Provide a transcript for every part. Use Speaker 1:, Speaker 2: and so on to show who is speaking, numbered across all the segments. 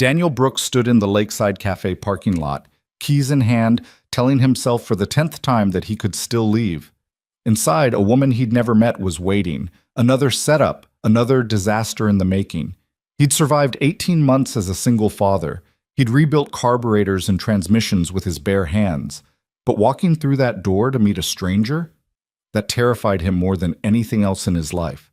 Speaker 1: Daniel Brooks stood in the Lakeside Cafe parking lot, keys in hand, telling himself for the 10th time that he could still leave. Inside, a woman he'd never met was waiting. Another setup, another disaster in the making. He'd survived 18 months as a single father. He'd rebuilt carburetors and transmissions with his bare hands. But walking through that door to meet a stranger? That terrified him more than anything else in his life.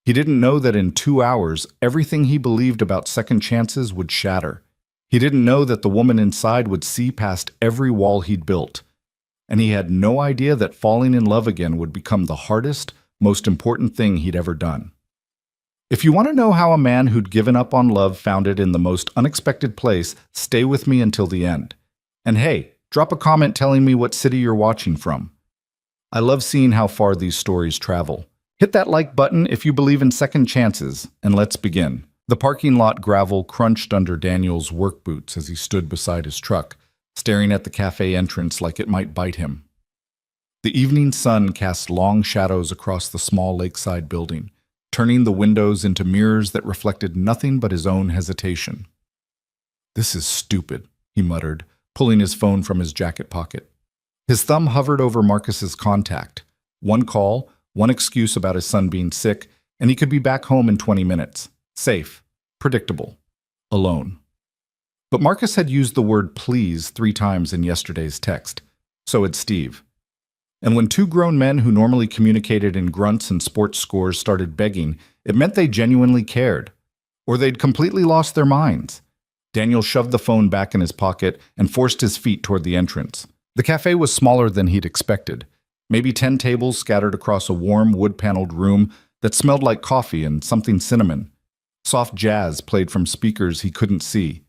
Speaker 1: He didn't know that in 2 hours, everything he believed about second chances would shatter. He didn't know that the woman inside would see past every wall he'd built. And he had no idea that falling in love again would become the hardest, most important thing he'd ever done. If you want to know how a man who'd given up on love found it in the most unexpected place, stay with me until the end. And hey, drop a comment telling me what city you're watching from. I love seeing how far these stories travel. Hit that like button if you believe in second chances, and let's begin. The parking lot gravel crunched under Daniel's work boots as he stood beside his truck, staring at the cafe entrance like it might bite him. The evening sun cast long shadows across the small lakeside building, turning the windows into mirrors that reflected nothing but his own hesitation. "This is stupid," he muttered, pulling his phone from his jacket pocket. His thumb hovered over Marcus's contact. One call, one excuse about his son being sick, and he could be back home in 20 minutes. Safe, predictable, alone. But Marcus had used the word please 3 times in yesterday's text. So had Steve. And when 2 grown men who normally communicated in grunts and sports scores started begging, it meant they genuinely cared. Or they'd completely lost their minds. Daniel shoved the phone back in his pocket and forced his feet toward the entrance. The cafe was smaller than he'd expected. Maybe 10 tables scattered across a warm, wood-paneled room that smelled like coffee and something cinnamon. Soft jazz played from speakers he couldn't see.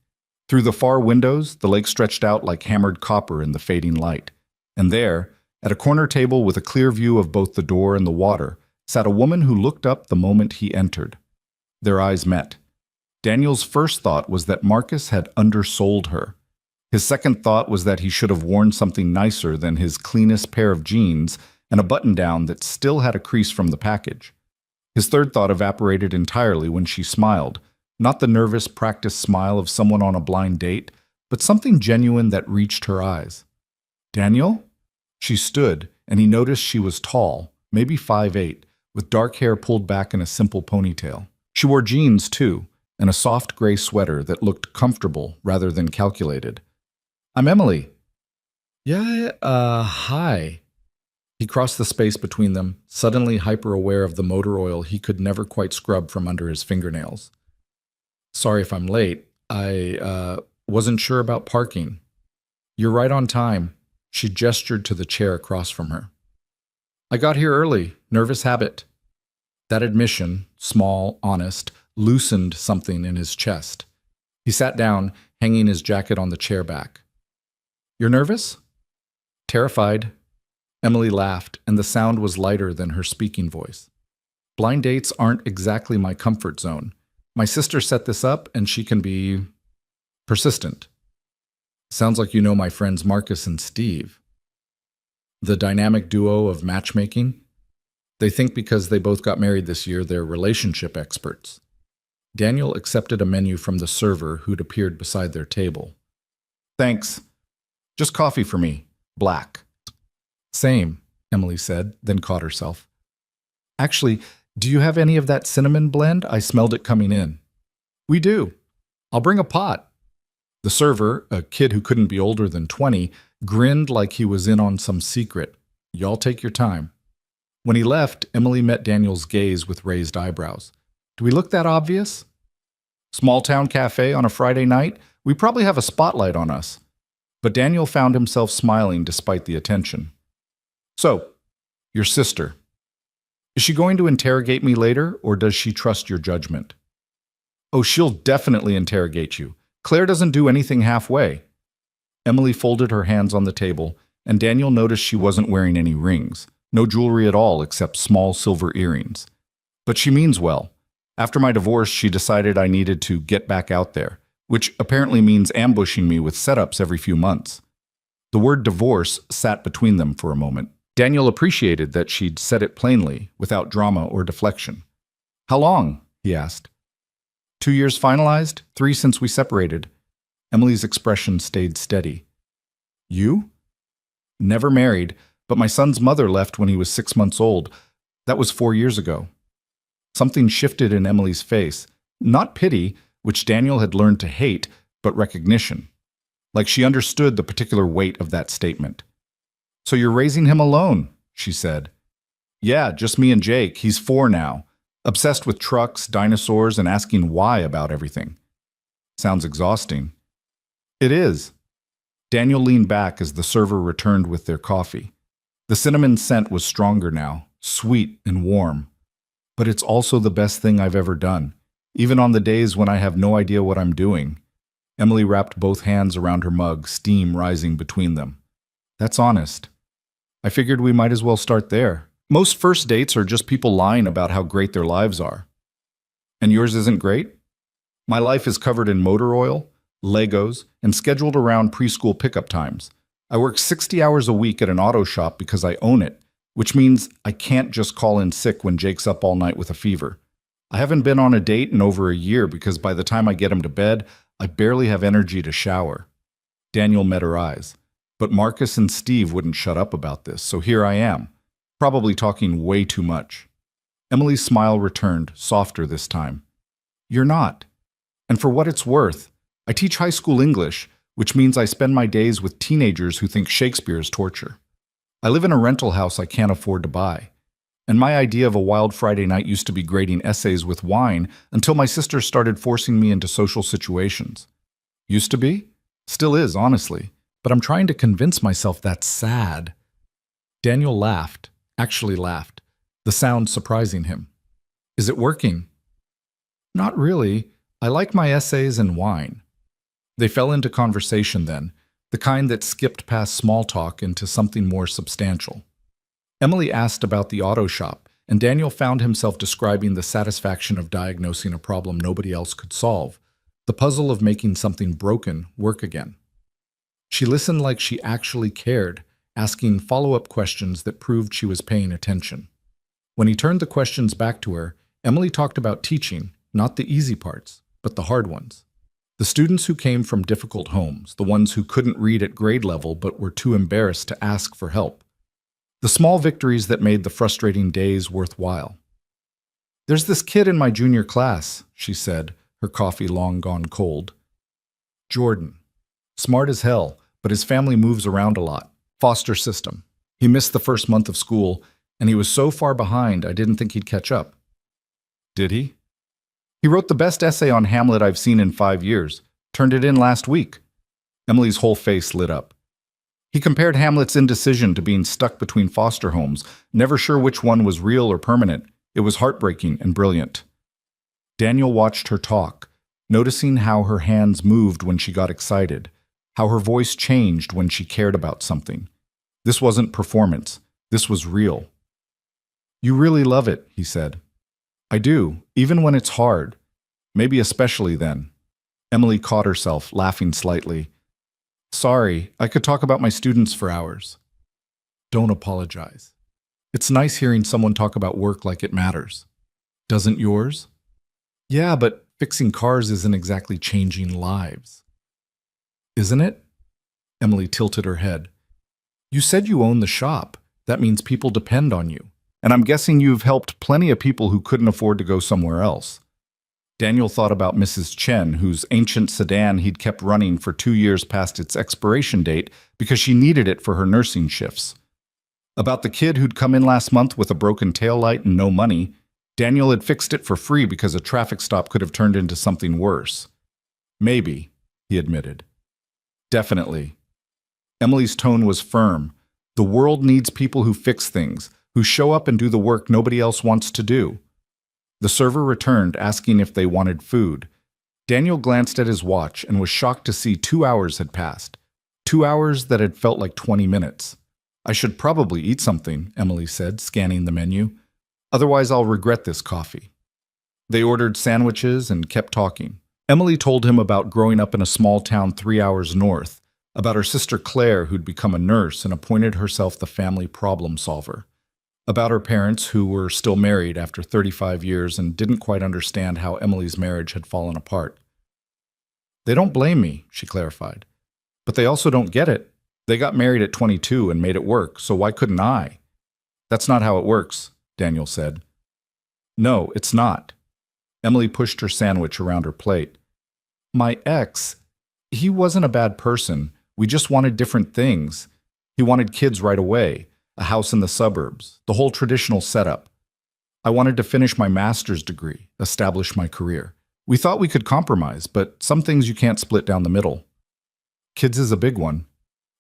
Speaker 1: Through the far windows, the lake stretched out like hammered copper in the fading light. And there, at a corner table with a clear view of both the door and the water, sat a woman who looked up the moment he entered. Their eyes met. Daniel's first thought was that Marcus had undersold her. His second thought was that he should have worn something nicer than his cleanest pair of jeans and a button-down that still had a crease from the package. His third thought evaporated entirely when she smiled, not the nervous, practiced smile of someone on a blind date, but something genuine that reached her eyes. "Daniel?" She stood, and he noticed she was tall, maybe 5'8", with dark hair pulled back in a simple ponytail. She wore jeans, too, and a soft gray sweater that looked comfortable rather than calculated. "I'm Emily." "Yeah, hi." He crossed the space between them, suddenly hyper-aware of the motor oil he could never quite scrub from under his fingernails. "Sorry if I'm late. I wasn't sure about parking." "You're right on time." She gestured to the chair across from her. "I got here early. Nervous habit." That admission, small, honest, loosened something in his chest. He sat down, hanging his jacket on the chair back. "You're nervous?" "Terrified." Emily laughed, and the sound was lighter than her speaking voice. "Blind dates aren't exactly my comfort zone. My sister set this up, and she can be persistent." "Sounds like you know my friends Marcus and Steve." "The dynamic duo of matchmaking? They think because they both got married this year, they're relationship experts." Daniel accepted a menu from the server who'd appeared beside their table. "Thanks. Just coffee for me. Black." "Same," Emily said, then caught herself. "Actually, do you have any of that cinnamon blend? I smelled it coming in." "We do. I'll bring a pot." The server, a kid who couldn't be older than 20, grinned like he was in on some secret. "Y'all take your time." When he left, Emily met Daniel's gaze with raised eyebrows. "Do we look that obvious?" "Small-town cafe on a Friday night? We probably have a spotlight on us." But Daniel found himself smiling despite the attention. "So, your sister. Is she going to interrogate me later, or does she trust your judgment?" "Oh, she'll definitely interrogate you. Claire doesn't do anything halfway." Emily folded her hands on the table, and Daniel noticed she wasn't wearing any rings, no jewelry at all except small silver earrings. "But she means well. After my divorce, she decided I needed to get back out there, which apparently means ambushing me with setups every few months." The word divorce sat between them for a moment. Daniel appreciated that she'd said it plainly, without drama or deflection. "How long?" he asked. 2 years finalized, 3 since we separated. Emily's expression stayed steady. You? Never married, but my son's mother left when he was 6 months old. That was 4 years ago. Something shifted in Emily's face. Not pity, which Daniel had learned to hate, but recognition. Like she understood the particular weight of that statement. So you're raising him alone, she said. Yeah, just me and Jake. He's 4 now. Obsessed with trucks, dinosaurs, and asking why about everything. Sounds exhausting. It is. Daniel leaned back as the server returned with their coffee. The cinnamon scent was stronger now, sweet and warm. But it's also the best thing I've ever done, even on the days when I have no idea what I'm doing. Emily wrapped both hands around her mug, steam rising between them. That's honest. I figured we might as well start there. Most first dates are just people lying about how great their lives are. And yours isn't great? My life is covered in motor oil, Legos, and scheduled around preschool pickup times. I work 60 hours a week at an auto shop because I own it, which means I can't just call in sick when Jake's up all night with a fever. I haven't been on a date in over a year because by the time I get him to bed, I barely have energy to shower. Daniel met her eyes. But Marcus and Steve wouldn't shut up about this, so here I am, probably talking way too much. Emily's smile returned, softer this time. You're not. And for what it's worth, I teach high school English, which means I spend my days with teenagers who think Shakespeare is torture. I live in a rental house I can't afford to buy. And my idea of a wild Friday night used to be grading essays with wine until my sister started forcing me into social situations. Used to be? Still is, honestly. But I'm trying to convince myself that's sad. Daniel laughed, actually laughed, the sound surprising him. Is it working? Not really. I like my essays and wine. They fell into conversation then, the kind that skipped past small talk into something more substantial. Emily asked about the auto shop, and Daniel found himself describing the satisfaction of diagnosing a problem nobody else could solve, the puzzle of making something broken work again. She listened like she actually cared, asking follow-up questions that proved she was paying attention. When he turned the questions back to her, Emily talked about teaching, not the easy parts, but the hard ones. The students who came from difficult homes, the ones who couldn't read at grade level but were too embarrassed to ask for help. The small victories that made the frustrating days worthwhile. There's this kid in my junior class, she said, her coffee long gone cold. Jordan. Smart as hell, but his family moves around a lot. Foster system. He missed the first month of school, and he was so far behind I didn't think he'd catch up. Did he? He wrote the best essay on Hamlet I've seen in 5 years. Turned it in last week. Emily's whole face lit up. He compared Hamlet's indecision to being stuck between foster homes, never sure which one was real or permanent. It was heartbreaking and brilliant. Daniel watched her talk, noticing how her hands moved when she got excited, how her voice changed when she cared about something. This wasn't performance. This was real. You really love it, he said. I do, even when it's hard. Maybe especially then. Emily caught herself, laughing slightly. Sorry, I could talk about my students for hours. Don't apologize. It's nice hearing someone talk about work like it matters. Doesn't yours? Yeah, but fixing cars isn't exactly changing lives. Isn't it? Emily tilted her head. You said you own the shop. That means people depend on you. And I'm guessing you've helped plenty of people who couldn't afford to go somewhere else. Daniel thought about Mrs. Chen, whose ancient sedan he'd kept running for 2 years past its expiration date because she needed it for her nursing shifts. About the kid who'd come in last month with a broken taillight and no money. Daniel had fixed it for free because a traffic stop could have turned into something worse. Maybe, he admitted. Definitely. Emily's tone was firm. The world needs people who fix things, who show up and do the work nobody else wants to do. The server returned, asking if they wanted food. Daniel glanced at his watch and was shocked to see 2 hours had passed. 2 hours that had felt like 20 minutes. I should probably eat something, Emily said, scanning the menu. Otherwise, I'll regret this coffee. They ordered sandwiches and kept talking. Emily told him about growing up in a small town 3 hours north, about her sister Claire who'd become a nurse and appointed herself the family problem solver. About her parents, who were still married after 35 years and didn't quite understand how Emily's marriage had fallen apart. They don't blame me, she clarified. But they also don't get it. They got married at 22 and made it work, so why couldn't I? That's not how it works, Daniel said. No, it's not. Emily pushed her sandwich around her plate. My ex, he wasn't a bad person. We just wanted different things. He wanted kids right away, a house in the suburbs, the whole traditional setup. I wanted to finish my master's degree, establish my career. We thought we could compromise, but some things you can't split down the middle. Kids is a big one.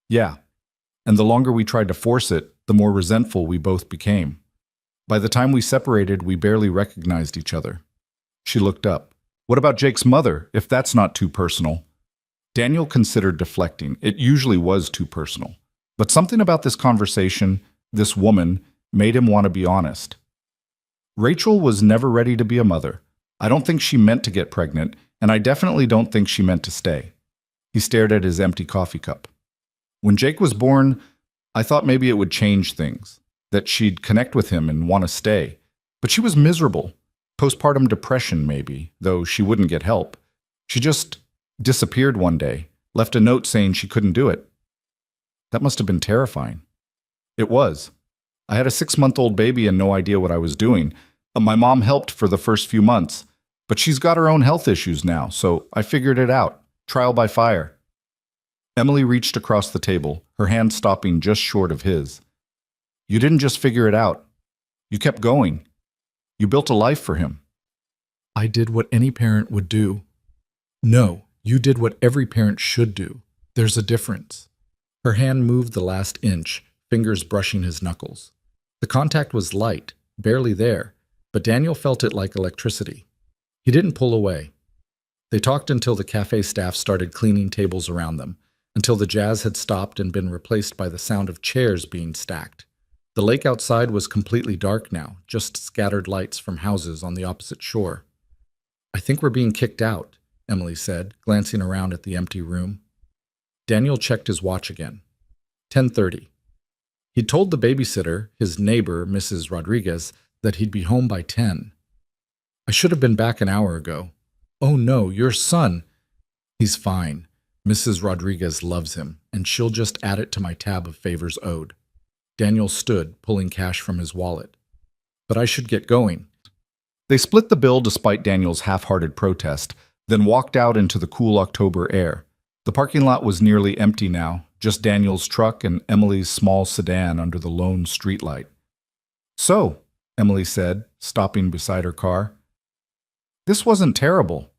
Speaker 1: Yeah. And the longer we tried to force it, the more resentful we both became. By the time we separated, we barely recognized each other. She looked up. What about Jake's mother, if that's not too personal? Daniel considered deflecting. It usually was too personal. But something about this conversation, this woman, made him want to be honest. Rachel was never ready to be a mother. I don't think she meant to get pregnant, and I definitely don't think she meant to stay. He stared at his empty coffee cup. When Jake was born, I thought maybe it would change things, that she'd connect with him and want to stay. But she was miserable. Postpartum depression, maybe, though she wouldn't get help. She just disappeared one day, left a note saying she couldn't do it. That must have been terrifying. It was. I had a 6-month-old baby and no idea what I was doing. My mom helped for the first few months, but she's got her own health issues now, so I figured it out. Trial by fire. Emily reached across the table, her hand stopping just short of his. You didn't just figure it out. You kept going. You built a life for him. I did what any parent would do. No, you did what every parent should do. There's a difference. Her hand moved the last inch, fingers brushing his knuckles. The contact was light, barely there, but Daniel felt it like electricity. He didn't pull away. They talked until the cafe staff started cleaning tables around them, until the jazz had stopped and been replaced by the sound of chairs being stacked. The lake outside was completely dark now, just scattered lights from houses on the opposite shore. I think we're being kicked out, Emily said, glancing around at the empty room. Daniel checked his watch again. 10:30. He'd told the babysitter, his neighbor, Mrs. Rodriguez, that he'd be home by 10. I should have been back an hour ago. Oh no, your son. He's fine. Mrs. Rodriguez loves him, and she'll just add it to my tab of favors owed. Daniel stood, pulling cash from his wallet. But I should get going. They split the bill despite Daniel's half-hearted protest, then walked out into the cool October air. The parking lot was nearly empty now, just Daniel's truck and Emily's small sedan under the lone streetlight. So, Emily said, stopping beside her car, this wasn't terrible.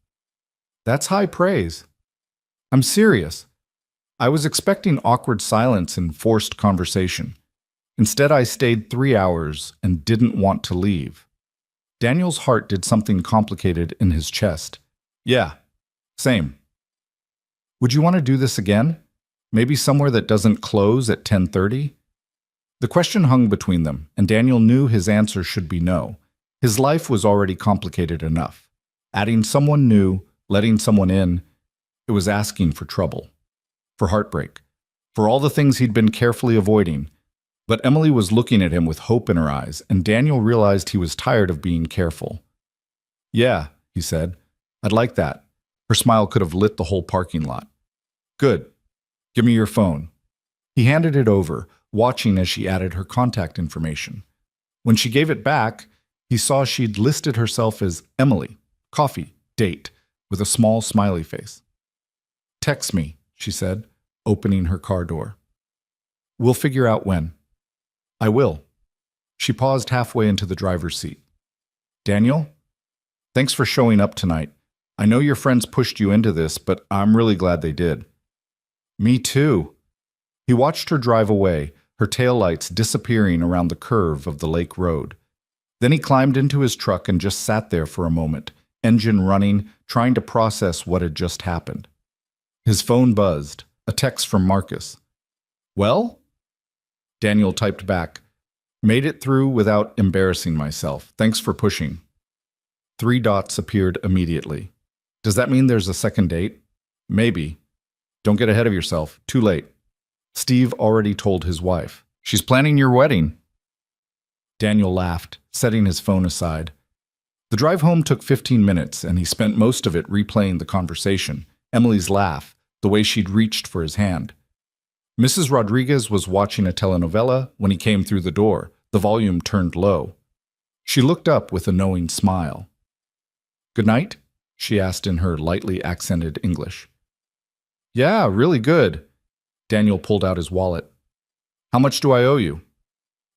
Speaker 1: That's high praise. I'm serious. I was expecting awkward silence and forced conversation. Instead, I stayed 3 hours and didn't want to leave. Daniel's heart did something complicated in his chest. Yeah, same. Would you want to do this again? Maybe somewhere that doesn't close at 10:30? The question hung between them, and Daniel knew his answer should be no. His life was already complicated enough. Adding someone new, letting someone in, it was asking for trouble, for heartbreak, for all the things he'd been carefully avoiding. But Emily was looking at him with hope in her eyes, and Daniel realized he was tired of being careful. Yeah, he said, I'd like that. Her smile could have lit the whole parking lot. Good. Give me your phone. He handed it over, watching as she added her contact information. When she gave it back, he saw she'd listed herself as Emily, coffee, date, with a small smiley face. Text me, she said, opening her car door. We'll figure out when. I will. She paused halfway into the driver's seat. Daniel? Thanks for showing up tonight. I know your friends pushed you into this, but I'm really glad they did. Me too. He watched her drive away, her taillights disappearing around the curve of the lake road. Then he climbed into his truck and just sat there for a moment, engine running, trying to process what had just happened. His phone buzzed, a text from Marcus. Well? Daniel typed back, made it through without embarrassing myself. Thanks for pushing. 3 dots appeared immediately. Does that mean there's a second date? Maybe. Don't get ahead of yourself. Too late. Steve already told his wife. She's planning your wedding. Daniel laughed, setting his phone aside. The drive home took 15 minutes, and he spent most of it replaying the conversation, Emily's laugh, the way she'd reached for his hand. Mrs. Rodriguez was watching a telenovela when he came through the door, the volume turned low. She looked up with a knowing smile. "Good night?" she asked in her lightly accented English. "Yeah, really good." Daniel pulled out his wallet. "How much do I owe you?"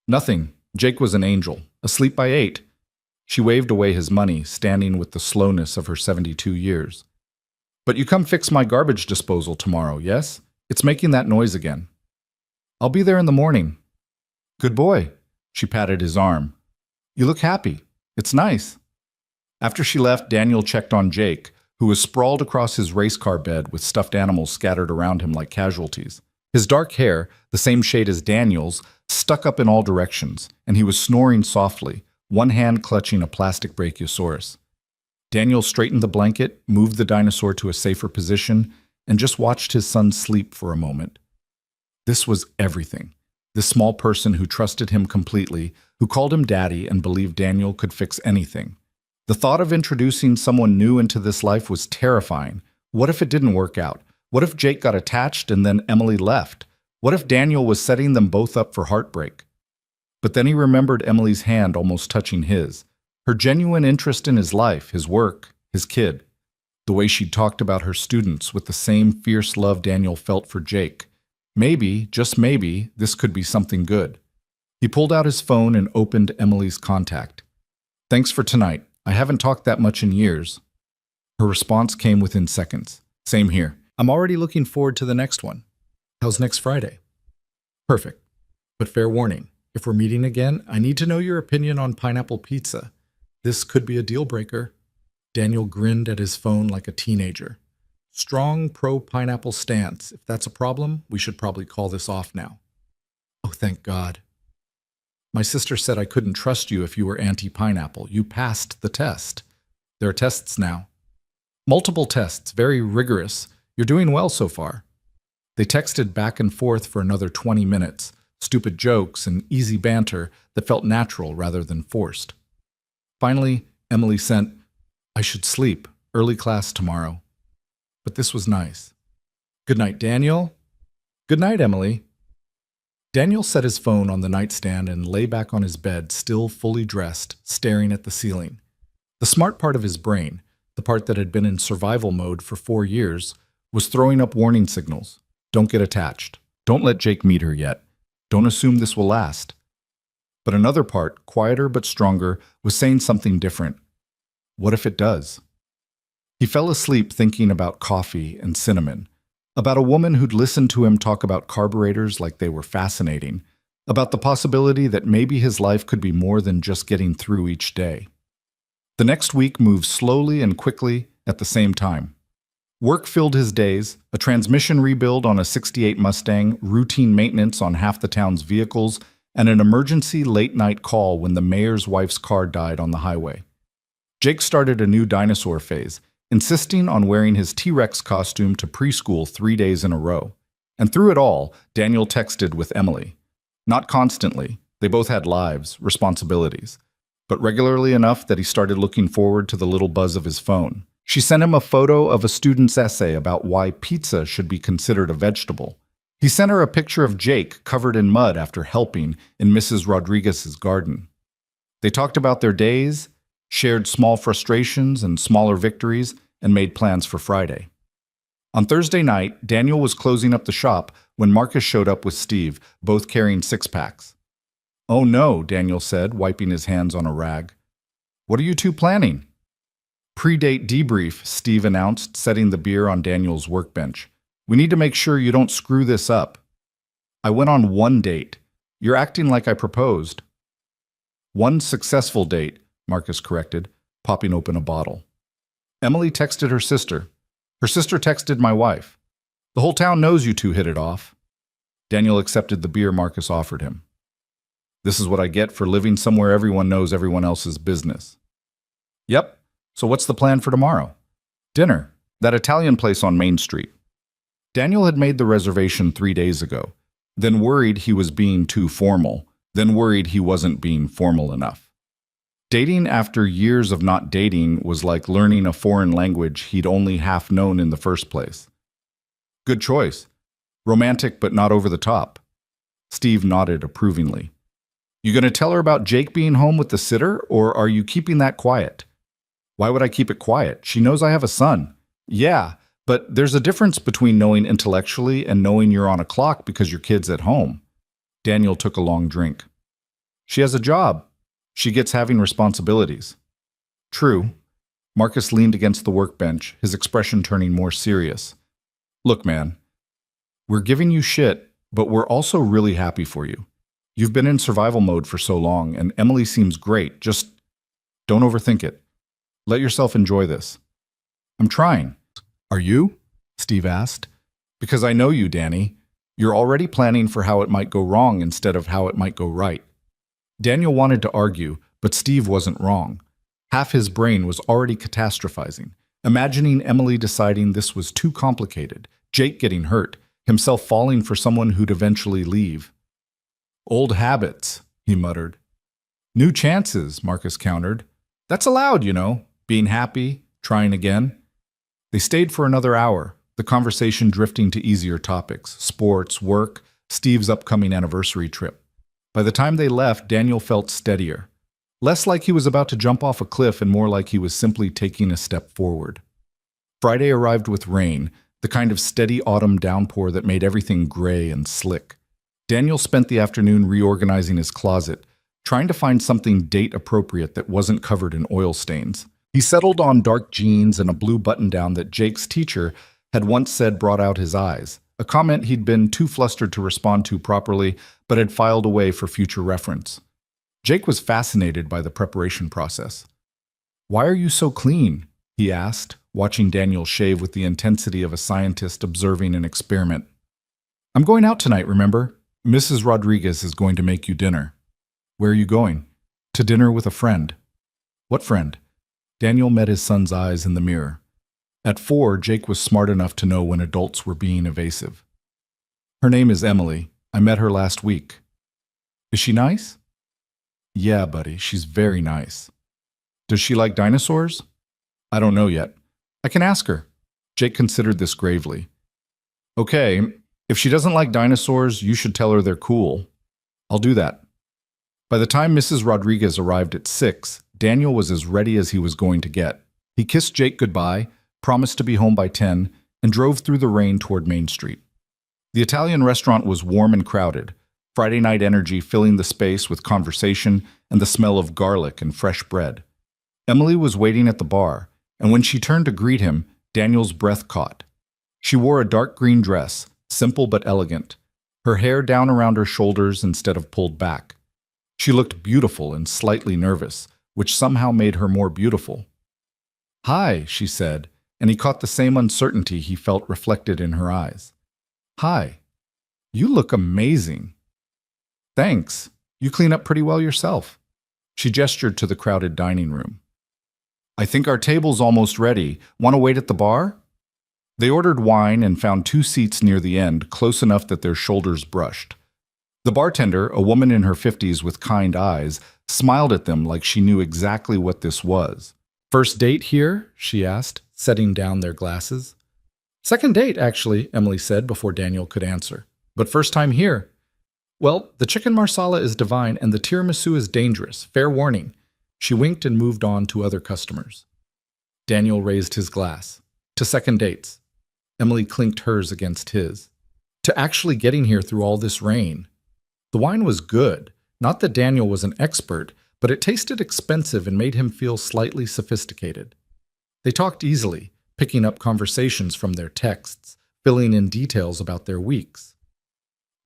Speaker 1: "Nothing. Jake was an angel. Asleep by 8. She waved away his money, standing with the slowness of her 72 years. "But you come fix my garbage disposal tomorrow, yes? It's making that noise again." "I'll be there in the morning." "Good boy." She patted his arm. "You look happy. It's nice." After she left, Daniel checked on Jake, who was sprawled across his race car bed with stuffed animals scattered around him like casualties. His dark hair, the same shade as Daniel's, stuck up in all directions, and he was snoring softly, one hand clutching a plastic brachiosaurus. Daniel straightened the blanket, moved the dinosaur to a safer position, and just watched his son sleep for a moment. This was everything. This small person who trusted him completely, who called him daddy and believed Daniel could fix anything. The thought of introducing someone new into this life was terrifying. What if it didn't work out? What if Jake got attached and then Emily left? What if Daniel was setting them both up for heartbreak? But then he remembered Emily's hand almost touching his, her genuine interest in his life, his work, his kid, the way she'd talked about her students with the same fierce love Daniel felt for Jake. Maybe, just maybe, this could be something good. He pulled out his phone and opened Emily's contact. "Thanks for tonight. I haven't talked that much in years." Her response came within seconds. "Same here. I'm already looking forward to the next one. How's next Friday?" "Perfect. But fair warning, if we're meeting again, I need to know your opinion on pineapple pizza. This could be a deal breaker." Daniel grinned at his phone like a teenager. "Strong pro-pineapple stance. If that's a problem, we should probably call this off now." "Oh, thank God." "My sister said I couldn't trust you if you were anti-pineapple. You passed the test." "There are tests now." "Multiple tests, very rigorous. You're doing well so far." They texted back and forth for another 20 minutes, stupid jokes and easy banter that felt natural rather than forced. Finally, Emily sent, "I should sleep. Early class tomorrow." But this was nice. "Good night, Daniel." "Good night, Emily." Daniel set his phone on the nightstand and lay back on his bed, still fully dressed, staring at the ceiling. The smart part of his brain, the part that had been in survival mode for 4 years, was throwing up warning signals. Don't get attached. Don't let Jake meet her yet. Don't assume this will last. But another part, quieter but stronger, was saying something different. What if it does? He fell asleep thinking about coffee and cinnamon, about a woman who'd listened to him talk about carburetors like they were fascinating, about the possibility that maybe his life could be more than just getting through each day. The next week moved slowly and quickly at the same time. Work filled his days, a transmission rebuild on a '68 Mustang, routine maintenance on half the town's vehicles, and an emergency late-night call when the mayor's wife's car died on the highway. Jake started a new dinosaur phase, insisting on wearing his T-Rex costume to preschool 3 days in a row. And through it all, Daniel texted with Emily. Not constantly. They both had lives, responsibilities. But regularly enough that he started looking forward to the little buzz of his phone. She sent him a photo of a student's essay about why pizza should be considered a vegetable. He sent her a picture of Jake covered in mud after helping in Mrs. Rodriguez's garden. They talked about their days, shared small frustrations and smaller victories, and made plans for Friday. On Thursday night, Daniel was closing up the shop when Marcus showed up with Steve, both carrying six-packs. "Oh no," Daniel said, wiping his hands on a rag. "What are you two planning?" "Pre-date debrief," Steve announced, setting the beer on Daniel's workbench. "We need to make sure you don't screw this up." "I went on one date. You're acting like I proposed." "One successful date," Marcus corrected, popping open a bottle. Emily texted her sister. Her sister texted my wife. "The whole town knows you two hit it off." Daniel accepted the beer Marcus offered him. "This is what I get for living somewhere everyone knows everyone else's business." "Yep. So what's the plan for tomorrow?" "Dinner. That Italian place on Main Street." Daniel had made the reservation 3 days ago, then worried he was being too formal, then worried he wasn't being formal enough. Dating after years of not dating was like learning a foreign language he'd only half known in the first place. Good choice. Romantic but not over the top. Steve nodded approvingly. You gonna tell her about Jake being home with the sitter, or are you keeping that quiet? Why would I keep it quiet? She knows I have a son. Yeah, but there's a difference between knowing intellectually and knowing you're on a clock because your kid's at home. Daniel took a long drink. She has a job. She gets having responsibilities. True. Marcus leaned against the workbench, his expression turning more serious. Look, man, we're giving you shit, but we're also really happy for you. You've been in survival mode for so long, and Emily seems great. Just don't overthink it. Let yourself enjoy this. I'm trying. Are you? Steve asked. Because I know you, Danny. You're already planning for how it might go wrong instead of how it might go right. Daniel wanted to argue, but Steve wasn't wrong. Half his brain was already catastrophizing, imagining Emily deciding this was too complicated, Jake getting hurt, himself falling for someone who'd eventually leave. Old habits, he muttered. New chances, Marcus countered. That's allowed, you know, being happy, trying again. They stayed for another hour, the conversation drifting to easier topics, sports, work, Steve's upcoming anniversary trip. By the time they left, Daniel felt steadier. Less like he was about to jump off a cliff and more like he was simply taking a step forward. Friday arrived with rain, the kind of steady autumn downpour that made everything gray and slick. Daniel spent the afternoon reorganizing his closet, trying to find something date-appropriate that wasn't covered in oil stains. He settled on dark jeans and a blue button-down that Jake's teacher had once said brought out his eyes, a comment he'd been too flustered to respond to properly, but had filed away for future reference. Jake was fascinated by the preparation process. "Why are you so clean?" he asked, watching Daniel shave with the intensity of a scientist observing an experiment. "I'm going out tonight, remember? Mrs. Rodriguez is going to make you dinner." "Where are you going?" "To dinner with a friend." "What friend?" Daniel met his son's eyes in the mirror. At 4, Jake was smart enough to know when adults were being evasive. "Her name is Emily. I met her last week." "Is she nice?" "Yeah, buddy, she's very nice." "Does she like dinosaurs?" "I don't know yet. I can ask her." Jake considered this gravely. "Okay, if she doesn't like dinosaurs, you should tell her they're cool." "I'll do that." By the time Mrs. Rodriguez arrived at 6, Daniel was as ready as he was going to get. He kissed Jake goodbye, promised to be home by 10, and drove through the rain toward Main Street. The Italian restaurant was warm and crowded, Friday night energy filling the space with conversation and the smell of garlic and fresh bread. Emily was waiting at the bar, and when she turned to greet him, Daniel's breath caught. She wore a dark green dress, simple but elegant, her hair down around her shoulders instead of pulled back. She looked beautiful and slightly nervous, which somehow made her more beautiful. "Hi," she said, and he caught the same uncertainty he felt reflected in her eyes. "Hi. You look amazing." "Thanks. You clean up pretty well yourself." She gestured to the crowded dining room. "I think our table's almost ready. Want to wait at the bar?" They ordered wine and found 2 seats near the end, close enough that their shoulders brushed. The bartender, a woman in her 50s with kind eyes, smiled at them like she knew exactly what this was. "First date here?" she asked, setting down their glasses. "Second date, actually," Emily said before Daniel could answer. "But first time here." "Well, the chicken marsala is divine and the tiramisu is dangerous. Fair warning." She winked and moved on to other customers. Daniel raised his glass. "To second dates." Emily clinked hers against his. "To actually getting here through all this rain." The wine was good. Not that Daniel was an expert, but it tasted expensive and made him feel slightly sophisticated. They talked easily, picking up conversations from their texts, filling in details about their weeks.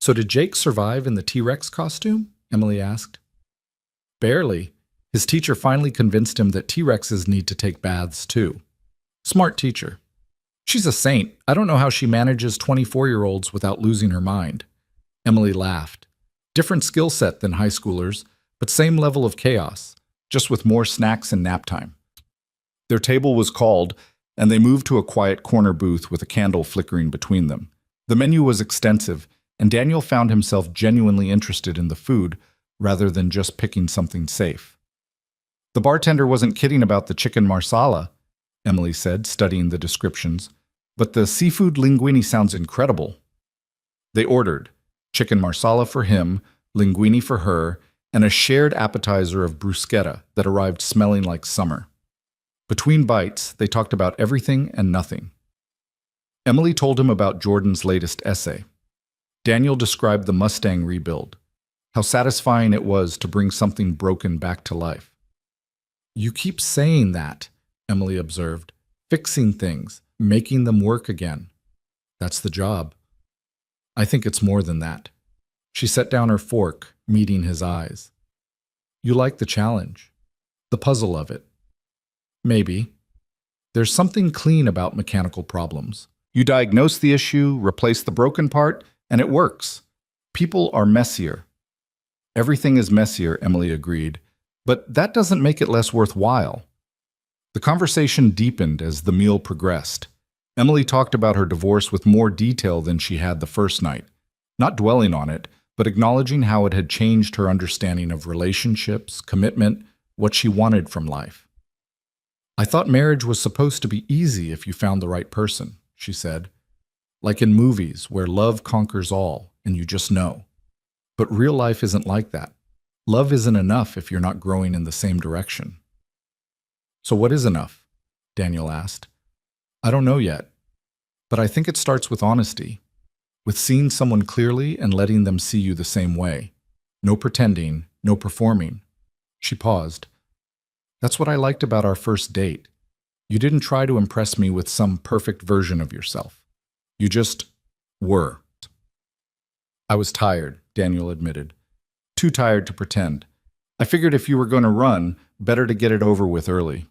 Speaker 1: "So did Jake survive in the T-Rex costume?" Emily asked. "Barely. His teacher finally convinced him that T-Rexes need to take baths too. Smart teacher. She's a saint. I don't know how she manages 24-year-olds without losing her mind." Emily laughed. Different skill set than high schoolers, but same level of chaos, just with more snacks and nap time. Their table was called, and they moved to a quiet corner booth with a candle flickering between them. The menu was extensive, and Daniel found himself genuinely interested in the food, rather than just picking something safe. The bartender wasn't kidding about the chicken marsala, Emily said, studying the descriptions, but the seafood linguine sounds incredible. They ordered chicken marsala for him, linguine for her, and a shared appetizer of bruschetta that arrived smelling like summer. Between bites, they talked about everything and nothing. Emily told him about Jordan's latest essay. Daniel described the Mustang rebuild, how satisfying it was to bring something broken back to life. "You keep saying that," Emily observed. "Fixing things, making them work again. That's the job." "I think it's more than that." She set down her fork, meeting his eyes. "You like the challenge, the puzzle of it." "Maybe. There's something clean about mechanical problems. You diagnose the issue, replace the broken part, and it works. People are messier." "Everything is messier," Emily agreed, "but that doesn't make it less worthwhile." The conversation deepened as the meal progressed. Emily talked about her divorce with more detail than she had the first night, not dwelling on it, but acknowledging how it had changed her understanding of relationships, commitment, what she wanted from life. "I thought marriage was supposed to be easy if you found the right person," she said. "Like in movies where love conquers all and you just know. But real life isn't like that. Love isn't enough if you're not growing in the same direction." "So what is enough?" Daniel asked. "I don't know yet, but I think it starts with honesty, with seeing someone clearly and letting them see you the same way. No pretending, no performing." She paused. "That's what I liked about our first date. You didn't try to impress me with some perfect version of yourself. You just were." "I was tired," Daniel admitted. "Too tired to pretend. I figured if you were going to run, better to get it over with early."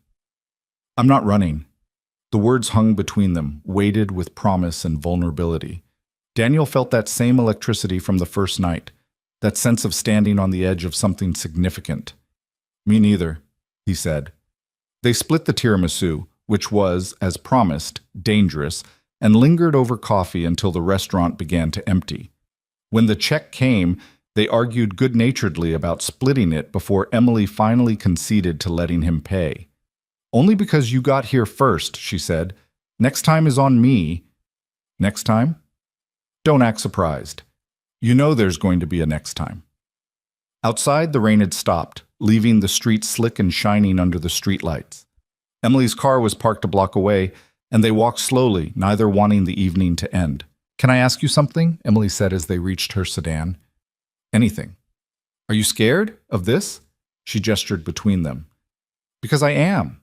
Speaker 1: "I'm not running." The words hung between them, weighted with promise and vulnerability. Daniel felt that same electricity from the first night, that sense of standing on the edge of something significant. "Me neither," he said. They split the tiramisu, which was, as promised, dangerous, and lingered over coffee until the restaurant began to empty. When the check came, they argued good-naturedly about splitting it before Emily finally conceded to letting him pay. "Only because you got here first," she said. "Next time is on me." "Next time?" "Don't act surprised. You know there's going to be a next time." Outside, the rain had stopped, leaving the street slick and shining under the streetlights. Emily's car was parked a block away, and they walked slowly, neither wanting the evening to end. "Can I ask you something?" Emily said as they reached her sedan. "Anything." "Are you scared of this?" She gestured between them. "Because I am.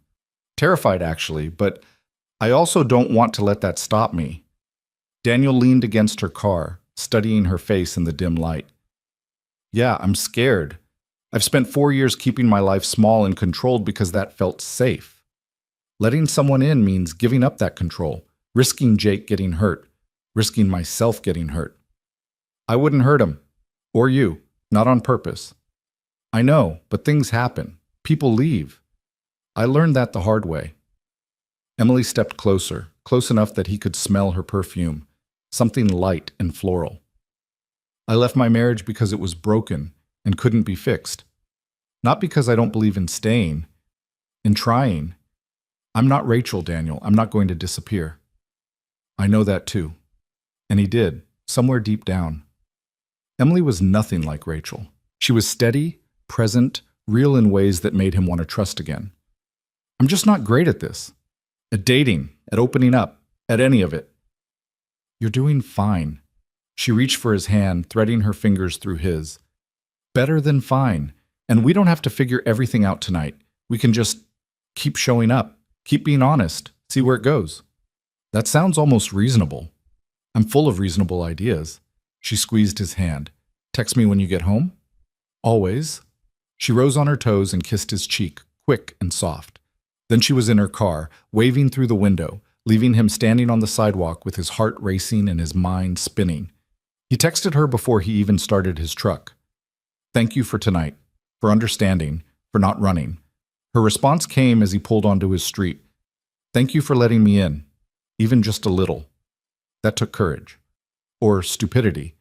Speaker 1: Terrified, actually, but I also don't want to let that stop me." Daniel leaned against her car, studying her face in the dim light. "Yeah, I'm scared. I've spent 4 years keeping my life small and controlled because that felt safe. Letting someone in means giving up that control, risking Jake getting hurt, risking myself getting hurt. I wouldn't hurt him. Or you. Not on purpose. I know, but things happen. People leave. I learned that the hard way." Emily stepped closer, close enough that he could smell her perfume, something light and floral. "I left my marriage because it was broken and couldn't be fixed. Not because I don't believe in staying, in trying. I'm not Rachel, Daniel. I'm not going to disappear." "I know that too." And he did, somewhere deep down. Emily was nothing like Rachel. She was steady, present, real in ways that made him want to trust again. "I'm just not great at this. At dating, at opening up, at any of it." "You're doing fine." She reached for his hand, threading her fingers through his. "Better than fine. And we don't have to figure everything out tonight. We can just keep showing up, keep being honest, see where it goes." "That sounds almost reasonable." "I'm full of reasonable ideas." She squeezed his hand. "Text me when you get home?" "Always." She rose on her toes and kissed his cheek, quick and soft. Then she was in her car, waving through the window, leaving him standing on the sidewalk with his heart racing and his mind spinning. He texted her before he even started his truck. "Thank you for tonight, for understanding, for not running." Her response came as he pulled onto his street. "Thank you for letting me in, even just a little." That took courage. Or stupidity.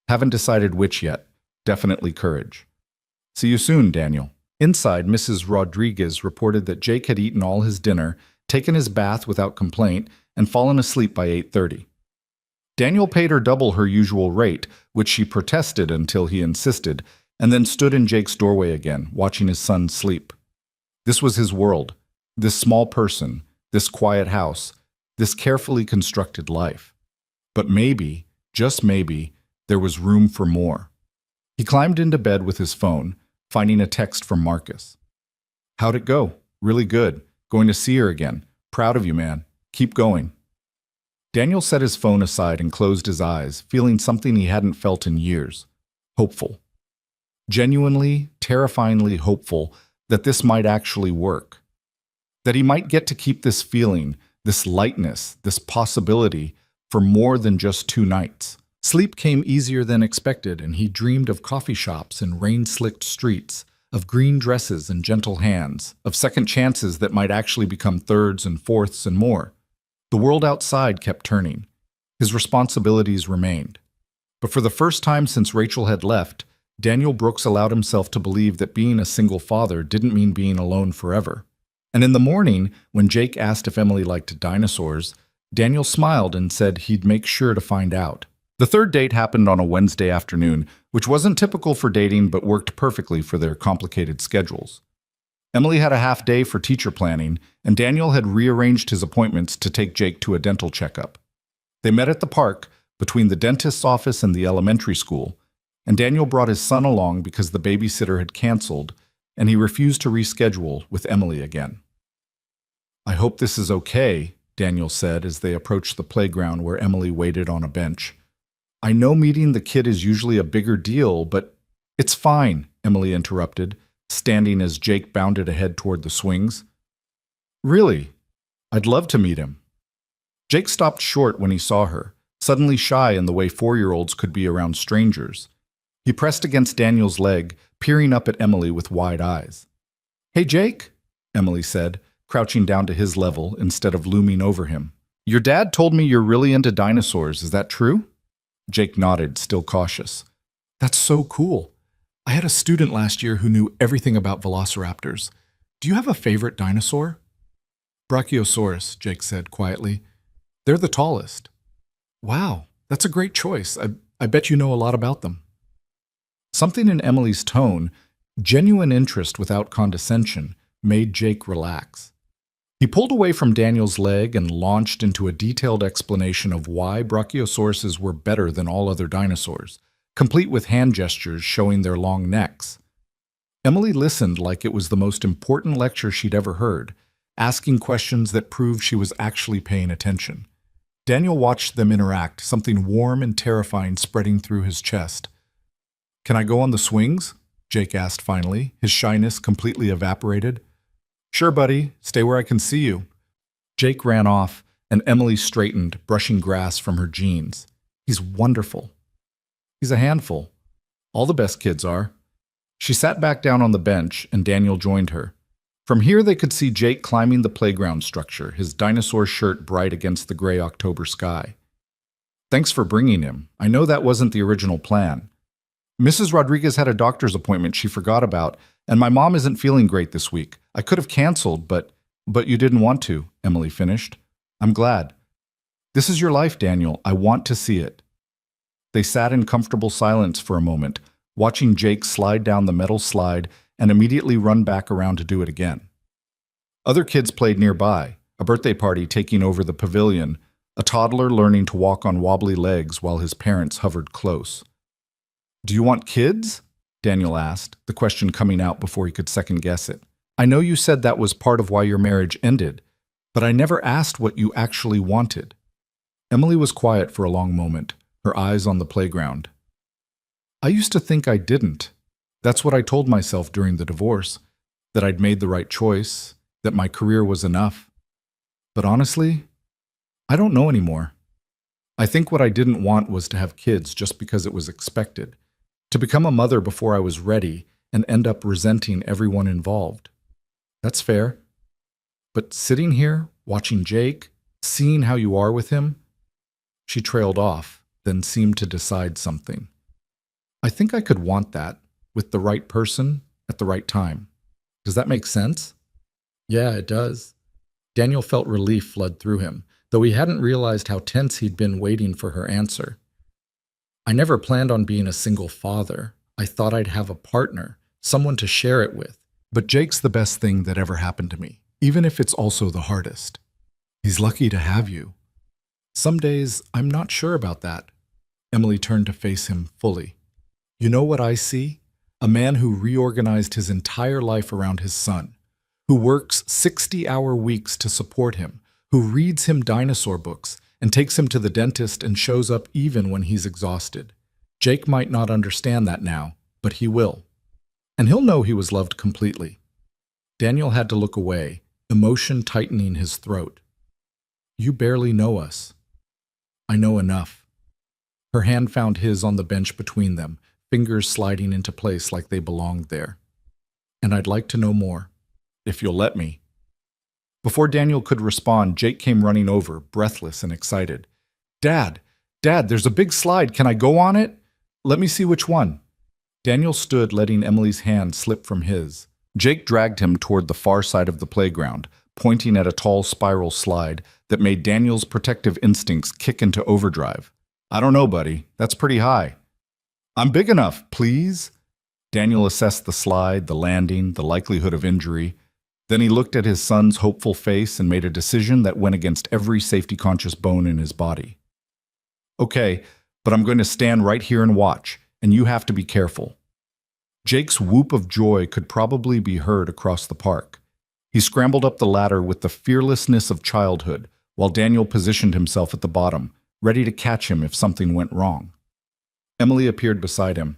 Speaker 1: Haven't decided which yet. Definitely courage. See you soon, Daniel. Inside, Mrs. Rodriguez reported that Jake had eaten all his dinner, taken his bath without complaint, and fallen asleep by 8:30. Daniel paid her double her usual rate, which she protested until he insisted, and then stood in Jake's doorway again, watching his son sleep. This was his world, this small person, this quiet house, this carefully constructed life. But maybe, just maybe, there was room for more. He climbed into bed with his phone, finding a text from Marcus. "How'd it go? Really good. Going to see her again. Proud of you, man. Keep going." Daniel set his phone aside and closed his eyes, feeling something he hadn't felt in years. Hopeful. Genuinely, terrifyingly hopeful that this might actually work. That he might get to keep this feeling, this lightness, this possibility for more than just 2 nights. Sleep came easier than expected, and he dreamed of coffee shops and rain-slicked streets, of green dresses and gentle hands, of second chances that might actually become thirds and fourths and more. The world outside kept turning. His responsibilities remained. But for the first time since Rachel had left, Daniel Brooks allowed himself to believe that being a single father didn't mean being alone forever. And in the morning, when Jake asked if Emily liked dinosaurs, Daniel smiled and said he'd make sure to find out. The third date happened on a Wednesday afternoon, which wasn't typical for dating but worked perfectly for their complicated schedules. Emily had a half day for teacher planning, and Daniel had rearranged his appointments to take Jake to a dental checkup. They met at the park, between the dentist's office and the elementary school, and Daniel brought his son along because the babysitter had canceled, and he refused to reschedule with Emily again. "I hope this is okay," Daniel said as they approached the playground where Emily waited on a bench. "I know meeting the kid is usually a bigger deal, but—" "It's fine," Emily interrupted, standing as Jake bounded ahead toward the swings. "Really? I'd love to meet him." Jake stopped short when he saw her, suddenly shy in the way 4-year-olds could be around strangers. He pressed against Daniel's leg, peering up at Emily with wide eyes. "Hey, Jake," Emily said, crouching down to his level instead of looming over him. "Your dad told me you're really into dinosaurs, is that true?" Jake nodded, still cautious. "That's so cool. I had a student last year who knew everything about velociraptors. Do you have a favorite dinosaur?" "Brachiosaurus," Jake said quietly. "They're the tallest." "Wow, that's a great choice. I bet you know a lot about them." Something in Emily's tone, genuine interest without condescension, made Jake relax. He pulled away from Daniel's leg and launched into a detailed explanation of why brachiosauruses were better than all other dinosaurs, complete with hand gestures showing their long necks. Emily listened like it was the most important lecture she'd ever heard, asking questions that proved she was actually paying attention. Daniel watched them interact, something warm and terrifying spreading through his chest. "Can I go on the swings?" Jake asked finally, his shyness completely evaporated. "Sure, buddy. Stay where I can see you." Jake ran off, and Emily straightened, brushing grass from her jeans. "He's wonderful." "He's a handful. All the best kids are." She sat back down on the bench, and Daniel joined her. From here they could see Jake climbing the playground structure, his dinosaur shirt bright against the gray October sky. "Thanks for bringing him. I know that wasn't the original plan. Mrs. Rodriguez had a doctor's appointment she forgot about, and my mom isn't feeling great this week. I could have canceled, but you didn't want to," Emily finished. "I'm glad. This is your life, Daniel. I want to see it." They sat in comfortable silence for a moment, watching Jake slide down the metal slide and immediately run back around to do it again. Other kids played nearby, a birthday party taking over the pavilion, a toddler learning to walk on wobbly legs while his parents hovered close. "Do you want kids?" Daniel asked, the question coming out before he could second-guess it. "I know you said that was part of why your marriage ended, but I never asked what you actually wanted." Emily was quiet for a long moment, her eyes on the playground. "I used to think I didn't. That's what I told myself during the divorce, that I'd made the right choice, that my career was enough. But honestly, I don't know anymore. I think what I didn't want was to have kids just because it was expected, to become a mother before I was ready and end up resenting everyone involved. That's fair. But sitting here, watching Jake, seeing how you are with him..." She trailed off, then seemed to decide something. "I think I could want that. with the right person at the right time. Does that make sense? Yeah, it does. Daniel felt relief flood through him, though he hadn't realized how tense he'd been waiting for her answer. I never planned on being a single father. I thought I'd have a partner, someone to share it with. But Jake's the best thing that ever happened to me, even if it's also the hardest. He's lucky to have you. Some days, I'm not sure about that. Emily turned to face him fully. You know what I see? A man who reorganized his entire life around his son, who works 60-hour weeks to support him, who reads him dinosaur books and takes him to the dentist and shows up even when he's exhausted. Jake might not understand that now, but he will. And he'll know he was loved completely. Daniel had to look away, emotion tightening his throat. You barely know us. I know enough. Her hand found his on the bench between them, fingers sliding into place like they belonged there. And I'd like to know more, if you'll let me. Before Daniel could respond, Jake came running over, breathless and excited. Dad, there's a big slide. Can I go on it? Let me see which one. Daniel stood, letting Emily's hand slip from his. Jake dragged him toward the far side of the playground, pointing at a tall spiral slide that made Daniel's protective instincts kick into overdrive. I don't know, buddy. That's pretty high. I'm big enough, please. Daniel assessed the slide, the landing, the likelihood of injury. Then he looked at his son's hopeful face and made a decision that went against every safety-conscious bone in his body. Okay, but I'm going to stand right here and watch, and you have to be careful. Jake's whoop of joy could probably be heard across the park. He scrambled up the ladder with the fearlessness of childhood, while Daniel positioned himself at the bottom, ready to catch him if something went wrong. Emily appeared beside him.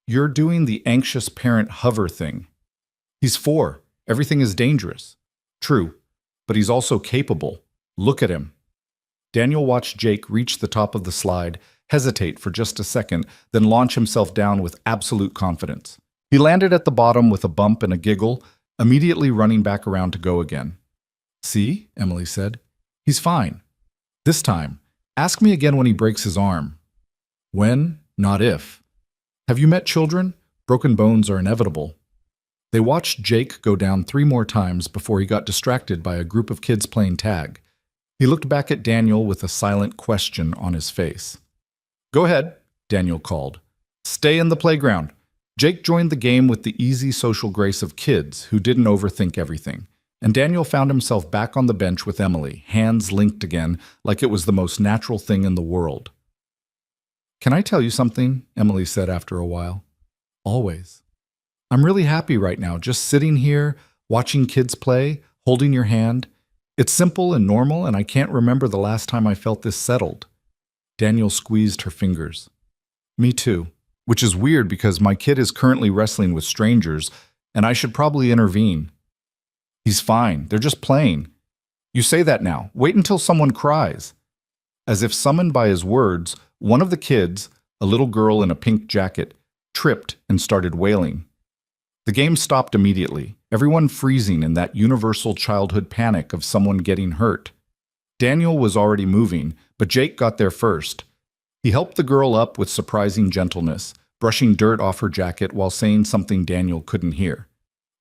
Speaker 1: You're doing the anxious parent hover thing. He's 4. Everything is dangerous. True, but he's also capable. Look at him. Daniel watched Jake reach the top of the slide, hesitate for just a second, then launch himself down with absolute confidence. He landed at the bottom with a bump and a giggle, immediately running back around to go again. See, Emily said. He's fine. This time, ask me again when he breaks his arm. When, not if. Have you met children? Broken bones are inevitable. They watched Jake go down 3 more times before he got distracted by a group of kids playing tag. He looked back at Daniel with a silent question on his face. Go ahead, Daniel called. Stay in the playground. Jake joined the game with the easy social grace of kids who didn't overthink everything, and Daniel found himself back on the bench with Emily, hands linked again like it was the most natural thing in the world. Can I tell you something? Emily said after a while. Always. I'm really happy right now, just sitting here, watching kids play, holding your hand. It's simple and normal, and I can't remember the last time I felt this settled. Daniel squeezed her fingers. Me too. Which is weird because my kid is currently wrestling with strangers, and I should probably intervene. He's fine. They're just playing. You say that now. Wait until someone cries. As if summoned by his words, one of the kids, a little girl in a pink jacket, tripped and started wailing. The game stopped immediately, everyone freezing in that universal childhood panic of someone getting hurt. Daniel was already moving, but Jake got there first. He helped the girl up with surprising gentleness, brushing dirt off her jacket while saying something Daniel couldn't hear.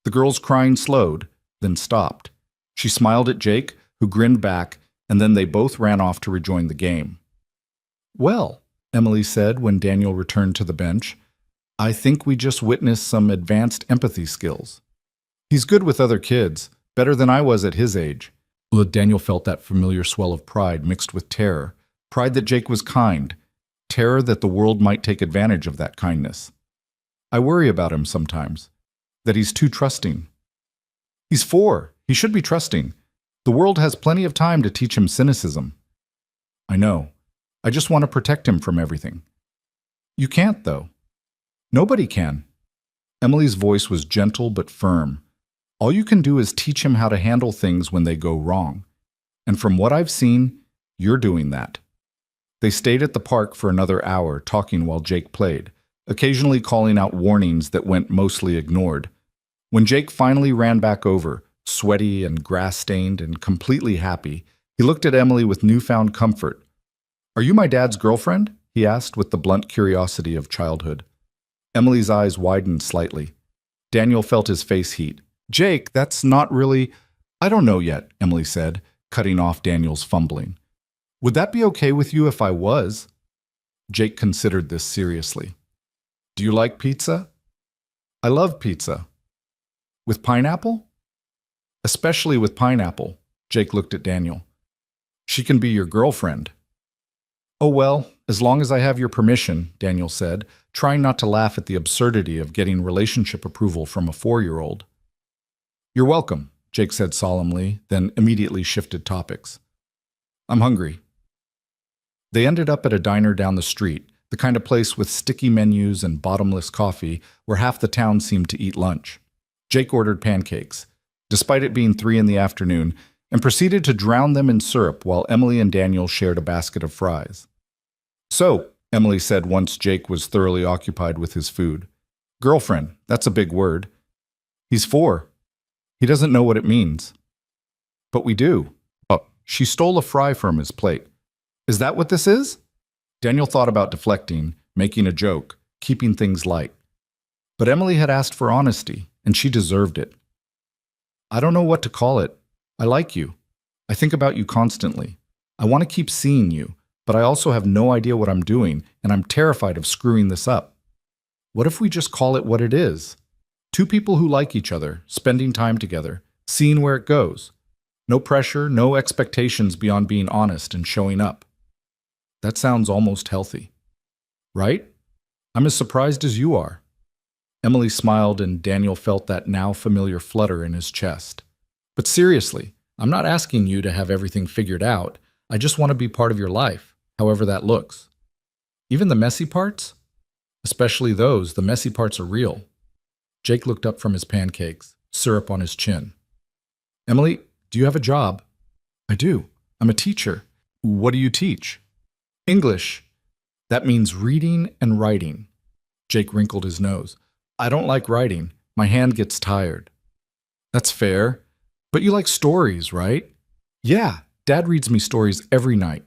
Speaker 1: The girl's crying slowed, then stopped. She smiled at Jake, who grinned back, and then they both ran off to rejoin the game. Well, Emily said when Daniel returned to the bench, I think we just witnessed some advanced empathy skills. He's good with other kids, better than I was at his age. Daniel felt that familiar swell of pride mixed with terror, pride that Jake was kind, terror that the world might take advantage of that kindness. I worry about him sometimes, that he's too trusting. He's 4. He should be trusting. The world has plenty of time to teach him cynicism. I know. I just want to protect him from everything. You can't, though. Nobody can. Emily's voice was gentle but firm. All you can do is teach him how to handle things when they go wrong. And from what I've seen, you're doing that. They stayed at the park for another hour, talking while Jake played, occasionally calling out warnings that went mostly ignored. When Jake finally ran back over, sweaty and grass-stained and completely happy, he looked at Emily with newfound comfort. Are you my dad's girlfriend? He asked with the blunt curiosity of childhood. Emily's eyes widened slightly. Daniel felt his face heat. Jake, that's not really… I don't know yet, Emily said, cutting off Daniel's fumbling. Would that be okay with you if I was? Jake considered this seriously. Do you like pizza? I love pizza. With pineapple? Especially with pineapple, Jake looked at Daniel. She can be your girlfriend. Oh well, as long as I have your permission, Daniel said, trying not to laugh at the absurdity of getting relationship approval from a 4-year-old. You're welcome, Jake said solemnly, then immediately shifted topics. I'm hungry. They ended up at a diner down the street, the kind of place with sticky menus and bottomless coffee where half the town seemed to eat lunch. Jake ordered pancakes, despite it being 3 in the afternoon, and proceeded to drown them in syrup while Emily and Daniel shared a basket of fries. So, Emily said once Jake was thoroughly occupied with his food. Girlfriend, that's a big word. He's 4. He doesn't know what it means. But we do. Oh, she stole a fry from his plate. Is that what this is? Daniel thought about deflecting, making a joke, keeping things light. But Emily had asked for honesty, and she deserved it. I don't know what to call it. I like you. I think about you constantly. I want to keep seeing you, but I also have no idea what I'm doing, and I'm terrified of screwing this up. What if we just call it what it is? 2 people who like each other, spending time together, seeing where it goes. No pressure, no expectations beyond being honest and showing up. That sounds almost healthy. Right? I'm as surprised as you are. Emily smiled and Daniel felt that now familiar flutter in his chest. But seriously, I'm not asking you to have everything figured out. I just want to be part of your life, however that looks. Even the messy parts? Especially those, the messy parts are real. Jake looked up from his pancakes, syrup on his chin. Emily, do you have a job? I do. I'm a teacher. What do you teach? English. That means reading and writing. Jake wrinkled his nose. I don't like writing. My hand gets tired. That's fair. But you like stories, right? Yeah, Dad reads me stories every night.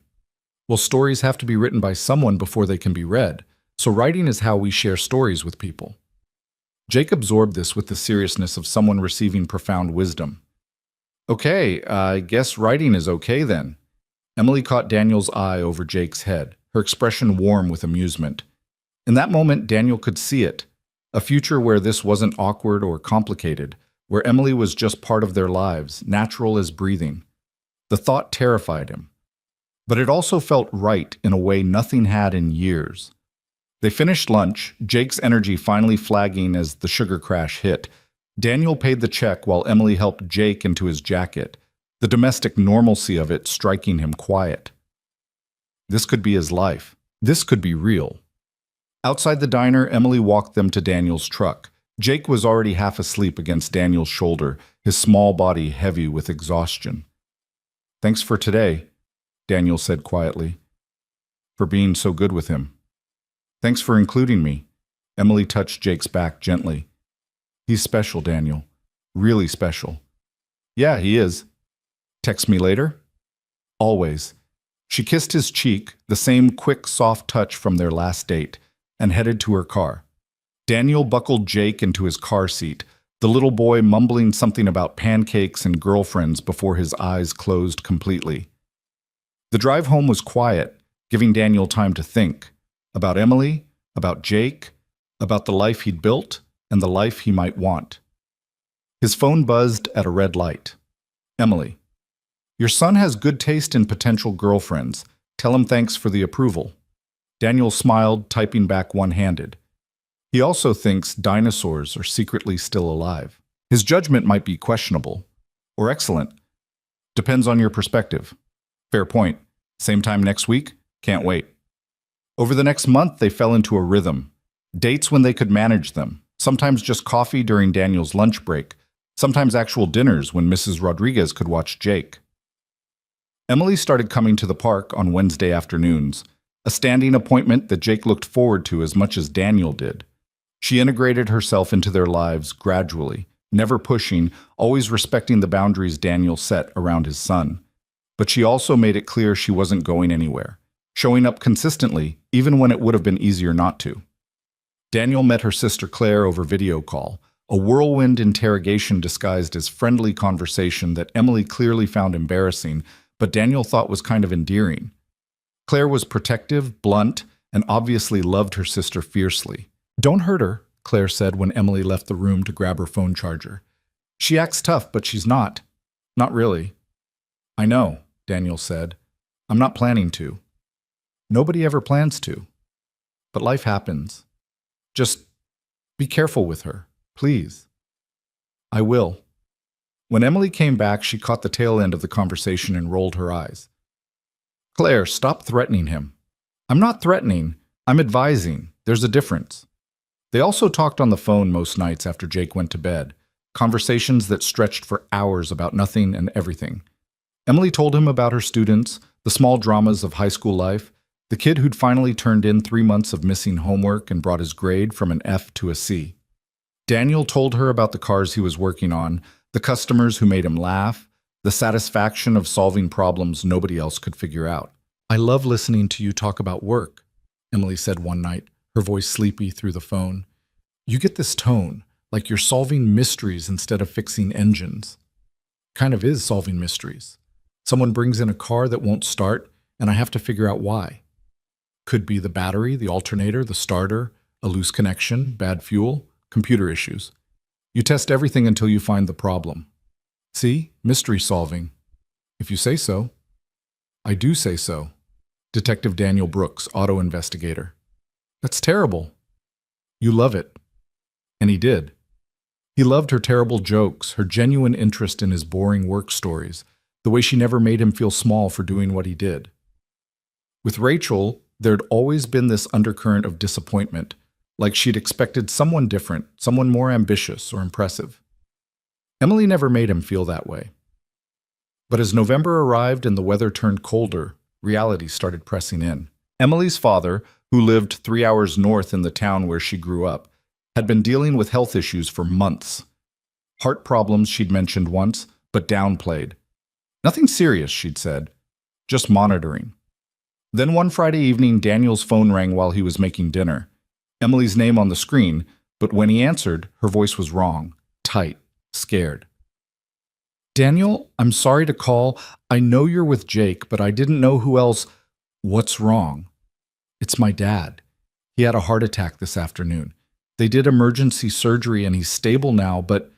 Speaker 1: Well, stories have to be written by someone before they can be read, so writing is how we share stories with people. Jake absorbed this with the seriousness of someone receiving profound wisdom. Okay, I guess writing is okay then. Emily caught Daniel's eye over Jake's head, her expression warm with amusement. In that moment, Daniel could see it, a future where this wasn't awkward or complicated, where Emily was just part of their lives, natural as breathing. The thought terrified him. But it also felt right in a way nothing had in years. They finished lunch, Jake's energy finally flagging as the sugar crash hit. Daniel paid the check while Emily helped Jake into his jacket, the domestic normalcy of it striking him quiet. This could be his life. This could be real. Outside the diner, Emily walked them to Daniel's truck. Jake was already half asleep against Daniel's shoulder, his small body heavy with exhaustion. Thanks for today, Daniel said quietly. For being so good with him. Thanks for including me. Emily touched Jake's back gently. He's special, Daniel. Really special. Yeah, he is. Text me later? Always. She kissed his cheek, the same quick, soft touch from their last date, and headed to her car. Daniel buckled Jake into his car seat, the little boy mumbling something about pancakes and girlfriends before his eyes closed completely. The drive home was quiet, giving Daniel time to think about Emily, about Jake, about the life he'd built and the life he might want. His phone buzzed at a red light. Emily. Your son has good taste in potential girlfriends. Tell him thanks for the approval. Daniel smiled, typing back one-handed. He also thinks dinosaurs are secretly still alive. His judgment might be questionable, or excellent. Depends on your perspective. Fair point. Same time next week? Can't wait. Over the next month, they fell into a rhythm. Dates when they could manage them. Sometimes just coffee during Daniel's lunch break. Sometimes actual dinners when Mrs. Rodriguez could watch Jake. Emily started coming to the park on Wednesday afternoons, a standing appointment that Jake looked forward to as much as Daniel did. She integrated herself into their lives gradually, never pushing, always respecting the boundaries Daniel set around his son. But she also made it clear she wasn't going anywhere, showing up consistently even when it would have been easier not to. Daniel met her sister Claire over video call, a whirlwind interrogation disguised as friendly conversation that Emily clearly found embarrassing, but Daniel thought was kind of endearing. Claire was protective, blunt, and obviously loved her sister fiercely. "Don't hurt her," Claire said when Emily left the room to grab her phone charger. "She acts tough, but she's not. Not really." "I know," Daniel said. "I'm not planning to." Nobody ever plans to. But life happens. Just be careful with her, please. "I will." When Emily came back, she caught the tail end of the conversation and rolled her eyes. "Claire, stop threatening him." "I'm not threatening. I'm advising. There's a difference." They also talked on the phone most nights after Jake went to bed, conversations that stretched for hours about nothing and everything. Emily told him about her students, the small dramas of high school life, the kid who'd finally turned in 3 months of missing homework and brought his grade from an F to a C. Daniel told her about the cars he was working on, the customers who made him laugh, the satisfaction of solving problems nobody else could figure out. "I love listening to you talk about work," Emily said one night, her voice sleepy through the phone. "You get this tone, like you're solving mysteries instead of fixing engines." Kind of is solving mysteries. Someone brings in a car that won't start, and I have to figure out why. Could be the battery, the alternator, the starter, a loose connection, bad fuel, computer issues. You test everything until you find the problem. See? Mystery solving. If you say so. I do say so. Detective Daniel Brooks, auto investigator. That's terrible. You love it. And he did. He loved her terrible jokes, her genuine interest in his boring work stories, the way she never made him feel small for doing what he did. With Rachel, there'd always been this undercurrent of disappointment, like she'd expected someone different, someone more ambitious or impressive. Emily never made him feel that way. But as November arrived and the weather turned colder, reality started pressing in. Emily's father, who lived 3 hours north in the town where she grew up, had been dealing with health issues for months. Heart problems she'd mentioned once, but downplayed. Nothing serious, she'd said, just monitoring. Then one Friday evening, Daniel's phone rang while he was making dinner. Emily's name on the screen, but when he answered, her voice was wrong, tight, scared. "Daniel, I'm sorry to call. I know you're with Jake, but I didn't know who else. What's wrong?" "It's my dad. He had a heart attack this afternoon. They did emergency surgery and he's stable now, but..."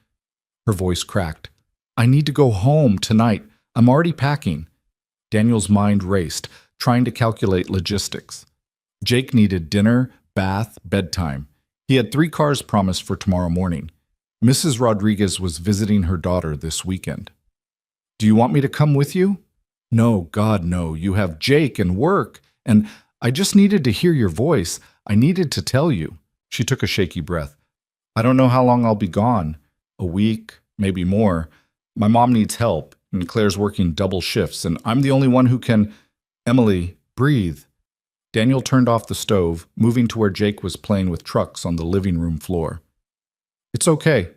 Speaker 1: Her voice cracked. "I need to go home tonight. I'm already packing." Daniel's mind raced, trying to calculate logistics. Jake needed dinner, bath, bedtime. He had 3 cars promised for tomorrow morning. Mrs. Rodriguez was visiting her daughter this weekend. "Do you want me to come with you?" "No, God, no. You have Jake and work, and I just needed to hear your voice. I needed to tell you." She took a shaky breath. "I don't know how long I'll be gone. A week, maybe more. My mom needs help, and Claire's working double shifts, and I'm the only one who can..." "Emily, breathe." Daniel turned off the stove, moving to where Jake was playing with trucks on the living room floor. "It's okay.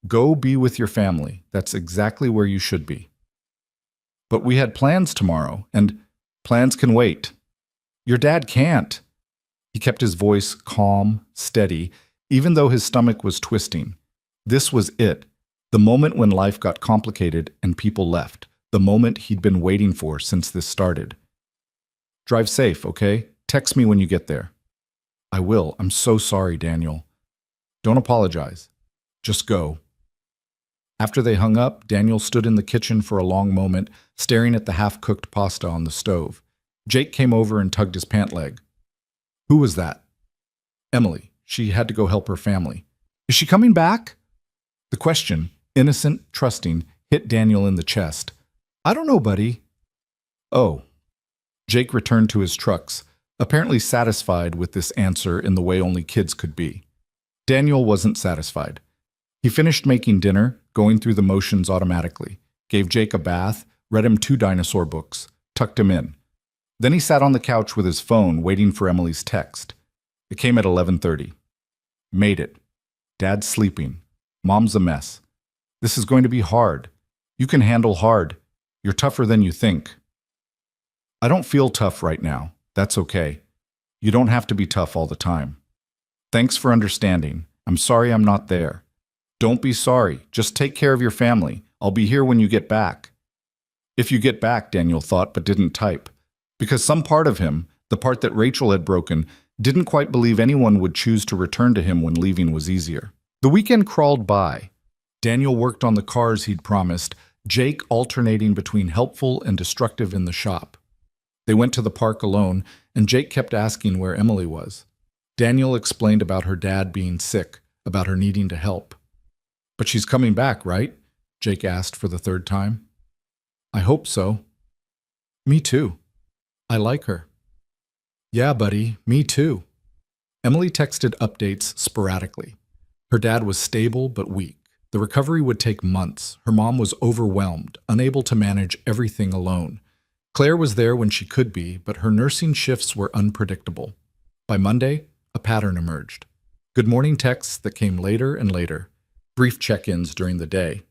Speaker 1: Go be with your family. That's exactly where you should be." "But we had plans tomorrow, and plans can wait." "Your dad can't." He kept his voice calm, steady, even though his stomach was twisting. This was it, the moment when life got complicated and people left, the moment he'd been waiting for since this started. "Drive safe, okay? Text me when you get there." "I will. I'm so sorry, Daniel." "Don't apologize. Just go." After they hung up, Daniel stood in the kitchen for a long moment, staring at the half-cooked pasta on the stove. Jake came over and tugged his pant leg. "Who was that?" "Emily. She had to go help her family." "Is she coming back?" The question, innocent, trusting, hit Daniel in the chest. "I don't know, buddy." "Oh." Jake returned to his trucks, apparently satisfied with this answer in the way only kids could be. Daniel wasn't satisfied. He finished making dinner, going through the motions automatically, gave Jake a bath, read him 2 dinosaur books, tucked him in. Then he sat on the couch with his phone, waiting for Emily's text. It came at 11:30. "Made it. Dad's sleeping. Mom's a mess. This is going to be hard. You can handle hard. You're tougher than you think." "I don't feel tough right now. That's okay. You don't have to be tough all the time." Thanks for understanding. I'm sorry I'm not there. Don't be sorry. Just take care of your family. I'll be here when you get back. If you get back, Daniel thought, but didn't type. Because some part of him, the part that Rachel had broken, didn't quite believe anyone would choose to return to him when leaving was easier. The weekend crawled by. Daniel worked on the cars he'd promised, Jake alternating between helpful and destructive in the shop. They went to the park alone, and Jake kept asking where Emily was. Daniel explained about her dad being sick, about her needing to help. But she's coming back, right? Jake asked for the third time. I hope so. Me too. I like her. Yeah, buddy, me too. Emily texted updates sporadically. Her dad was stable but weak. The recovery would take months. Her mom was overwhelmed, unable to manage everything alone. Claire was there when she could be, but her nursing shifts were unpredictable. By Monday, a pattern emerged. Good morning texts that came later and later. Brief check-ins during the day.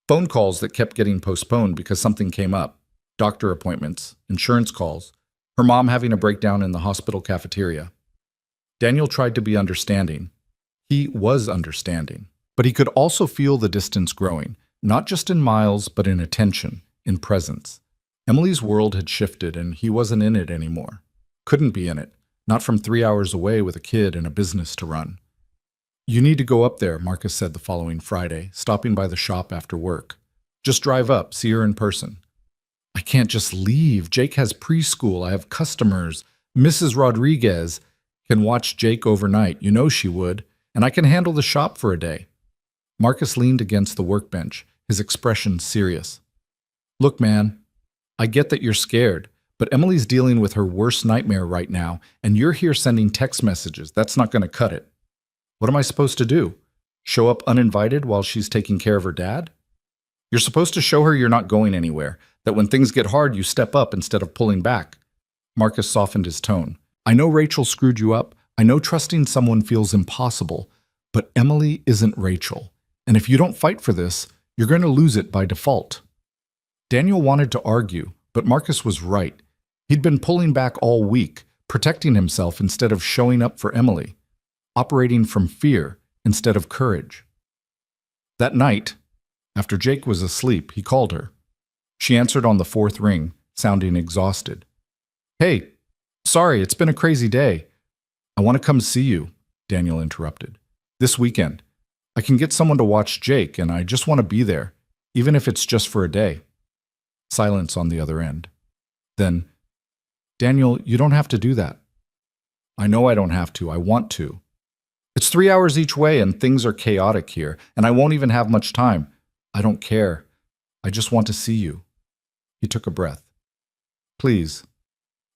Speaker 1: Phone calls that kept getting postponed because something came up. Doctor appointments, insurance calls, her mom having a breakdown in the hospital cafeteria. Daniel tried to be understanding. He was understanding. But he could also feel the distance growing, not just in miles, but in attention, in presence. Emily's world had shifted, and he wasn't in it anymore. Couldn't be in it, not from 3 hours away with a kid and a business to run. You need to go up there, Marcus said the following Friday, stopping by the shop after work. Just drive up, see her in person. I can't just leave. Jake has preschool. I have customers. Mrs. Rodriguez can watch Jake overnight. You know she would. And I can handle the shop for a day. Marcus leaned against the workbench, his expression serious. Look, man, I get that you're scared, but Emily's dealing with her worst nightmare right now, and you're here sending text messages. That's not going to cut it. What am I supposed to do? Show up uninvited while she's taking care of her dad? You're supposed to show her you're not going anywhere, that when things get hard, you step up instead of pulling back. Marcus softened his tone. I know Rachel screwed you up. I know trusting someone feels impossible, but Emily isn't Rachel. And if you don't fight for this, you're going to lose it by default. Daniel wanted to argue, but Marcus was right. He'd been pulling back all week, protecting himself instead of showing up for Emily, operating from fear instead of courage. That night, after Jake was asleep, he called her. She answered on the fourth ring, sounding exhausted. Hey, sorry, it's been a crazy day. I want to come see you, Daniel interrupted. This weekend. I can get someone to watch Jake, and I just want to be there, even if it's just for a day. Silence on the other end. Then, Daniel, you don't have to do that. I know I don't have to. I want to. It's 3 hours each way, and things are chaotic here, and I won't even have much time. I don't care. I just want to see you. He took a breath. Please,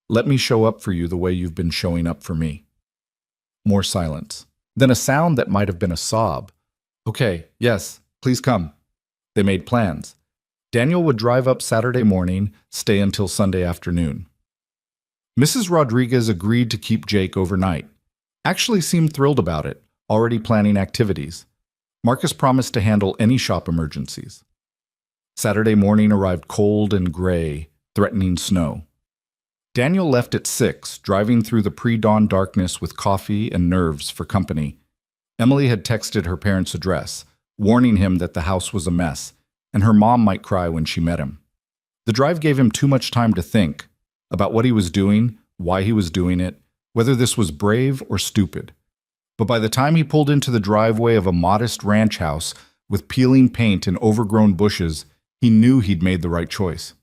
Speaker 1: let me show up for you the way you've been showing up for me. More silence. Then a sound that might have been a sob. Okay, yes, please come. They made plans. Daniel would drive up Saturday morning, stay until Sunday afternoon. Mrs. Rodriguez agreed to keep Jake overnight. Actually seemed thrilled about it, already planning activities. Marcus promised to handle any shop emergencies. Saturday morning arrived cold and gray, threatening snow. Daniel left at 6, driving through the pre-dawn darkness with coffee and nerves for company. Emily had texted her parents' address, warning him that the house was a mess, and her mom might cry when she met him. The drive gave him too much time to think about what he was doing, why he was doing it, whether this was brave or stupid. But by the time he pulled into the driveway of a modest ranch house with peeling paint and overgrown bushes, he knew he'd made the right choice.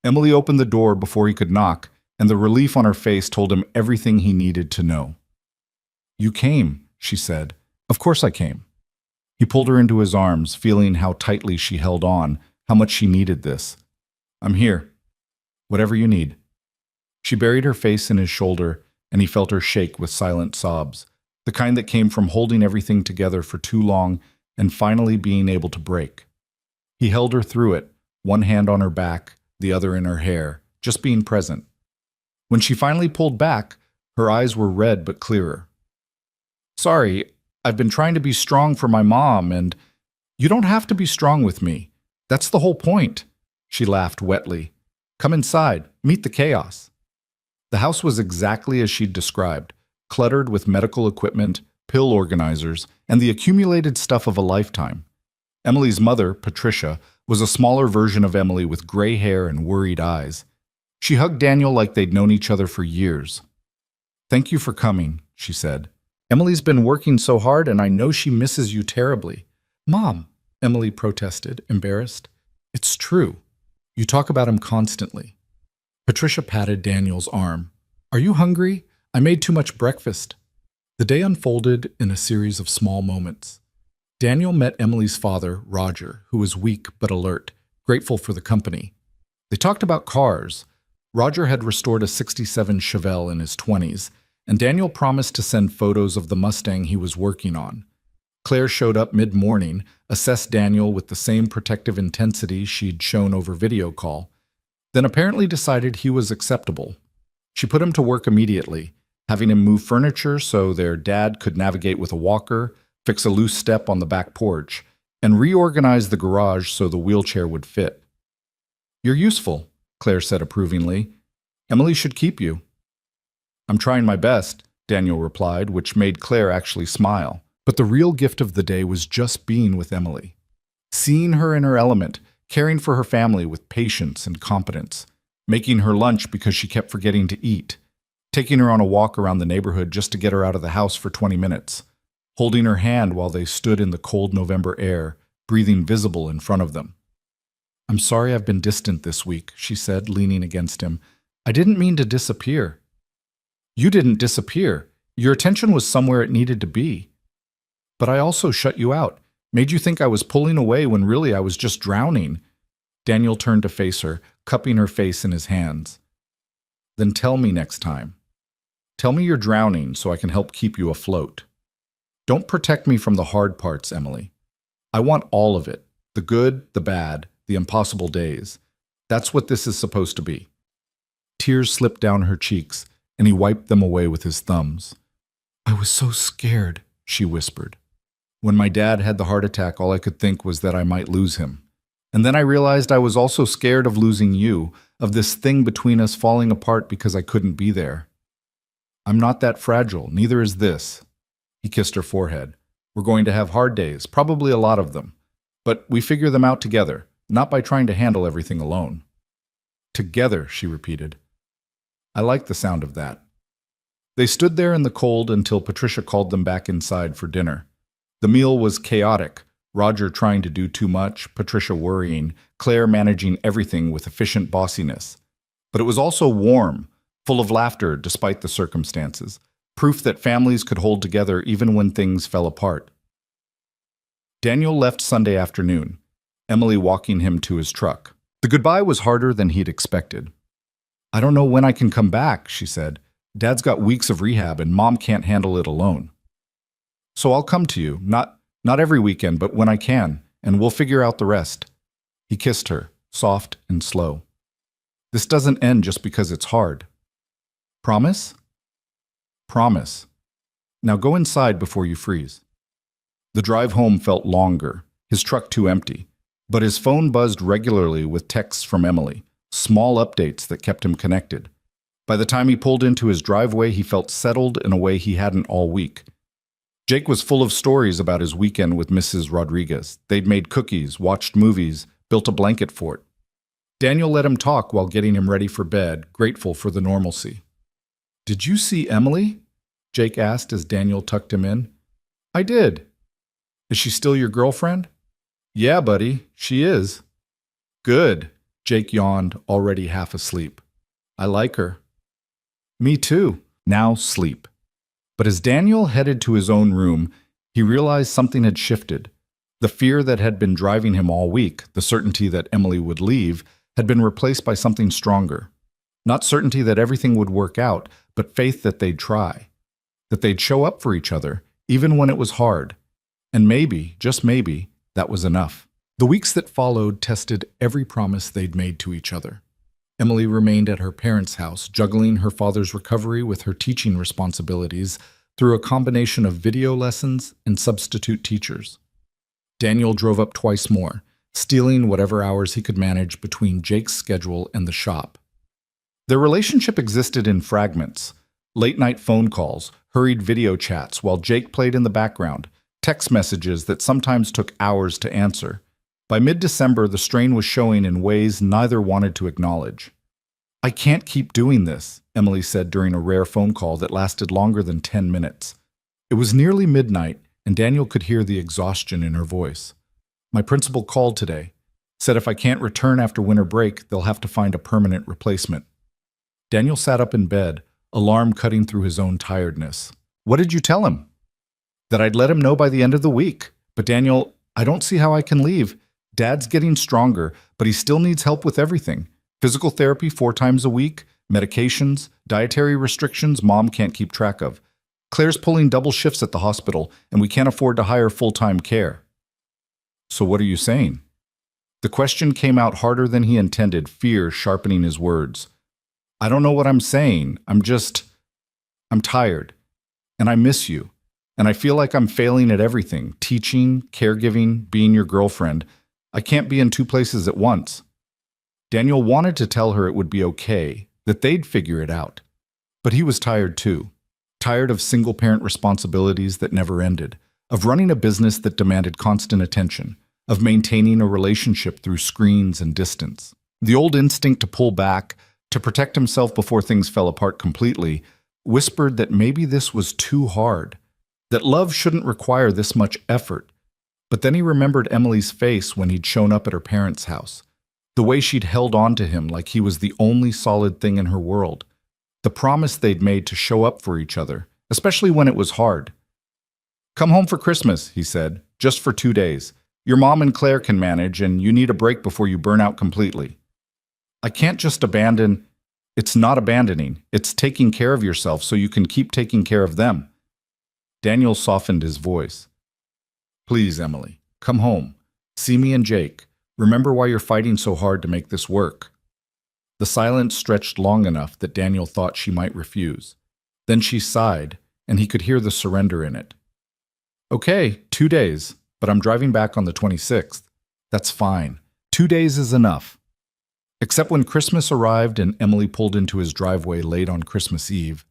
Speaker 1: Emily opened the door before he could knock, and the relief on her face told him everything he needed to know. You came, she said. Of course I came. He pulled her into his arms, feeling how tightly she held on, how much she needed this. I'm here. Whatever you need. She buried her face in his shoulder, and he felt her shake with silent sobs, the kind that came from holding everything together for too long and finally being able to break. He held her through it, one hand on her back, the other in her hair, just being present. When she finally pulled back, her eyes were red but clearer. Sorry, I've been trying to be strong for my mom, and you don't have to be strong with me. That's the whole point. She laughed wetly. Come inside, meet the chaos. The house was exactly as she'd described. cluttered with medical equipment, pill organizers, and the accumulated stuff of a lifetime. Emily's mother, Patricia, was a smaller version of Emily with gray hair and worried eyes. She hugged Daniel like they'd known each other for years. "Thank you for coming," she said. "Emily's been working so hard and I know she misses you terribly." "Mom," Emily protested, embarrassed. "It's true. You talk about him constantly." Patricia patted Daniel's arm. "Are you hungry? I made too much breakfast." The day unfolded in a series of small moments. Daniel met Emily's father, Roger, who was weak but alert, grateful for the company. They talked about cars. Roger had restored a '67 Chevelle in his 20s, and Daniel promised to send photos of the Mustang he was working on. Claire showed up mid-morning, assessed Daniel with the same protective intensity she'd shown over video call, then apparently decided he was acceptable. She put him to work immediately, having him move furniture so their dad could navigate with a walker, fix a loose step on the back porch, and reorganize the garage so the wheelchair would fit. "You're useful," Claire said approvingly. "Emily should keep you." "I'm trying my best," Daniel replied, which made Claire actually smile. But the real gift of the day was just being with Emily. Seeing her in her element, caring for her family with patience and competence, making her lunch because she kept forgetting to eat, taking her on a walk around the neighborhood just to get her out of the house for 20 minutes, holding her hand while they stood in the cold November air, breathing visible in front of them. "I'm sorry I've been distant this week," she said, leaning against him. "I didn't mean to disappear." "You didn't disappear. Your attention was somewhere it needed to be. But I also shut you out, made you think I was pulling away when really I was just drowning." Daniel turned to face her, cupping her face in his hands. "Then tell me next time. Tell me you're drowning so I can help keep you afloat. Don't protect me from the hard parts, Emily. I want all of it, the good, the bad, the impossible days. That's what this is supposed to be." Tears slipped down her cheeks, and he wiped them away with his thumbs. "I was so scared," she whispered. "When my dad had the heart attack, all I could think was that I might lose him. And then I realized I was also scared of losing you, of this thing between us falling apart because I couldn't be there. I'm not that fragile, neither is this." He kissed her forehead. "We're going to have hard days, probably a lot of them. But we figure them out together, not by trying to handle everything alone." "Together," she repeated. I liked the sound of that. They stood there in the cold until Patricia called them back inside for dinner. The meal was chaotic, Roger trying to do too much, Patricia worrying, Claire managing everything with efficient bossiness. But it was also warm, full of laughter despite the circumstances, proof that families could hold together even when things fell apart. Daniel left Sunday afternoon, Emily walking him to his truck. The goodbye was harder than he'd expected. "I don't know when I can come back," she said. "Dad's got weeks of rehab and Mom can't handle it alone. So I'll come to you, not every weekend, but when I can, and we'll figure out the rest." He kissed her, soft and slow. "This doesn't end just because it's hard. Promise?" "Promise. Now go inside before you freeze." The drive home felt longer, his truck too empty, but his phone buzzed regularly with texts from Emily, small updates that kept him connected. By the time he pulled into his driveway, he felt settled in a way he hadn't all week. Jake was full of stories about his weekend with Mrs. Rodriguez. They'd made cookies, watched movies, built a blanket fort. Daniel let him talk while getting him ready for bed, grateful for the normalcy. "Did you see Emily?" Jake asked as Daniel tucked him in. "I did." "Is she still your girlfriend?" "Yeah, buddy, she is." "Good." Jake yawned, already half asleep. "I like her." "Me too." Now sleep. But as Daniel headed to his own room, he realized something had shifted. The fear that had been driving him all week, the certainty that Emily would leave, had been replaced by something stronger. Not certainty that everything would work out, but faith that they'd try. That they'd show up for each other, even when it was hard. And maybe, just maybe, that was enough. The weeks that followed tested every promise they'd made to each other. Emily remained at her parents' house, juggling her father's recovery with her teaching responsibilities through a combination of video lessons and substitute teachers. Daniel drove up twice more, stealing whatever hours he could manage between Jake's schedule and the shop. Their relationship existed in fragments, Late-night phone calls, hurried video chats while Jake played in the background, text messages that sometimes took hours to answer. By mid-December, the strain was showing in ways neither wanted to acknowledge. "I can't keep doing this," Emily said during a rare phone call that lasted longer than 10 minutes. It was nearly midnight, and Daniel could hear the exhaustion in her voice. "My principal called today. Said if I can't return after winter break, they'll have to find a permanent replacement." Daniel sat up in bed, alarm cutting through his own tiredness. "What did you tell him?" "That I'd let him know by the end of the week. But Daniel, I don't see how I can leave. Dad's getting stronger, but he still needs help with everything. Physical therapy 4 times a week, medications, dietary restrictions Mom can't keep track of. Claire's pulling double shifts at the hospital, and we can't afford to hire full-time care." "So what are you saying?" The question came out harder than he intended, fear sharpening his words. "I don't know what I'm saying. I'm tired. And I miss you. And I feel like I'm failing at everything. Teaching, caregiving, being your girlfriend. I can't be in 2 places at once." Daniel wanted to tell her it would be okay, that they'd figure it out. But he was tired too. Tired of single-parent responsibilities that never ended, of running a business that demanded constant attention, of maintaining a relationship through screens and distance. The old instinct to pull back, to protect himself before things fell apart completely, whispered that maybe this was too hard, that love shouldn't require this much effort. But then he remembered Emily's face when he'd shown up at her parents' house, the way she'd held on to him like he was the only solid thing in her world, the promise they'd made to show up for each other, especially when it was hard. "Come home for Christmas," he said, "just for 2 days. Your mom and Claire can manage, and you need a break before you burn out completely." "I can't just abandon—" "It's not abandoning. It's taking care of yourself so you can keep taking care of them." Daniel softened his voice. "Please, Emily, come home. See me and Jake. Remember why you're fighting so hard to make this work." The silence stretched long enough that Daniel thought she might refuse. Then she sighed, and he could hear the surrender in it. "Okay, 2 days, but I'm driving back on the 26th. That's fine. 2 days is enough." Except when Christmas arrived and Emily pulled into his driveway late on Christmas Eve,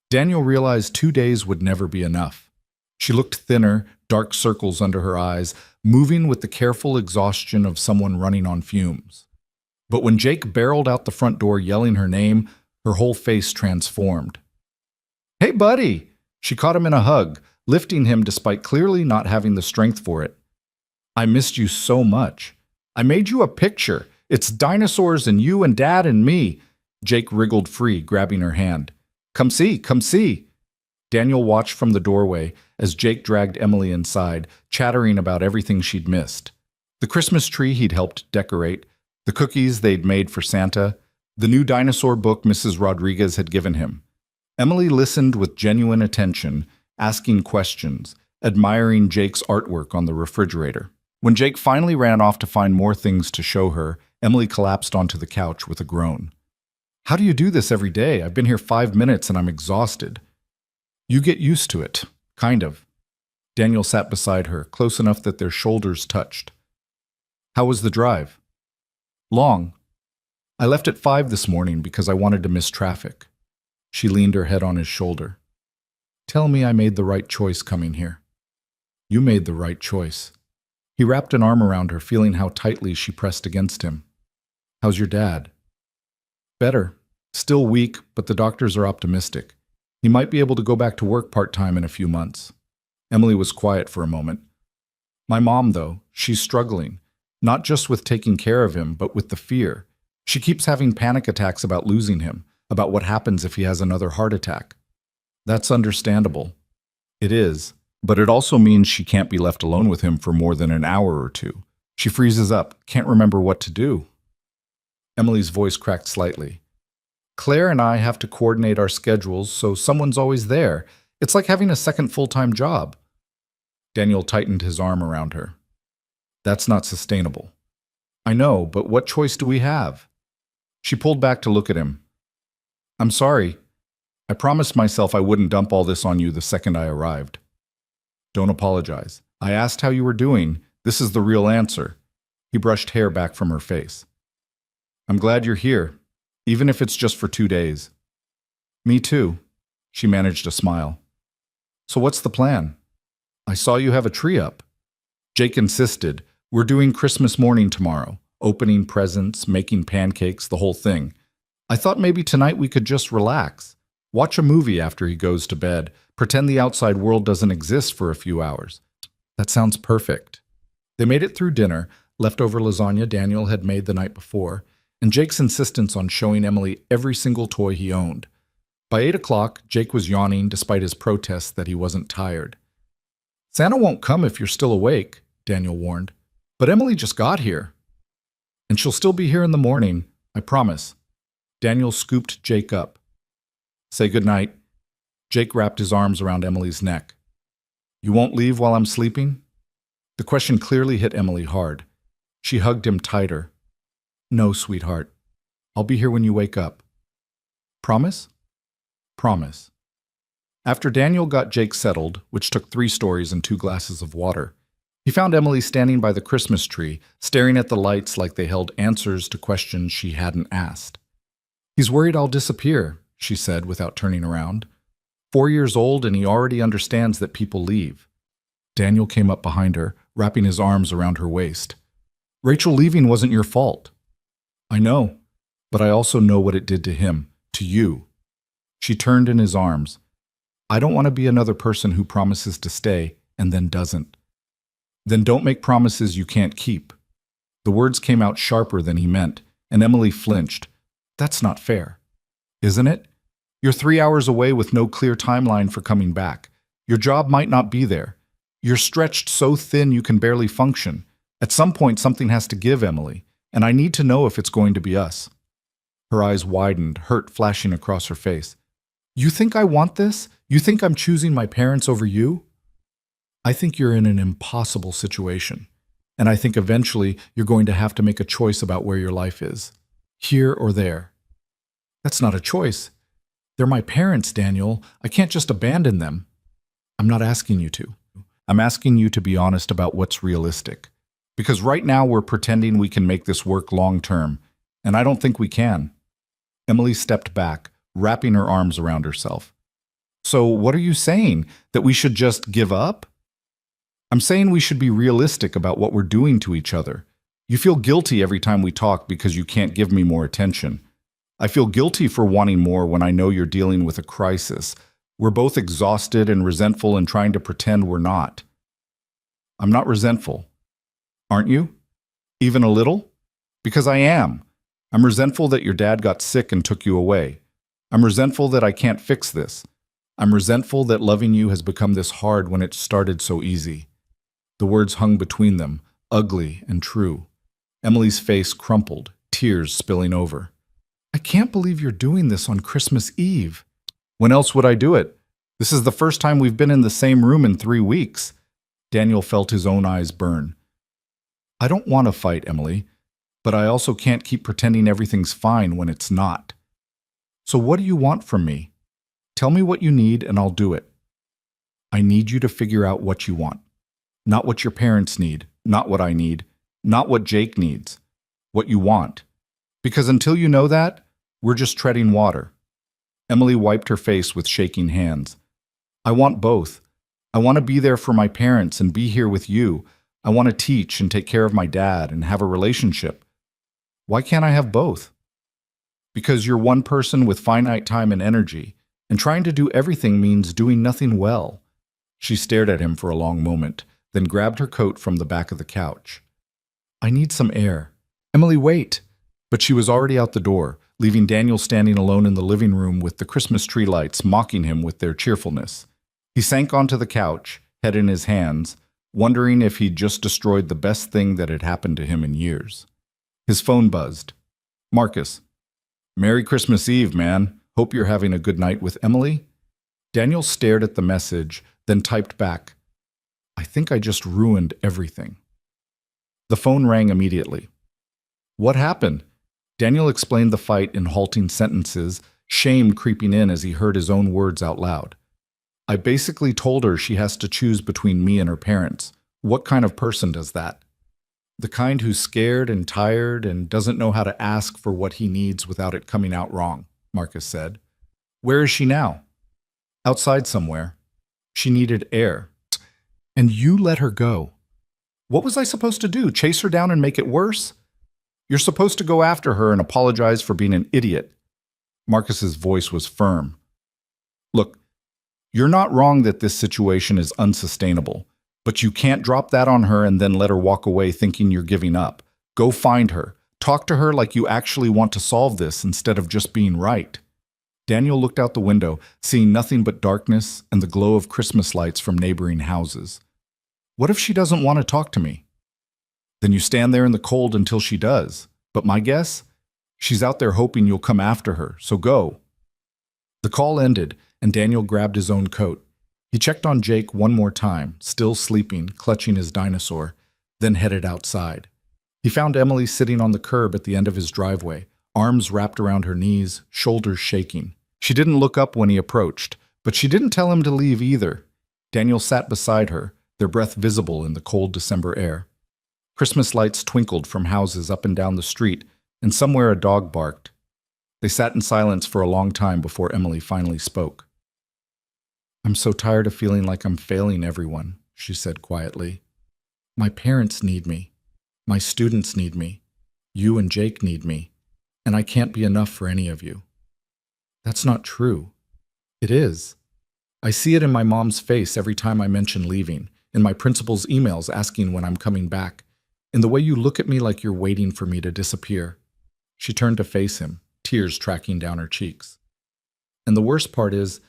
Speaker 1: Daniel realized 2 days would never be enough. She looked thinner, dark circles under her eyes, moving with the careful exhaustion of someone running on fumes. But when Jake barreled out the front door yelling her name, her whole face transformed. "Hey, buddy!" She caught him in a hug, lifting him despite clearly not having the strength for it. "I missed you so much. I made you a picture. It's dinosaurs and you and Dad and me." Jake wriggled free, grabbing her hand. "Come see, come see." Daniel watched from the doorway as Jake dragged Emily inside, chattering about everything she'd missed. The Christmas tree he'd helped decorate, the cookies they'd made for Santa, the new dinosaur book Mrs. Rodriguez had given him. Emily listened with genuine attention, asking questions, admiring Jake's artwork on the refrigerator. When Jake finally ran off to find more things to show her, Emily collapsed onto the couch with a groan. "How do you do this every day? I've been here 5 minutes and I'm exhausted." "You get used to it. Kind of." Daniel sat beside her, close enough that their shoulders touched. "How was the drive?" "Long. I left at 5 this morning because I wanted to miss traffic." She leaned her head on his shoulder. "Tell me I made the right choice coming here." "You made the right choice." He wrapped an arm around her, feeling how tightly she pressed against him. "How's your dad?" "Better. Still weak, but the doctors are optimistic. He might be able to go back to work part-time in a few months." Emily was quiet for a moment. "My mom, though, she's struggling. Not just with taking care of him, but with the fear. She keeps having panic attacks about losing him, about what happens if he has another heart attack." "That's understandable." "It is, but it also means she can't be left alone with him for more than an hour or two. She freezes up, can't remember what to do." Emily's voice cracked slightly. "Claire and I have to coordinate our schedules, so someone's always there. It's like having a second full-time job." Daniel tightened his arm around her. "That's not sustainable." "I know, but what choice do we have?" She pulled back to look at him. "I'm sorry. I promised myself I wouldn't dump all this on you the second I arrived." "Don't apologize. I asked how you were doing. This is the real answer." He brushed hair back from her face. "I'm glad you're here, even if it's just for 2 days." "Me too." She managed a smile. So what's the plan? I saw you have a tree up. Jake insisted. We're doing Christmas morning tomorrow. Opening presents, making pancakes, the whole thing. I thought maybe tonight we could just relax. Watch a movie after he goes to bed. Pretend the outside world doesn't exist for a few hours. That sounds perfect. They made it through dinner, leftover lasagna Daniel had made the night before, and Jake's insistence on showing Emily every single toy he owned. By 8 o'clock, Jake was yawning despite his protests that he wasn't tired. Santa won't come if you're still awake, Daniel warned. But Emily just got here. And she'll still be here in the morning, I promise. Daniel scooped Jake up. Say goodnight. Jake wrapped his arms around Emily's neck. You won't leave while I'm sleeping? The question clearly hit Emily hard. She hugged him tighter. No, sweetheart. I'll be here when you wake up. Promise? Promise. After Daniel got Jake settled, which took 3 stories and 2 glasses of water, he found Emily standing by the Christmas tree, staring at the lights like they held answers to questions she hadn't asked. He's worried I'll disappear, she said without turning around. 4 years old and he already understands that people leave. Daniel came up behind her, wrapping his arms around her waist. Rachel leaving wasn't your fault. I know, but I also know what it did to him, to you. She turned in his arms. I don't want to be another person who promises to stay and then doesn't. Then don't make promises you can't keep. The words came out sharper than he meant, and Emily flinched. That's not fair. Isn't it? You're 3 hours away with no clear timeline for coming back. Your job might not be there. You're stretched so thin you can barely function. At some point something has to give, Emily, and I need to know if it's going to be us. Her eyes widened, hurt flashing across her face. You think I want this? You think I'm choosing my parents over you? I think you're in an impossible situation, and I think eventually you're going to have to make a choice about where your life is, here or there. That's not a choice. They're my parents, Daniel. I can't just abandon them. I'm not asking you to. I'm asking you to be honest about what's realistic. Because right now we're pretending we can make this work long term, and I don't think we can. Emily stepped back, wrapping her arms around herself. So what are you saying? That we should just give up? I'm saying we should be realistic about what we're doing to each other. You feel guilty every time we talk because you can't give me more attention. I feel guilty for wanting more when I know you're dealing with a crisis. We're both exhausted and resentful and trying to pretend we're not. I'm not resentful. Aren't you? Even a little? Because I am. I'm resentful that your dad got sick and took you away. I'm resentful that I can't fix this. I'm resentful that loving you has become this hard when it started so easy. The words hung between them, ugly and true. Emily's face crumpled, tears spilling over. I can't believe you're doing this on Christmas Eve. When else would I do it? This is the first time we've been in the same room in 3 weeks. Daniel felt his own eyes burn. I don't want to fight, Emily, but I also can't keep pretending everything's fine when it's not. So what do you want from me? Tell me what you need and I'll do it. I need you to figure out what you want. Not what your parents need, not what I need, not what Jake needs. What you want. Because until you know that, we're just treading water. Emily wiped her face with shaking hands. I want both. I want to be there for my parents and be here with you. I want to teach and take care of my dad and have a relationship. Why can't I have both? Because you're one person with finite time and energy, and trying to do everything means doing nothing well. She stared at him for a long moment, then grabbed her coat from the back of the couch. I need some air. Emily, wait. But she was already out the door, leaving Daniel standing alone in the living room with the Christmas tree lights mocking him with their cheerfulness. He sank onto the couch, head in his hands, wondering if he'd just destroyed the best thing that had happened to him in years. His phone buzzed. Marcus. Merry Christmas Eve, man. Hope you're having a good night with Emily. Daniel stared at the message, then typed back, I think I just ruined everything. The phone rang immediately. What happened? Daniel explained the fight in halting sentences, shame creeping in as he heard his own words out loud. I basically told her she has to choose between me and her parents. What kind of person does that? The kind who's scared and tired and doesn't know how to ask for what he needs without it coming out wrong, Marcus said. Where is she now? Outside somewhere. She needed air. And you let her go. What was I supposed to do? Chase her down and make it worse? You're supposed to go after her and apologize for being an idiot. Marcus's voice was firm. Look, you're not wrong that this situation is unsustainable, but you can't drop that on her and then let her walk away thinking you're giving up. Go find her. Talk to her like you actually want to solve this instead of just being right. Daniel looked out the window, seeing nothing but darkness and the glow of Christmas lights from neighboring houses. What if she doesn't want to talk to me? Then you stand there in the cold until she does. But my guess? She's out there hoping you'll come after her, so go. The call ended, and Daniel grabbed his own coat. He checked on Jake one more time, still sleeping, clutching his dinosaur, then headed outside. He found Emily sitting on the curb at the end of his driveway, arms wrapped around her knees, shoulders shaking. She didn't look up when he approached, but she didn't tell him to leave either. Daniel sat beside her, their breath visible in the cold December air. Christmas lights twinkled from houses up and down the street, and somewhere a dog barked. They sat in silence for a long time before Emily finally spoke. "I'm so tired of feeling like I'm failing everyone," she said quietly. "My parents need me. My students need me. You and Jake need me. And I can't be enough for any of you." "That's not true." "It is. I see it in my mom's face every time I mention leaving, in my principal's emails asking when I'm coming back, in the way you look at me like you're waiting for me to disappear." She turned to face him, tears tracking down her cheeks. "And the worst part is,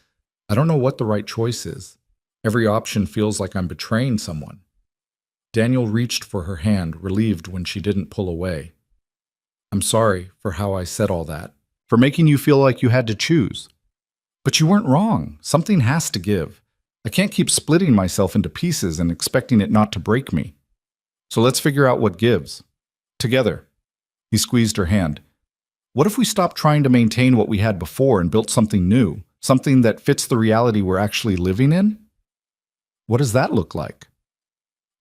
Speaker 1: I don't know what the right choice is. Every option feels like I'm betraying someone." Daniel reached for her hand, relieved when she didn't pull away. "I'm sorry for how I said all that, for making you feel like you had to choose. But you weren't wrong. Something has to give. I can't keep splitting myself into pieces and expecting it not to break me. So let's figure out what gives. Together." He squeezed her hand. "What if we stopped trying to maintain what we had before and built something new, something that fits the reality we're actually living in?" "What does that look like?"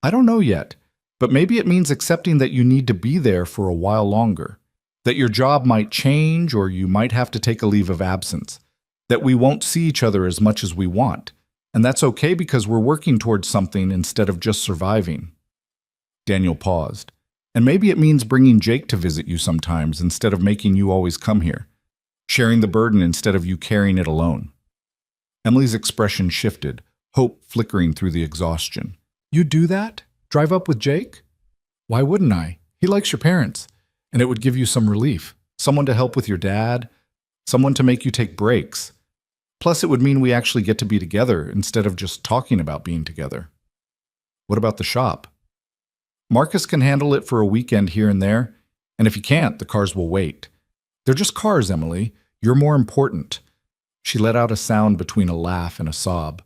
Speaker 1: "I don't know yet, but maybe it means accepting that you need to be there for a while longer, that your job might change or you might have to take a leave of absence, that we won't see each other as much as we want, and that's okay because we're working towards something instead of just surviving." Daniel paused. "And maybe it means bringing Jake to visit you sometimes instead of making you always come here, sharing the burden instead of you carrying it alone." Emily's expression shifted, hope flickering through the exhaustion. "You'd do that? Drive up with Jake?" "Why wouldn't I? He likes your parents. And it would give you some relief. Someone to help with your dad. Someone to make you take breaks. Plus, it would mean we actually get to be together instead of just talking about being together." "What about the shop?" "Marcus can handle it for a weekend here and there. And if he can't, the cars will wait. They're just cars, Emily. You're more important." She let out a sound between a laugh and a sob.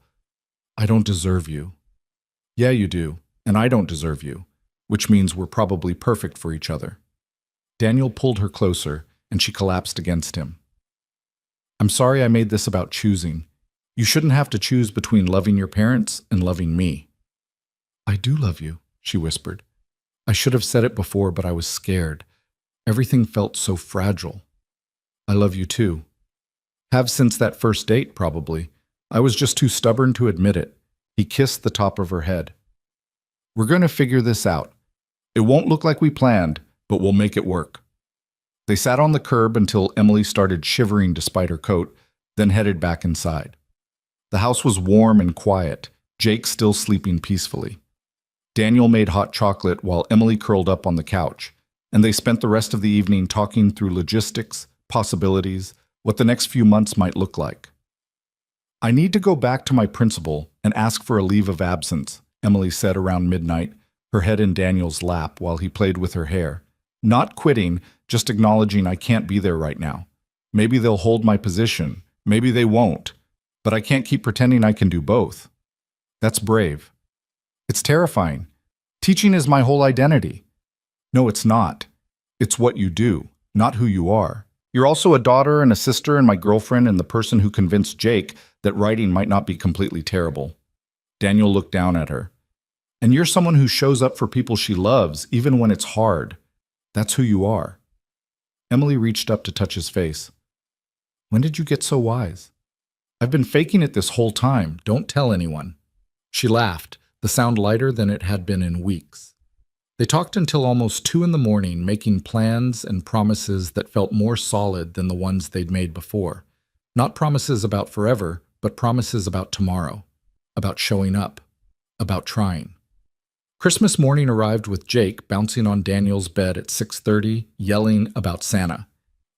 Speaker 1: "I don't deserve you." "Yeah, you do. And I don't deserve you. Which means we're probably perfect for each other." Daniel pulled her closer, and she collapsed against him. "I'm sorry I made this about choosing. You shouldn't have to choose between loving your parents and loving me." "I do love you," she whispered. "I should have said it before, but I was scared. Everything felt so fragile." "I love you too. Have since that first date, probably. I was just too stubborn to admit it." He kissed the top of her head. "We're going to figure this out. It won't look like we planned, but we'll make it work." They sat on the curb until Emily started shivering despite her coat, then headed back inside. The house was warm and quiet, Jake still sleeping peacefully. Daniel made hot chocolate while Emily curled up on the couch, and they spent the rest of the evening talking through logistics, possibilities, what the next few months might look like. "I need to go back to my principal and ask for a leave of absence," Emily said around midnight, her head in Daniel's lap while he played with her hair. "Not quitting, just acknowledging I can't be there right now. Maybe they'll hold my position, maybe they won't, but I can't keep pretending I can do both." "That's brave." "It's terrifying. Teaching is my whole identity." "No, it's not. It's what you do, not who you are. You're also a daughter and a sister and my girlfriend and the person who convinced Jake that writing might not be completely terrible." Daniel looked down at her. "And you're someone who shows up for people she loves, even when it's hard. That's who you are." Emily reached up to touch his face. "When did you get so wise?" I've been faking it this whole time. Don't tell anyone. She laughed, the sound lighter than it had been in weeks. They talked until almost 2 in the morning, making plans and promises that felt more solid than the ones they'd made before. Not promises about forever, but promises about tomorrow, about showing up, about trying. Christmas morning arrived with Jake bouncing on Daniel's bed at 6:30, yelling about Santa.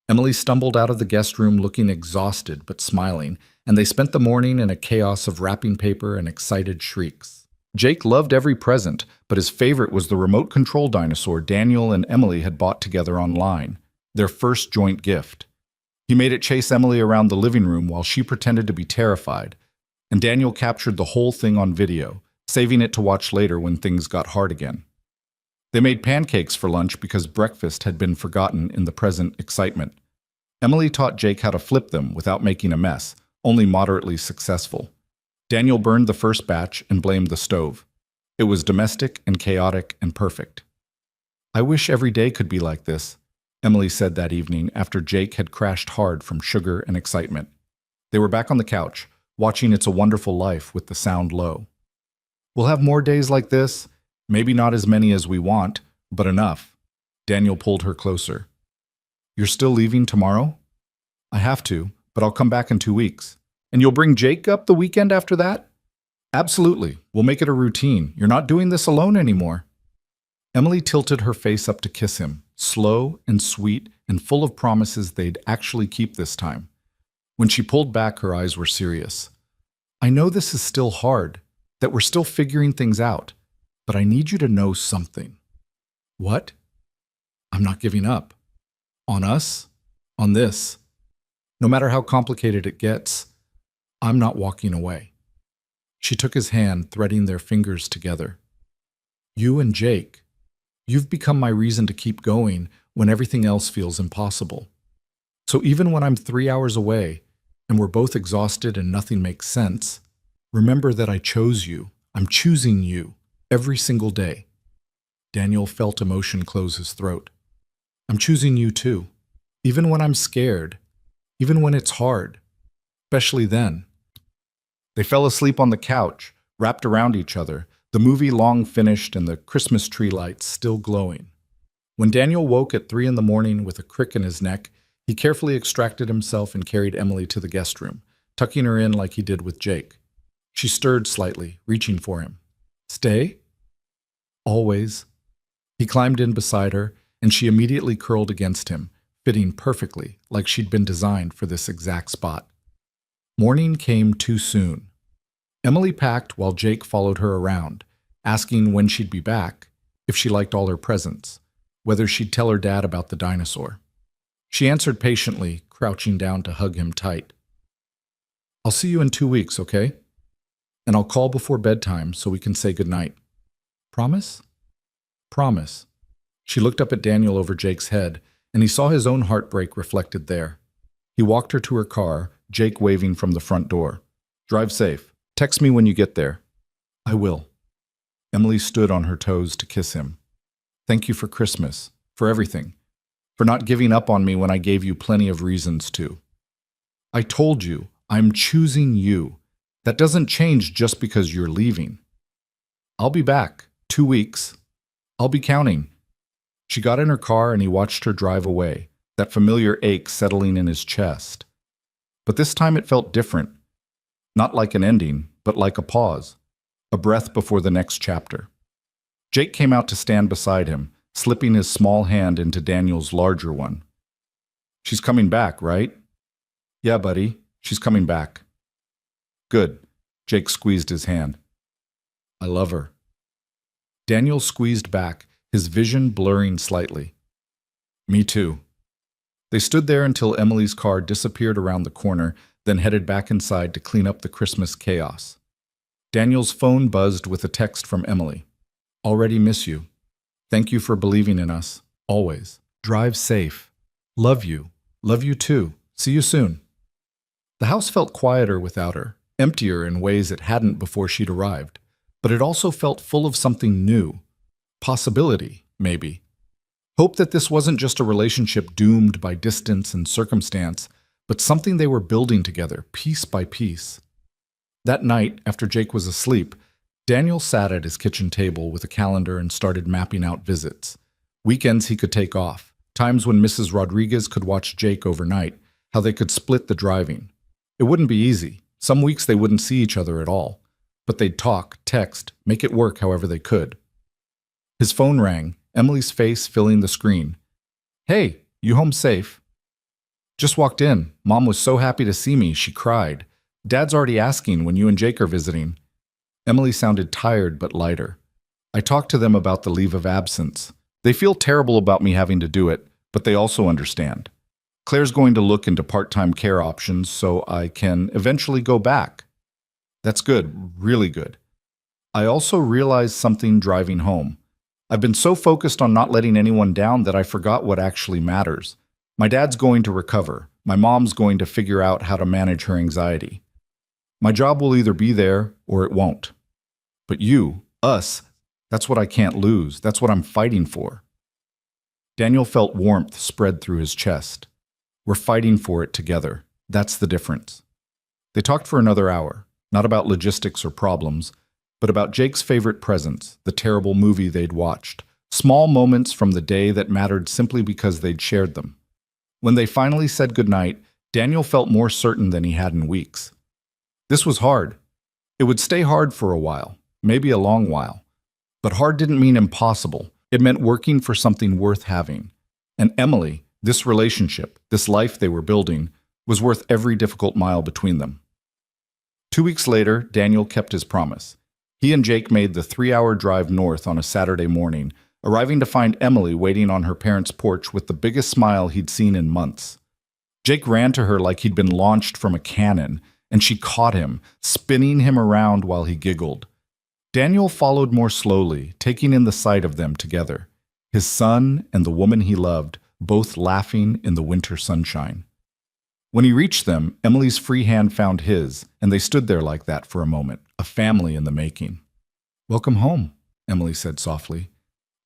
Speaker 1: Emily stumbled out of the guest room looking exhausted but smiling, and they spent the morning in a chaos of wrapping paper and excited shrieks. Jake loved every present, but his favorite was the remote control dinosaur Daniel and Emily had bought together online, their first joint gift. He made it chase Emily around the living room while she pretended to be terrified, and Daniel captured the whole thing on video, saving it to watch later when things got hard again. They made pancakes for lunch because breakfast had been forgotten in the present excitement. Emily taught Jake how to flip them without making a mess, only moderately successful. Daniel burned the first batch and blamed the stove. It was domestic and chaotic and perfect. "I wish every day could be like this," Emily said that evening after Jake had crashed hard from sugar and excitement. They were back on the couch, watching It's a Wonderful Life with the sound low. "We'll have more days like this, maybe not as many as we want, but enough." Daniel pulled her closer. "You're still leaving tomorrow?" "I have to, but I'll come back in 2 weeks. And you'll bring Jake up the weekend after that?" "Absolutely. We'll make it a routine. You're not doing this alone anymore." Emily tilted her face up to kiss him, slow and sweet and full of promises they'd actually keep this time. When she pulled back, her eyes were serious. "I know this is still hard, that we're still figuring things out, but I need you to know something." "What?" "I'm not giving up. On us, on this. No matter how complicated it gets, I'm not walking away." She took his hand, threading their fingers together. "You and Jake, you've become my reason to keep going when everything else feels impossible. So even when I'm 3 hours away and we're both exhausted and nothing makes sense, remember that I chose you. I'm choosing you every single day." Daniel felt emotion close his throat. "I'm choosing you too, even when I'm scared, even when it's hard, especially then." They fell asleep on the couch, wrapped around each other, the movie long finished and the Christmas tree lights still glowing. When Daniel woke at 3 in the morning with a crick in his neck, he carefully extracted himself and carried Emily to the guest room, tucking her in like he did with Jake. She stirred slightly, reaching for him. "Stay?" "Always." He climbed in beside her, and she immediately curled against him, fitting perfectly, like she'd been designed for this exact spot. Morning came too soon. Emily packed while Jake followed her around, asking when she'd be back, if she liked all her presents, whether she'd tell her dad about the dinosaur. She answered patiently, crouching down to hug him tight. "I'll see you in 2 weeks, okay? And I'll call before bedtime so we can say goodnight. Promise?" "Promise." She looked up at Daniel over Jake's head, and he saw his own heartbreak reflected there. He walked her to her car, Jake waving from the front door. "Drive safe. Text me when you get there." "I will." Emily stood on her toes to kiss him. "Thank you for Christmas, for everything, for not giving up on me when I gave you plenty of reasons to. I told you, I'm choosing you. That doesn't change just because you're leaving. I'll be back. 2 weeks. I'll be counting." She got in her car and he watched her drive away, that familiar ache settling in his chest. But this time it felt different. Not like an ending, but like a pause, a breath before the next chapter. Jake came out to stand beside him, slipping his small hand into Daniel's larger one. "She's coming back, right?" "Yeah, buddy, she's coming back." "Good." Jake squeezed his hand. "I love her." Daniel squeezed back, his vision blurring slightly. "Me too." They stood there until Emily's car disappeared around the corner, then headed back inside to clean up the Christmas chaos. Daniel's phone buzzed with a text from Emily. "Already miss you. Thank you for believing in us, always. Drive safe. Love you. Love you too. See you soon." The house felt quieter without her, emptier in ways it hadn't before she'd arrived, but it also felt full of something new. Possibility, maybe. Hope that this wasn't just a relationship doomed by distance and circumstance, but something they were building together, piece by piece. That night, after Jake was asleep, Daniel sat at his kitchen table with a calendar and started mapping out visits. Weekends he could take off, times when Mrs. Rodriguez could watch Jake overnight, how they could split the driving. It wouldn't be easy. Some weeks they wouldn't see each other at all, but they'd talk, text, make it work however they could. His phone rang, Emily's face filling the screen. "Hey, you home safe?" "Just walked in. Mom was so happy to see me, she cried. Dad's already asking when you and Jake are visiting." Emily sounded tired but lighter. "I talked to them about the leave of absence. They feel terrible about me having to do it, but they also understand. Claire's going to look into part-time care options so I can eventually go back." "That's good, really good." "I also realized something driving home. I've been so focused on not letting anyone down that I forgot what actually matters. My dad's going to recover. My mom's going to figure out how to manage her anxiety. My job will either be there or it won't. But you, us, that's what I can't lose. That's what I'm fighting for." Daniel felt warmth spread through his chest. We're fighting for it together. That's the difference. They talked for another hour, not about logistics or problems, but about Jake's favorite presents, the terrible movie they'd watched, small moments from the day that mattered simply because they'd shared them. When they finally said goodnight, Daniel felt more certain than he had in weeks. This was hard. It would stay hard for a while, maybe a long while. But hard didn't mean impossible. It meant working for something worth having. And Emily, this relationship, this life they were building, was worth every difficult mile between them. 2 weeks later, Daniel kept his promise. He and Jake made the 3-hour drive north on a Saturday morning, arriving to find Emily waiting on her parents' porch with the biggest smile he'd seen in months. Jake ran to her like he'd been launched from a cannon, and she caught him, spinning him around while he giggled. Daniel followed more slowly, taking in the sight of them together, his son and the woman he loved, both laughing in the winter sunshine. When he reached them, Emily's free hand found his, and they stood there like that for a moment, a family in the making. "Welcome home," Emily said softly.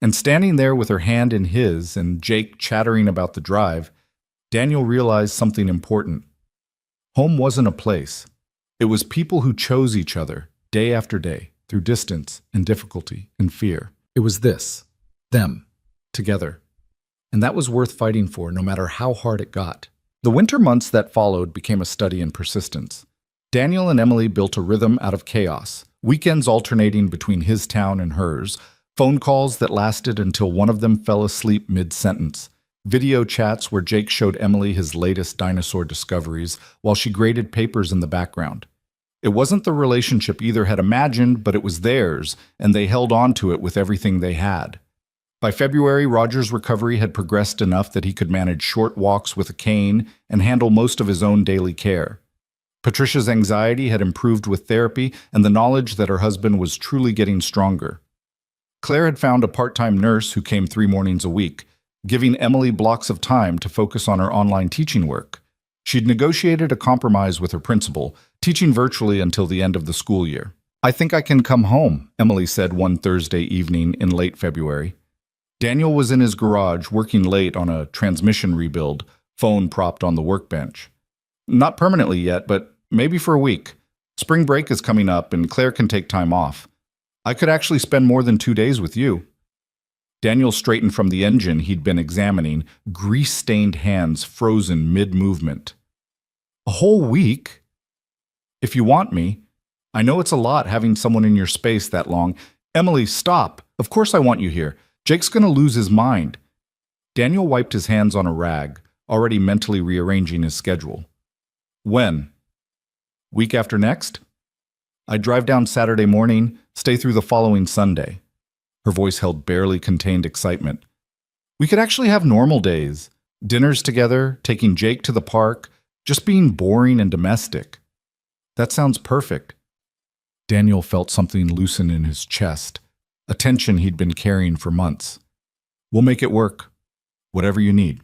Speaker 1: And standing there with her hand in his and Jake chattering about the drive, Daniel realized something important. Home wasn't a place. It was people who chose each other, day after day, through distance and difficulty and fear. It was this, them, together. And that was worth fighting for, no matter how hard it got. The winter months that followed became a study in persistence. Daniel and Emily built a rhythm out of chaos, weekends alternating between his town and hers, phone calls that lasted until one of them fell asleep mid-sentence, video chats where Jake showed Emily his latest dinosaur discoveries while she graded papers in the background. It wasn't the relationship either had imagined, but it was theirs, and they held on to it with everything they had. By February, Roger's recovery had progressed enough that he could manage short walks with a cane and handle most of his own daily care. Patricia's anxiety had improved with therapy and the knowledge that her husband was truly getting stronger. Claire had found a part-time nurse who came 3 mornings a week, giving Emily blocks of time to focus on her online teaching work. She'd negotiated a compromise with her principal, teaching virtually until the end of the school year. "I think I can come home," Emily said one Thursday evening in late February. Daniel was in his garage working late on a transmission rebuild, phone propped on the workbench. "Not permanently yet, but maybe for a week. Spring break is coming up and Claire can take time off. I could actually spend more than 2 days with you." Daniel straightened from the engine he'd been examining, grease-stained hands frozen mid-movement. "A whole week? If you want me. I know it's a lot having someone in your space that long." "Emily, stop. Of course I want you here. Jake's going to lose his mind." Daniel wiped his hands on a rag, already mentally rearranging his schedule. "When? Week after next? I'd drive down Saturday morning, stay through the following Sunday." Her voice held barely contained excitement. "We could actually have normal days. Dinners together, taking Jake to the park, just being boring and domestic." "That sounds perfect." Daniel felt something loosen in his chest, a tension he'd been carrying for months. "We'll make it work. Whatever you need."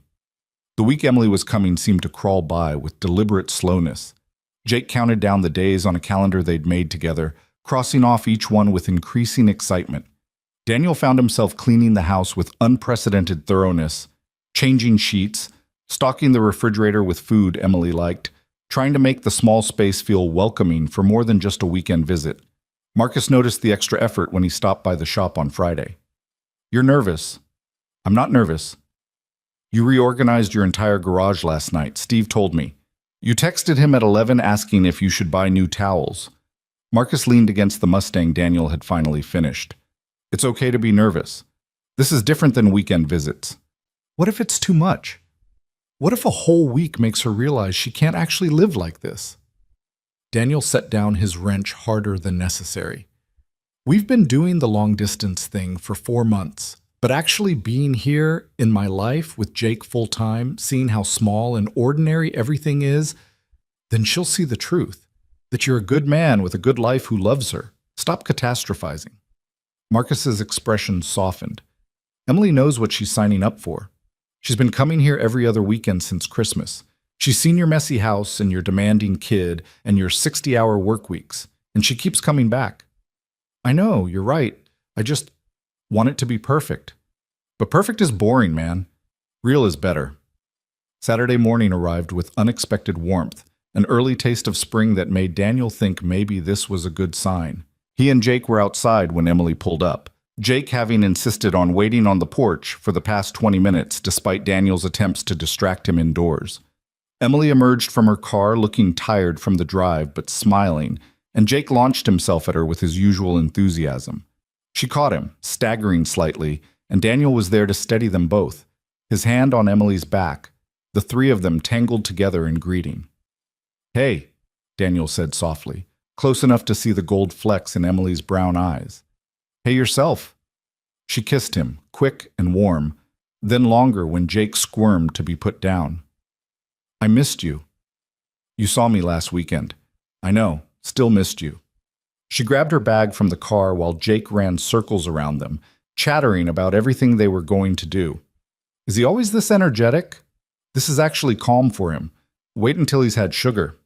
Speaker 1: The week Emily was coming seemed to crawl by with deliberate slowness. Jake counted down the days on a calendar they'd made together, crossing off each one with increasing excitement. Daniel found himself cleaning the house with unprecedented thoroughness, changing sheets, stocking the refrigerator with food Emily liked, trying to make the small space feel welcoming for more than just a weekend visit. Marcus noticed the extra effort when he stopped by the shop on Friday. "You're nervous." "I'm not nervous." "You reorganized your entire garage last night, Steve told me. You texted him at 11 asking if you should buy new towels." Marcus leaned against the Mustang Daniel had finally finished. "It's okay to be nervous. This is different than weekend visits." What if it's too much? What if a whole week makes her realize she can't actually live like this? Daniel set down his wrench harder than necessary. "We've been doing the long-distance thing for 4 months, but actually being here in my life with Jake full-time, seeing how small and ordinary everything is, then she'll see the truth, that you're a good man with a good life who loves her. Stop catastrophizing." Marcus's expression softened. Emily knows what she's signing up for. She's been coming here every other weekend since Christmas. She's seen your messy house and your demanding kid and your 60-hour work weeks, and she keeps coming back. "I know, you're right. I just want it to be perfect." But perfect is boring, man. Real is better. Saturday morning arrived with unexpected warmth, an early taste of spring that made Daniel think maybe this was a good sign. He and Jake were outside when Emily pulled up, Jake having insisted on waiting on the porch for the past 20 minutes despite Daniel's attempts to distract him indoors. Emily emerged from her car looking tired from the drive but smiling, and Jake launched himself at her with his usual enthusiasm. She caught him, staggering slightly, and Daniel was there to steady them both, his hand on Emily's back, the three of them tangled together in greeting. "Hey," Daniel said softly, close enough to see the gold flecks in Emily's brown eyes. "Hey yourself." She kissed him, quick and warm, then longer when Jake squirmed to be put down. "I missed you. You saw me last weekend. I know, still missed you." She grabbed her bag from the car while Jake ran circles around them, chattering about everything they were going to do. Is he always this energetic? This is actually calm for him. Wait until he's had sugar.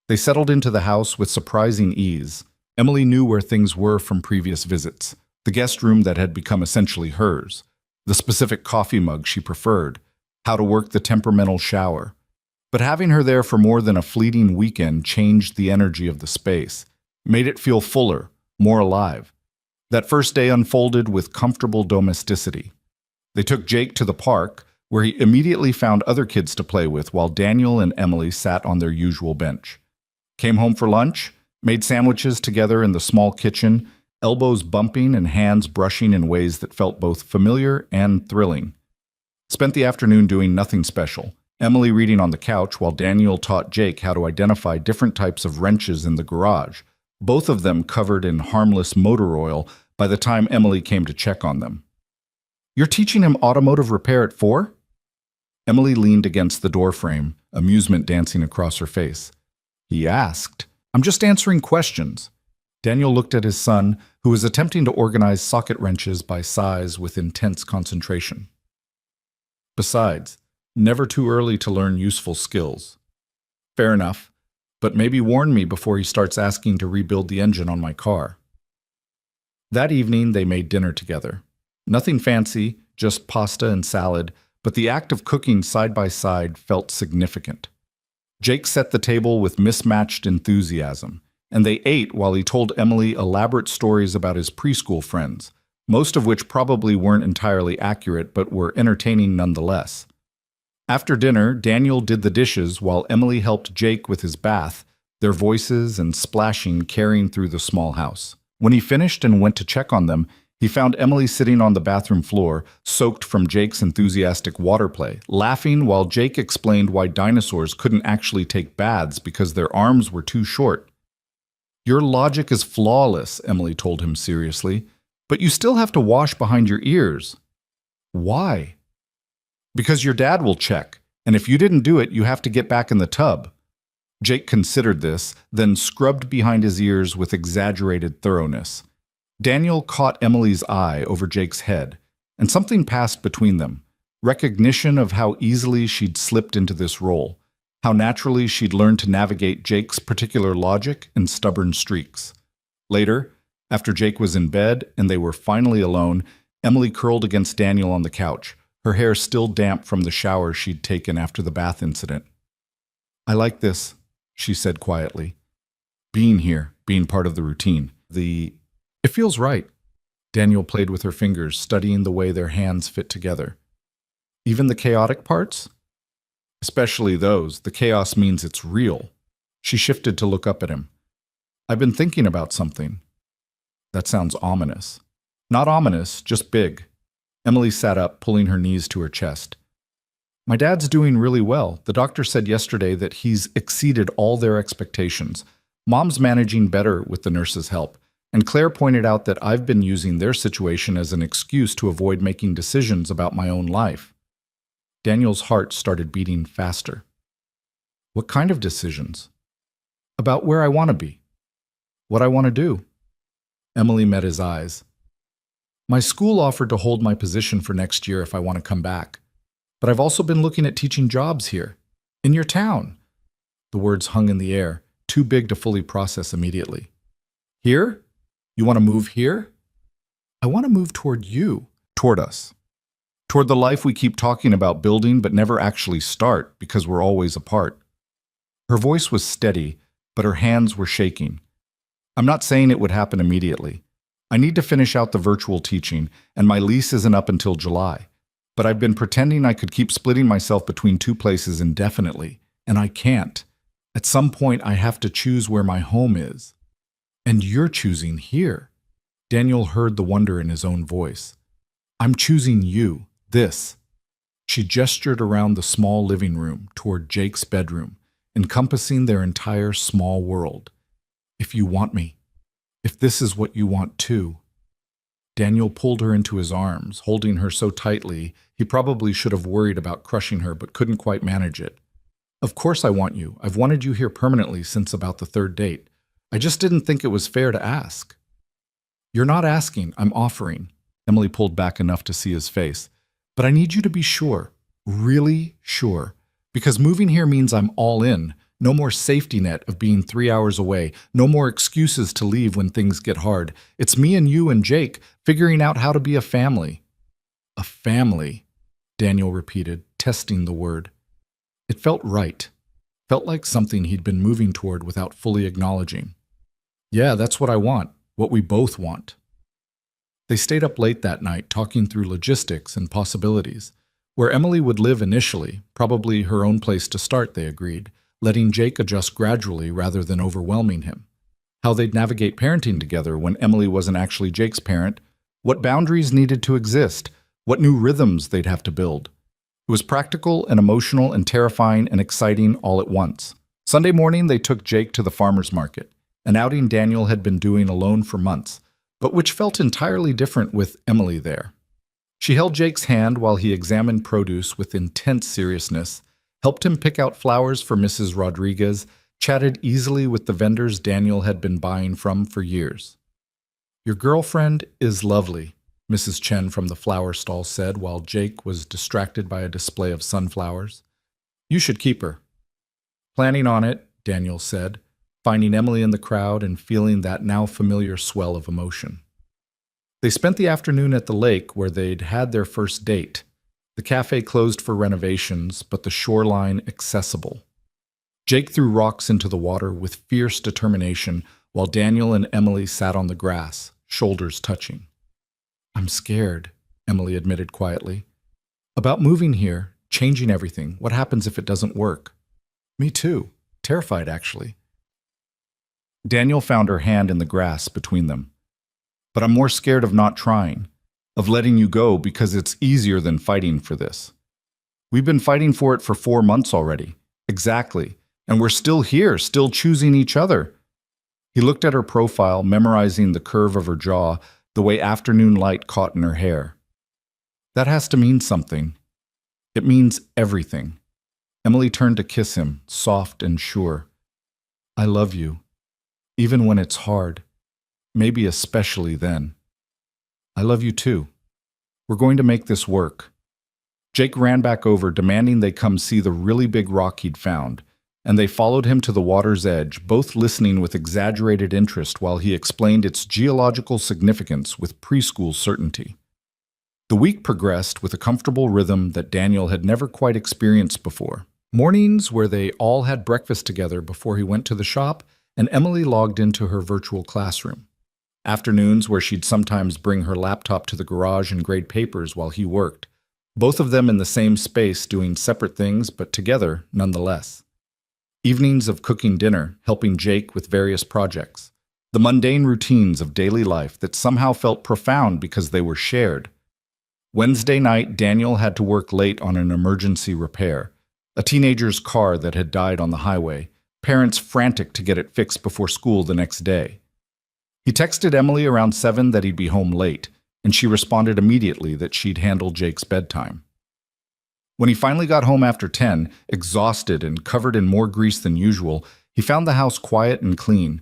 Speaker 1: They settled into the house with surprising ease. Emily knew where things were from previous visits, the guest room that had become essentially hers, the specific coffee mug she preferred, how to work the temperamental shower. But having her there for more than a fleeting weekend changed the energy of the space, made it feel fuller, more alive. That first day unfolded with comfortable domesticity. They took Jake to the park, where he immediately found other kids to play with while Daniel and Emily sat on their usual bench. Came home for lunch, made sandwiches together in the small kitchen, elbows bumping and hands brushing in ways that felt both familiar and thrilling. Spent the afternoon doing nothing special, Emily reading on the couch while Daniel taught Jake how to identify different types of wrenches in the garage, both of them covered in harmless motor oil by the time Emily came to check on them. "You're teaching him automotive repair at 4?" Emily leaned against the doorframe, amusement dancing across her face. "He asked. I'm just answering questions." Daniel looked at his son, who was attempting to organize socket wrenches by size with intense concentration. "Besides, never too early to learn useful skills." "Fair enough, but maybe warn me before he starts asking to rebuild the engine on my car." That evening, they made dinner together. Nothing fancy, just pasta and salad, but the act of cooking side by side felt significant. Jake set the table with mismatched enthusiasm, and they ate while he told Emily elaborate stories about his preschool friends, most of which probably weren't entirely accurate but were entertaining nonetheless. After dinner, Daniel did the dishes while Emily helped Jake with his bath, their voices and splashing carrying through the small house. When he finished and went to check on them, he found Emily sitting on the bathroom floor, soaked from Jake's enthusiastic water play, laughing while Jake explained why dinosaurs couldn't actually take baths because their arms were too short. "Your logic is flawless," Emily told him seriously, "but you still have to wash behind your ears." "Why?" "Because your dad will check, and if you didn't do it, you have to get back in the tub." Jake considered this, then scrubbed behind his ears with exaggerated thoroughness. Daniel caught Emily's eye over Jake's head, and something passed between them, recognition of how easily she'd slipped into this role, how naturally she'd learned to navigate Jake's particular logic and stubborn streaks. Later, after Jake was in bed and they were finally alone, Emily curled against Daniel on the couch, her hair still damp from the shower she'd taken after the bath incident. "I like this," she said quietly. "Being here, being part of the routine. It feels right." Daniel played with her fingers, studying the way their hands fit together. "Even the chaotic parts?" "Especially those. The chaos means it's real." She shifted to look up at him. "I've been thinking about something." "That sounds ominous." "Not ominous, just big." Emily sat up, pulling her knees to her chest. "My dad's doing really well. The doctor said yesterday that he's exceeded all their expectations. Mom's managing better with the nurse's help. And Claire pointed out that I've been using their situation as an excuse to avoid making decisions about my own life." Daniel's heart started beating faster. "What kind of decisions?" "About where I want to be. What I want to do." Emily met his eyes. "My school offered to hold my position for next year if I want to come back. But I've also been looking at teaching jobs here. In your town." The words hung in the air, too big to fully process immediately. "Here? You want to move here?" "I want to move toward you." "Toward us. Toward the life we keep talking about building but never actually start because we're always apart." Her voice was steady, but her hands were shaking. "I'm not saying it would happen immediately. I need to finish out the virtual teaching, and my lease isn't up until July. But I've been pretending I could keep splitting myself between two places indefinitely, and I can't. At some point, I have to choose where my home is. And you're choosing here." Daniel heard the wonder in his own voice. "I'm choosing you, this." She gestured around the small living room toward Jake's bedroom, encompassing their entire small world. "If you want me, if this is what you want too." Daniel pulled her into his arms, holding her so tightly he probably should have worried about crushing her but couldn't quite manage it. "Of course I want you. I've wanted you here permanently since about the third date. I just didn't think it was fair to ask." "You're not asking, I'm offering." Emily pulled back enough to see his face. "But I need you to be sure, really sure, because moving here means I'm all in. No more safety net of being 3 hours away. No more excuses to leave when things get hard. It's me and you and Jake figuring out how to be a family." "A family," Daniel repeated, testing the word. It felt right. Felt like something he'd been moving toward without fully acknowledging. "Yeah, that's what I want. What we both want." They stayed up late that night talking through logistics and possibilities. Where Emily would live initially, probably her own place to start, they agreed, letting Jake adjust gradually rather than overwhelming him. How they'd navigate parenting together when Emily wasn't actually Jake's parent, what boundaries needed to exist, what new rhythms they'd have to build. It was practical and emotional and terrifying and exciting all at once. Sunday morning, they took Jake to the farmer's market, an outing Daniel had been doing alone for months, but which felt entirely different with Emily there. She held Jake's hand while he examined produce with intense seriousness, helped him pick out flowers for Mrs. Rodriguez, chatted easily with the vendors Daniel had been buying from for years. "Your girlfriend is lovely," Mrs. Chen from the flower stall said while Jake was distracted by a display of sunflowers. "You should keep her." "Planning on it," Daniel said, finding Emily in the crowd and feeling that now familiar swell of emotion. They spent the afternoon at the lake where they'd had their first date. The cafe closed for renovations, but the shoreline accessible. Jake threw rocks into the water with fierce determination while Daniel and Emily sat on the grass, shoulders touching. "I'm scared," Emily admitted quietly. "About moving here, changing everything. What happens if it doesn't work?" "Me too. Terrified, actually." Daniel found her hand in the grass between them. "But I'm more scared of not trying, of letting you go because it's easier than fighting for this. We've been fighting for it for 4 months already. Exactly. And we're still here, still choosing each other." He looked at her profile, memorizing the curve of her jaw, the way afternoon light caught in her hair. "That has to mean something. It means everything." Emily turned to kiss him, soft and sure. "I love you, even when it's hard. Maybe especially then. I love you too. We're going to make this work." Jake ran back over, demanding they come see the really big rock he'd found, and they followed him to the water's edge, both listening with exaggerated interest while he explained its geological significance with preschool certainty. The week progressed with a comfortable rhythm that Daniel had never quite experienced before. Mornings where they all had breakfast together before he went to the shop, and Emily logged into her virtual classroom. Afternoons where she'd sometimes bring her laptop to the garage and grade papers while he worked, both of them in the same space doing separate things but together nonetheless. Evenings of cooking dinner, helping Jake with various projects. The mundane routines of daily life that somehow felt profound because they were shared. Wednesday night, Daniel had to work late on an emergency repair. A teenager's car that had died on the highway, parents frantic to get it fixed before school the next day. He texted Emily around 7 that he'd be home late, and she responded immediately that she'd handle Jake's bedtime. When he finally got home after 10, exhausted and covered in more grease than usual, he found the house quiet and clean.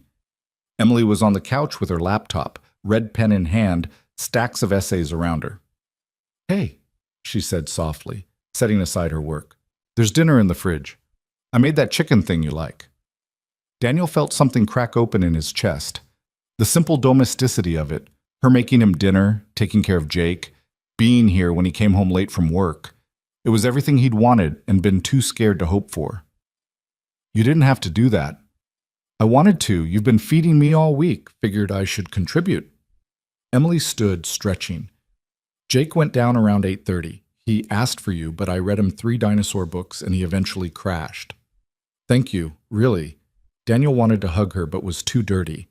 Speaker 1: Emily was on the couch with her laptop, red pen in hand, stacks of essays around her. "Hey," she said softly, setting aside her work. "There's dinner in the fridge. I made that chicken thing you like." Daniel felt something crack open in his chest. The simple domesticity of it, her making him dinner, taking care of Jake, being here when he came home late from work. It was everything he'd wanted and been too scared to hope for. "You didn't have to do that." "I wanted to. You've been feeding me all week. Figured I should contribute." Emily stood, stretching. "Jake went down around 8:30. He asked for you, but I read him 3 dinosaur books and he eventually crashed." "Thank you, really." Daniel wanted to hug her but was too dirty.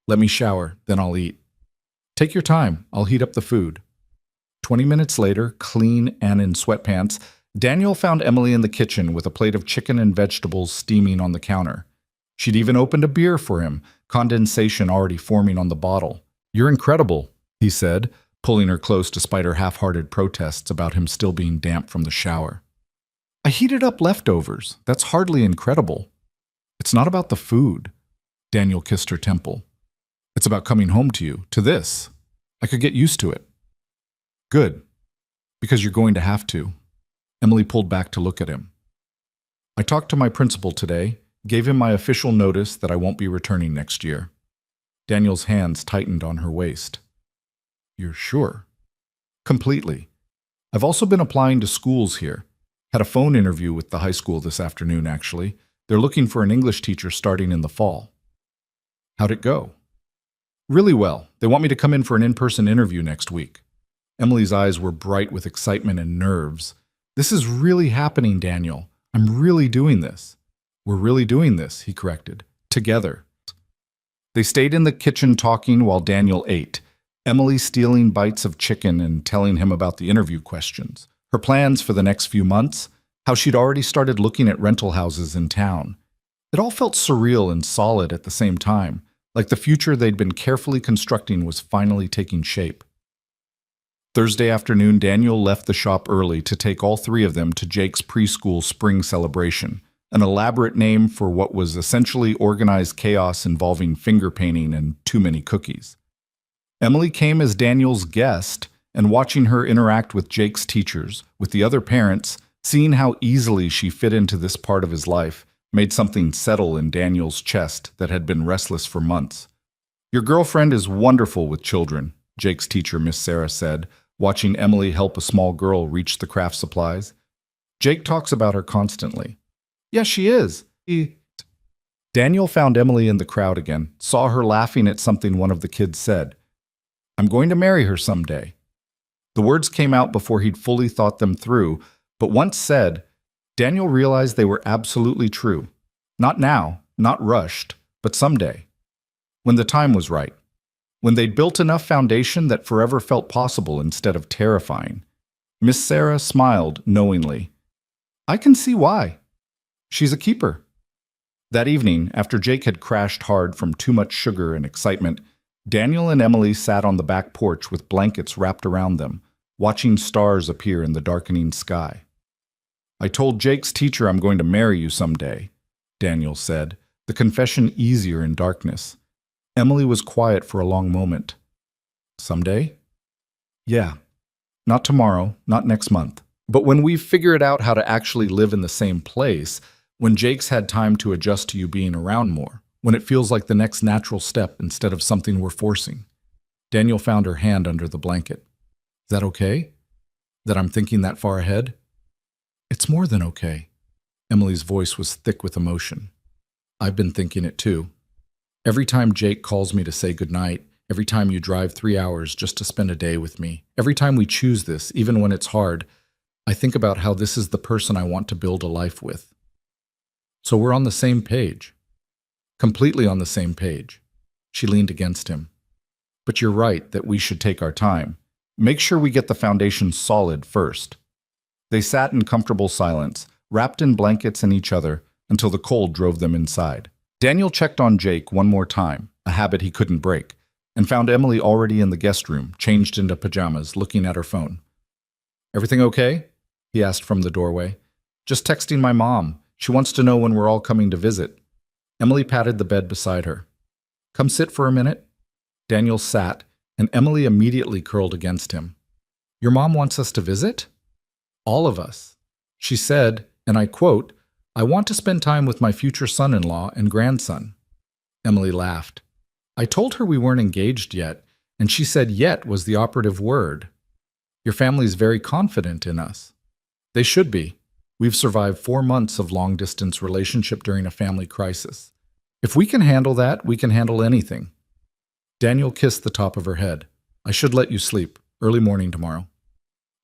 Speaker 1: "Let me shower, then I'll eat." "Take your time. I'll heat up the food." 20 minutes later, clean and in sweatpants, Daniel found Emily in the kitchen with a plate of chicken and vegetables steaming on the counter. She'd even opened a beer for him, condensation already forming on the bottle. "You're incredible," he said, pulling her close despite her half-hearted protests about him still being damp from the shower. "I heated up leftovers. That's hardly incredible." "It's not about the food." Daniel kissed her temple. "It's about coming home to you, to this. I could get used to it." "Good. Because you're going to have to." Emily pulled back to look at him. "I talked to my principal today, gave him my official notice that I won't be returning next year." Daniel's hands tightened on her waist. "You're sure?" "Completely. I've also been applying to schools here. Had a phone interview with the high school this afternoon, actually. They're looking for an English teacher starting in the fall." "How'd it go?" "Really well. They want me to come in for an in-person interview next week." Emily's eyes were bright with excitement and nerves. "This is really happening, Daniel. I'm really doing this." "We're really doing this," he corrected. "Together." They stayed in the kitchen talking while Daniel ate, Emily stealing bites of chicken and telling him about the interview questions, her plans for the next few months, how she'd already started looking at rental houses in town. It all felt surreal and solid at the same time, like the future they'd been carefully constructing was finally taking shape. Thursday afternoon, Daniel left the shop early to take all 3 of them to Jake's preschool spring celebration, an elaborate name for what was essentially organized chaos involving finger painting and too many cookies. Emily came as Daniel's guest, and watching her interact with Jake's teachers, with the other parents, seeing how easily she fit into this part of his life, made something settle in Daniel's chest that had been restless for months. "Your girlfriend is wonderful with children," Jake's teacher, Miss Sarah, said, watching Emily help a small girl reach the craft supplies. "Jake talks about her constantly." "Yes, she is." Daniel found Emily in the crowd again, saw her laughing at something one of the kids said. "I'm going to marry her someday." The words came out before he'd fully thought them through, but once said, Daniel realized they were absolutely true. Not now, not rushed, but someday. When the time was right. When they'd built enough foundation that forever felt possible instead of terrifying. Miss Sarah smiled knowingly. "I can see why. She's a keeper." That evening, after Jake had crashed hard from too much sugar and excitement, Daniel and Emily sat on the back porch with blankets wrapped around them, watching stars appear in the darkening sky. "I told Jake's teacher I'm going to marry you someday," Daniel said, the confession easier in darkness. Emily was quiet for a long moment. "Someday?" "Yeah. Not tomorrow, not next month. But when we've figured out how to actually live in the same place, when Jake's had time to adjust to you being around more, when it feels like the next natural step instead of something we're forcing." Daniel found her hand under the blanket. "Is that okay?" That I'm thinking that far ahead? It's more than okay. Emily's voice was thick with emotion. I've been thinking it too. Every time Jake calls me to say goodnight, every time you drive 3 hours just to spend a day with me, every time we choose this, even when it's hard, I think about how this is the person I want to build a life with. So we're on the same page. Completely on the same page. She leaned against him. But you're right that we should take our time. Make sure we get the foundation solid first. They sat in comfortable silence, wrapped in blankets and each other, until the cold drove them inside. Daniel checked on Jake one more time, a habit he couldn't break, and found Emily already in the guest room, changed into pajamas, looking at her phone. Everything okay? He asked from the doorway. Just texting my mom. She wants to know when we're all coming to visit. Emily patted the bed beside her. Come sit for a minute. Daniel sat, and Emily immediately curled against him. Your mom wants us to visit? All of us. She said, and I quote, I want to spend time with my future son-in-law and grandson. Emily laughed. I told her we weren't engaged yet, and she said yet was the operative word. Your family's very confident in us. They should be. We've survived 4 months of long-distance relationship during a family crisis. If we can handle that, we can handle anything. Daniel kissed the top of her head. I should let you sleep. Early morning tomorrow.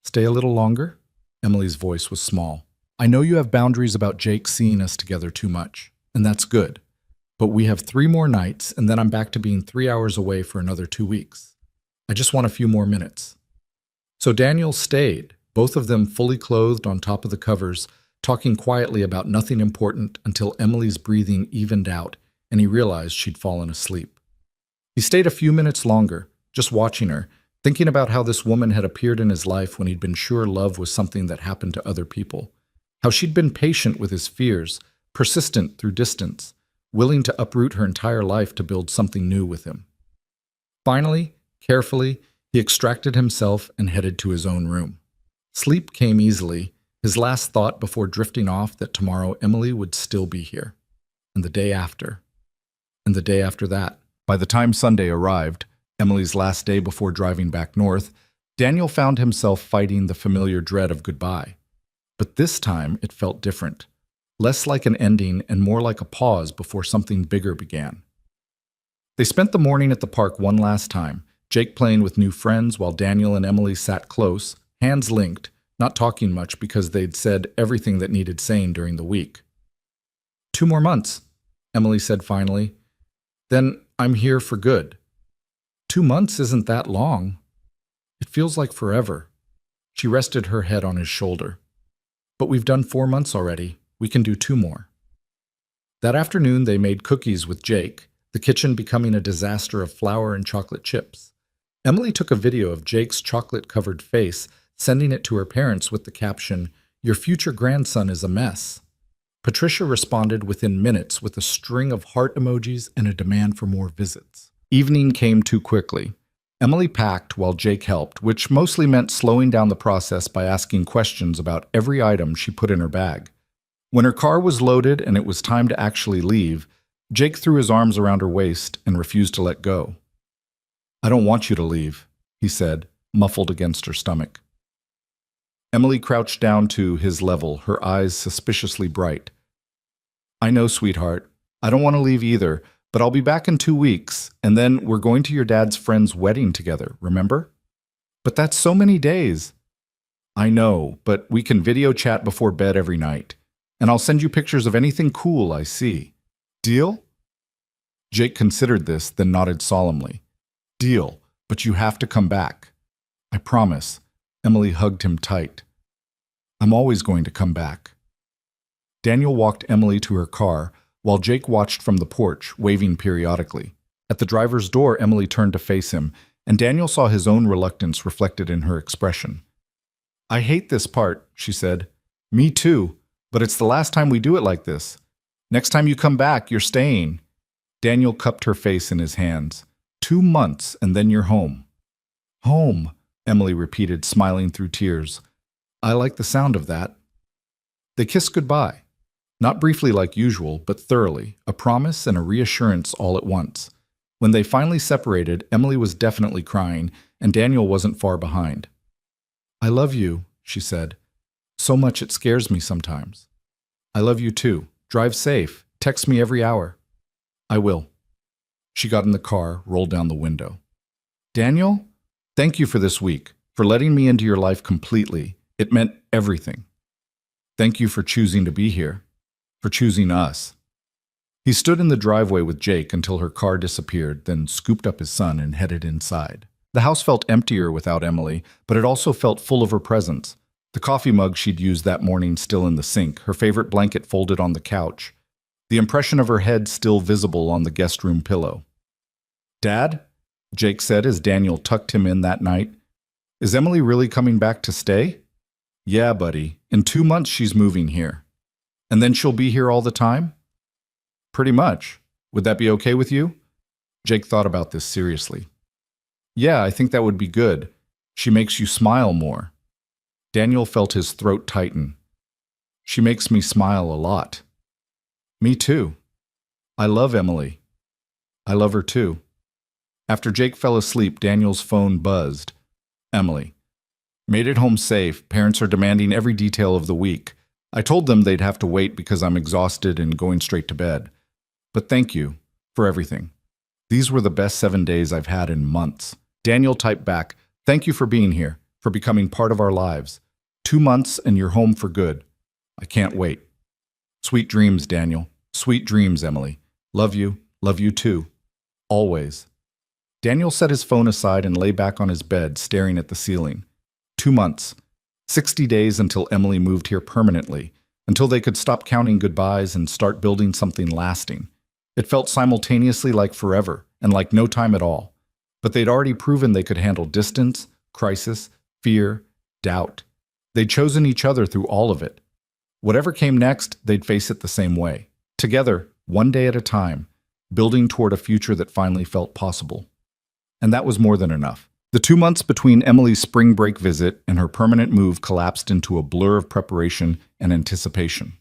Speaker 1: Stay a little longer? Emily's voice was small. I know you have boundaries about Jake seeing us together too much, and that's good. But we have 3 more nights, and then I'm back to being 3 hours away for another 2 weeks. I just want a few more minutes. So Daniel stayed, both of them fully clothed on top of the covers, talking quietly about nothing important until Emily's breathing evened out, and he realized she'd fallen asleep. He stayed a few minutes longer, just watching her, thinking about how this woman had appeared in his life when he'd been sure love was something that happened to other people. How she'd been patient with his fears, persistent through distance, willing to uproot her entire life to build something new with him. Finally, carefully, he extracted himself and headed to his own room. Sleep came easily, his last thought before drifting off that tomorrow Emily would still be here. And the day after. And the day after that. By the time Sunday arrived, Emily's last day before driving back north, Daniel found himself fighting the familiar dread of goodbye. But this time it felt different. Less like an ending and more like a pause before something bigger began. They spent the morning at the park one last time, Jake playing with new friends while Daniel and Emily sat close, hands linked, not talking much because they'd said everything that needed saying during the week. 2 more months, Emily said finally. Then I'm here for good. 2 months isn't that long. It feels like forever. She rested her head on his shoulder. But we've done 4 months already. We can do 2 more. That afternoon they made cookies with Jake, the kitchen becoming a disaster of flour and chocolate chips. Emily took a video of Jake's chocolate-covered face, sending it to her parents with the caption, "Your future grandson is a mess." Patricia responded within minutes with a string of heart emojis and a demand for more visits. Evening came too quickly. Emily packed while Jake helped, which mostly meant slowing down the process by asking questions about every item she put in her bag. When her car was loaded and it was time to actually leave, Jake threw his arms around her waist and refused to let go. I don't want you to leave, he said, muffled against her stomach. Emily crouched down to his level, her eyes suspiciously bright. I know, sweetheart. I don't want to leave either, but I'll be back in 2 weeks, and then we're going to your dad's friend's wedding together, remember? But that's so many days. I know, but we can video chat before bed every night, and I'll send you pictures of anything cool I see. Deal? Jake considered this, then nodded solemnly. Deal, but you have to come back. I promise. Emily hugged him tight. I'm always going to come back. Daniel walked Emily to her car, while Jake watched from the porch, waving periodically. At the driver's door, Emily turned to face him, and Daniel saw his own reluctance reflected in her expression. I hate this part, she said. Me too, but it's the last time we do it like this. Next time you come back, you're staying. Daniel cupped her face in his hands. 2 months, and then you're home. Home, Emily repeated, smiling through tears. I like the sound of that. They kissed goodbye. Not briefly like usual, but thoroughly, a promise and a reassurance all at once. When they finally separated, Emily was definitely crying, and Daniel wasn't far behind. I love you, she said. So much it scares me sometimes. I love you too. Drive safe. Text me every hour. I will. She got in the car, rolled down the window. Daniel, thank you for this week, for letting me into your life completely. It meant everything. Thank you for choosing to be here, for choosing us. He stood in the driveway with Jake until her car disappeared, then scooped up his son and headed inside. The house felt emptier without Emily, but it also felt full of her presence. The coffee mug she'd used that morning still in the sink, her favorite blanket folded on the couch, the impression of her head still visible on the guest room pillow. Dad? Jake said as Daniel tucked him in that night. Is Emily really coming back to stay? Yeah, buddy. In 2 months she's moving here. And then she'll be here all the time? Pretty much. Would that be okay with you? Jake thought about this seriously. Yeah, I think that would be good. She makes you smile more. Daniel felt his throat tighten. She makes me smile a lot. Me too. I love Emily. I love her too. After Jake fell asleep, Daniel's phone buzzed. Emily. Made it home safe. Parents are demanding every detail of the week. I told them they'd have to wait because I'm exhausted and going straight to bed. But thank you for everything. These were the best 7 days I've had in months. Daniel typed back, thank you for being here, for becoming part of our lives. 2 months and you're home for good. I can't wait. Sweet dreams, Daniel. Sweet dreams, Emily. Love you too. Always. Daniel set his phone aside and lay back on his bed, staring at the ceiling. 2 months. 60 days until Emily moved here permanently, until they could stop counting goodbyes and start building something lasting. It felt simultaneously like forever and like no time at all. But they'd already proven they could handle distance, crisis, fear, doubt. They'd chosen each other through all of it. Whatever came next, they'd face it the same way. Together, one day at a time, building toward a future that finally felt possible. And that was more than enough. The 2 months between Emily's spring break visit and her permanent move collapsed into a blur of preparation and anticipation.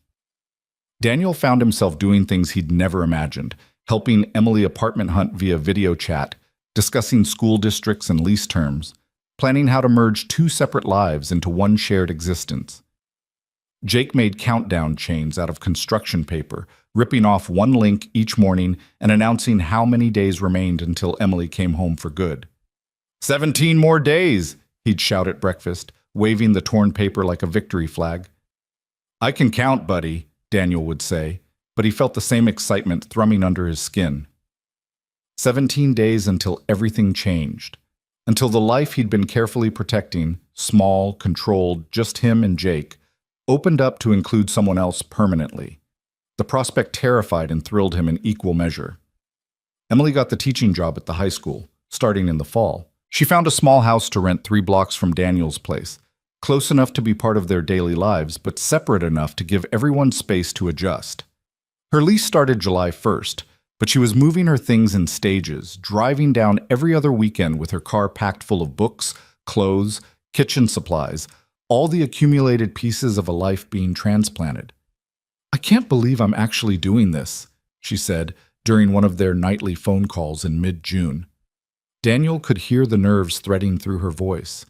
Speaker 1: Daniel found himself doing things he'd never imagined, helping Emily apartment hunt via video chat, discussing school districts and lease terms, planning how to merge 2 separate lives into one shared existence. Jake made countdown chains out of construction paper, ripping off 1 link each morning and announcing how many days remained until Emily came home for good. 17 more days, he'd shout at breakfast, waving the torn paper like a victory flag. I can count, buddy, Daniel would say, but he felt the same excitement thrumming under his skin. 17 days until everything changed. Until the life he'd been carefully protecting, small, controlled, just him and Jake, opened up to include someone else permanently. The prospect terrified and thrilled him in equal measure. Emily got the teaching job at the high school, starting in the fall. She found a small house to rent 3 blocks from Daniel's place, close enough to be part of their daily lives, but separate enough to give everyone space to adjust. Her lease started July 1st, but she was moving her things in stages, driving down every other weekend with her car packed full of books, clothes, kitchen supplies, all the accumulated pieces of a life being transplanted. I can't believe I'm actually doing this, she said during one of their nightly phone calls in mid-June. Daniel could hear the nerves threading through her voice.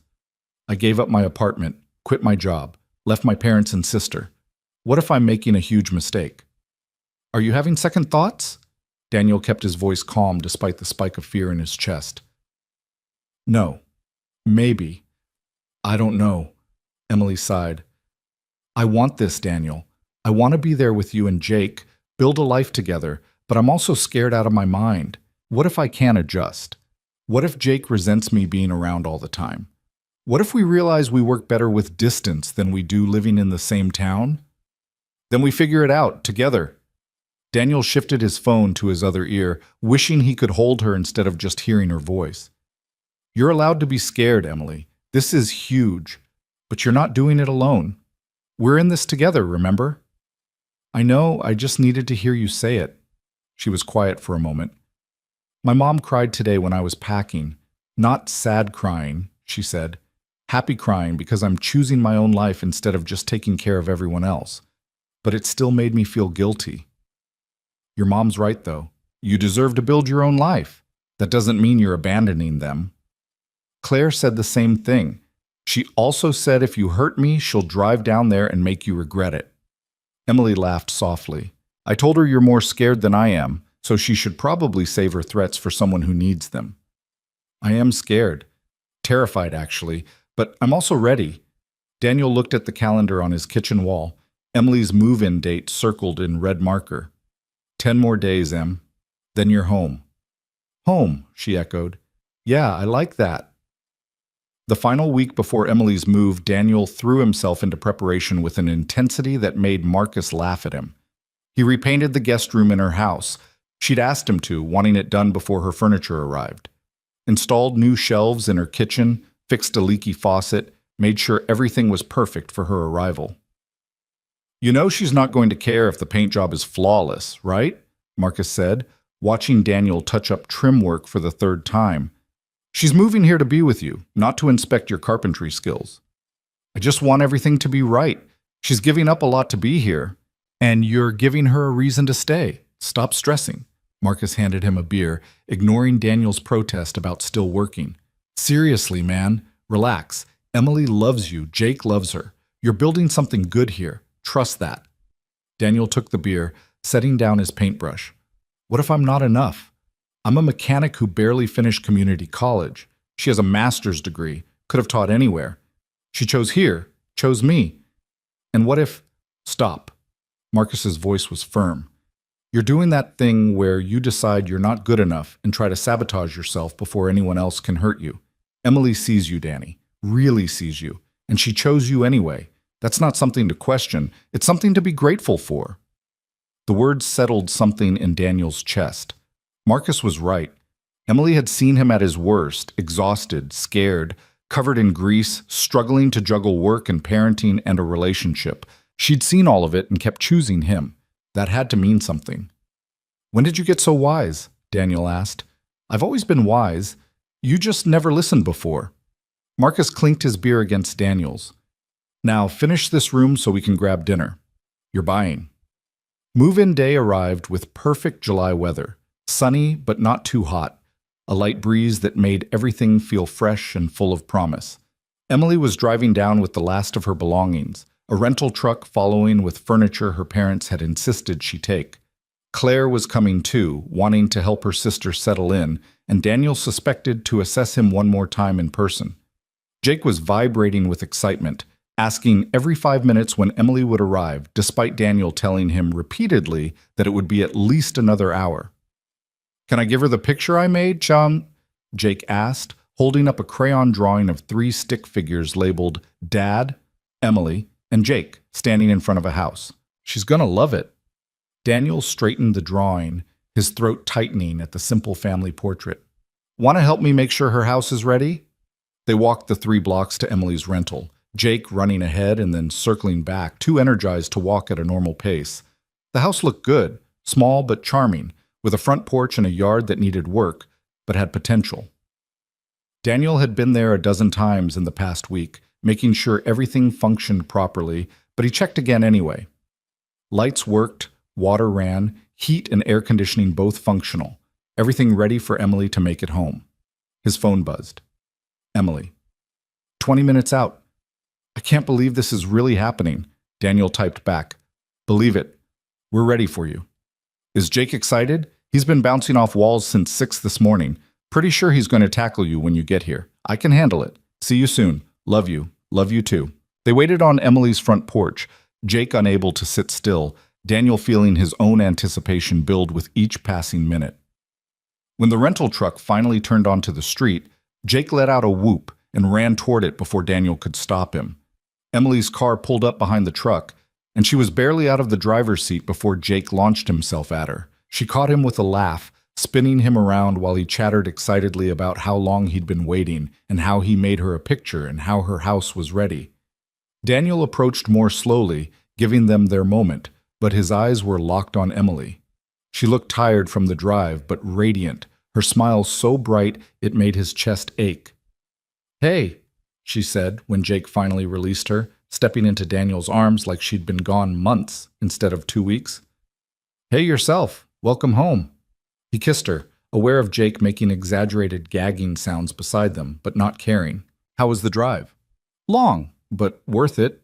Speaker 1: I gave up my apartment, quit my job, left my parents and sister. What if I'm making a huge mistake? Are you having second thoughts? Daniel kept his voice calm despite the spike of fear in his chest. No. Maybe. I don't know. Emily sighed. I want this, Daniel. I want to be there with you and Jake, build a life together, but I'm also scared out of my mind. What if I can't adjust? What if Jake resents me being around all the time? What if we realize we work better with distance than we do living in the same town? Then we figure it out, together. Daniel shifted his phone to his other ear, wishing he could hold her instead of just hearing her voice. You're allowed to be scared, Emily. This is huge. But you're not doing it alone. We're in this together, remember? I know, I just needed to hear you say it. She was quiet for a moment. My mom cried today when I was packing. Not sad crying, she said. Happy crying because I'm choosing my own life instead of just taking care of everyone else. But it still made me feel guilty. Your mom's right, though. You deserve to build your own life. That doesn't mean you're abandoning them. Claire said the same thing. She also said if you hurt me, she'll drive down there and make you regret it. Emily laughed softly. I told her you're more scared than I am, so she should probably save her threats for someone who needs them. I am scared. Terrified, actually, but I'm also ready. Daniel looked at the calendar on his kitchen wall. Emily's move-in date circled in red marker. 10 more days, Em. Then you're home. Home, she echoed. Yeah, I like that. The final week before Emily's move, Daniel threw himself into preparation with an intensity that made Marcus laugh at him. He repainted the guest room in her house. She'd asked him to, wanting it done before her furniture arrived. Installed new shelves in her kitchen, fixed a leaky faucet, made sure everything was perfect for her arrival. You know she's not going to care if the paint job is flawless, right? Marcus said, watching Daniel touch up trim work for the third time. She's moving here to be with you, not to inspect your carpentry skills. I just want everything to be right. She's giving up a lot to be here, and you're giving her a reason to stay. Stop stressing. Marcus handed him a beer, ignoring Daniel's protest about still working. Seriously, man, relax. Emily loves you. Jake loves her. You're building something good here. Trust that. Daniel took the beer, setting down his paintbrush. What if I'm not enough? I'm a mechanic who barely finished community college. She has a master's degree, could have taught anywhere. She chose here, chose me. And what if... Stop. Marcus's voice was firm. You're doing that thing where you decide you're not good enough and try to sabotage yourself before anyone else can hurt you. Emily sees you, Danny, really sees you, and she chose you anyway. That's not something to question, it's something to be grateful for. The words settled something in Daniel's chest. Marcus was right. Emily had seen him at his worst, exhausted, scared, covered in grease, struggling to juggle work and parenting and a relationship. She'd seen all of it and kept choosing him. That had to mean something. When did you get so wise? Daniel asked. I've always been wise. You just never listened before. Marcus clinked his beer against Daniel's. Now finish this room so we can grab dinner. You're buying. Move-in day arrived with perfect July weather. Sunny, but not too hot. A light breeze that made everything feel fresh and full of promise. Emily was driving down with the last of her belongings, a rental truck following with furniture her parents had insisted she take. Claire was coming too, wanting to help her sister settle in, and Daniel suspected to assess him one more time in person. Jake was vibrating with excitement, asking every 5 minutes when Emily would arrive, despite Daniel telling him repeatedly that it would be at least another hour. Can I give her the picture I made, Chum? Jake asked, holding up a crayon drawing of 3 stick figures labeled Dad, Emily, and Jake, standing in front of a house. She's gonna love it. Daniel straightened the drawing, his throat tightening at the simple family portrait. Want to help me make sure her house is ready? They walked the 3 blocks to Emily's rental, Jake running ahead and then circling back, too energized to walk at a normal pace. The house looked good, small but charming, with a front porch and a yard that needed work, but had potential. Daniel had been there a dozen times in the past week, making sure everything functioned properly, but he checked again anyway. Lights worked, water ran, heat and air conditioning both functional, everything ready for Emily to make it home. His phone buzzed. Emily. 20 minutes out. I can't believe this is really happening, Daniel typed back. Believe it. We're ready for you. Is Jake excited? He's been bouncing off walls since 6 this morning. Pretty sure he's going to tackle you when you get here. I can handle it. See you soon. Love you. Love you too. They waited on Emily's front porch, Jake unable to sit still, Daniel feeling his own anticipation build with each passing minute. When the rental truck finally turned onto the street, Jake let out a whoop and ran toward it before Daniel could stop him. Emily's car pulled up behind the truck, and she was barely out of the driver's seat before Jake launched himself at her. She caught him with a laugh, spinning him around while he chattered excitedly about how long he'd been waiting and how he made her a picture and how her house was ready. Daniel approached more slowly, giving them their moment, but his eyes were locked on Emily. She looked tired from the drive, but radiant, her smile so bright it made his chest ache. Hey, she said when Jake finally released her, stepping into Daniel's arms like she'd been gone months instead of 2 weeks. Hey yourself, welcome home. He kissed her, aware of Jake making exaggerated gagging sounds beside them, but not caring. How was the drive? Long, but worth it.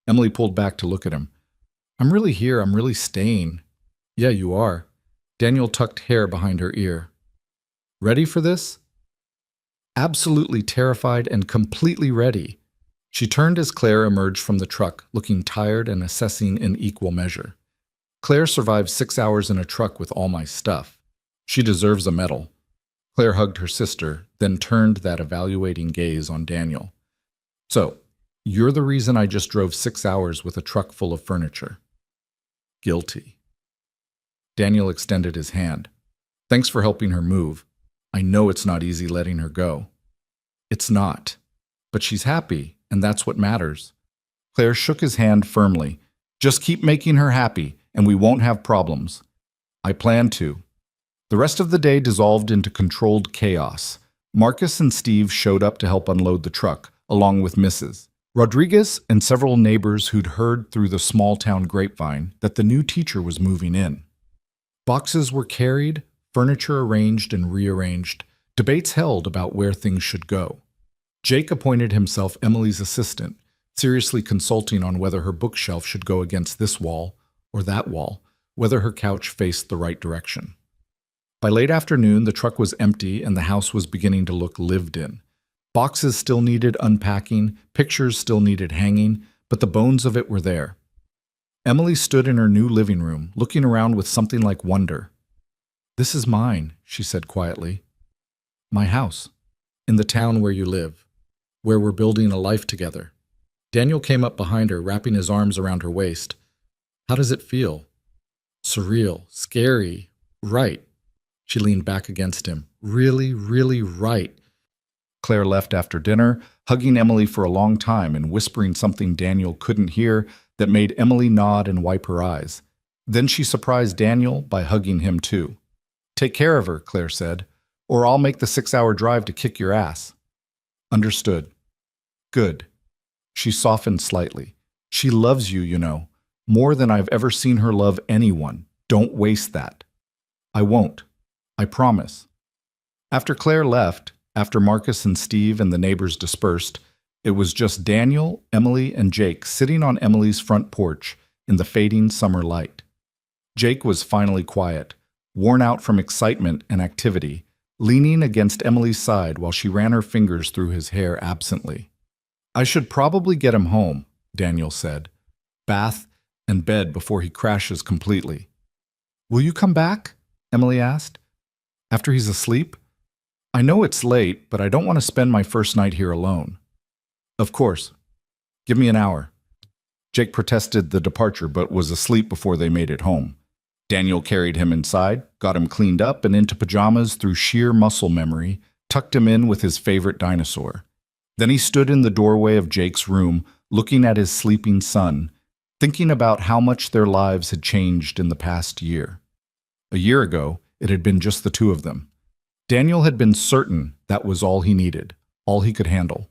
Speaker 1: Emily pulled back to look at him. I'm really here. I'm really staying. Yeah, you are. Daniel tucked hair behind her ear. Ready for this? Absolutely terrified and completely ready. She turned as Claire emerged from the truck, looking tired and assessing in equal measure. Claire survived 6 hours in a truck with all my stuff. She deserves a medal. Claire hugged her sister, then turned that evaluating gaze on Daniel. So, you're the reason I just drove 6 hours with a truck full of furniture. Guilty. Daniel extended his hand. Thanks for helping her move. I know it's not easy letting her go. It's not. But she's happy, and that's what matters. Claire shook his hand firmly. Just keep making her happy, and we won't have problems. I plan to. The rest of the day dissolved into controlled chaos. Marcus and Steve showed up to help unload the truck, along with Mrs. Rodriguez and several neighbors who'd heard through the small-town grapevine that the new teacher was moving in. Boxes were carried, furniture arranged and rearranged, debates held about where things should go. Jake appointed himself Emily's assistant, seriously consulting on whether her bookshelf should go against this wall or that wall, whether her couch faced the right direction. By late afternoon, the truck was empty and the house was beginning to look lived in. Boxes still needed unpacking, pictures still needed hanging, but the bones of it were there. Emily stood in her new living room, looking around with something like wonder. This is mine, she said quietly. My house, in the town where you live, where we're building a life together. Daniel came up behind her, wrapping his arms around her waist. How does it feel? Surreal, scary, right. She leaned back against him. Really, really right. Claire left after dinner, hugging Emily for a long time and whispering something Daniel couldn't hear that made Emily nod and wipe her eyes. Then she surprised Daniel by hugging him too. Take care of her, Claire said, or I'll make the 6-hour drive to kick your ass. Understood. Good. She softened slightly. She loves you, you know, more than I've ever seen her love anyone. Don't waste that. I won't. I promise. After Claire left, after Marcus and Steve and the neighbors dispersed, it was just Daniel, Emily, and Jake sitting on Emily's front porch in the fading summer light. Jake was finally quiet, worn out from excitement and activity, leaning against Emily's side while she ran her fingers through his hair absently. I should probably get him home, Daniel said. Bath and bed before he crashes completely. Will you come back? Emily asked. After he's asleep? I know it's late, but I don't want to spend my first night here alone. Of course. Give me an hour. Jake protested the departure, but was asleep before they made it home. Daniel carried him inside, got him cleaned up and into pajamas through sheer muscle memory, tucked him in with his favorite dinosaur. Then he stood in the doorway of Jake's room, looking at his sleeping son, thinking about how much their lives had changed in the past year. A year ago, it had been just the two of them. Daniel had been certain that was all he needed, all he could handle.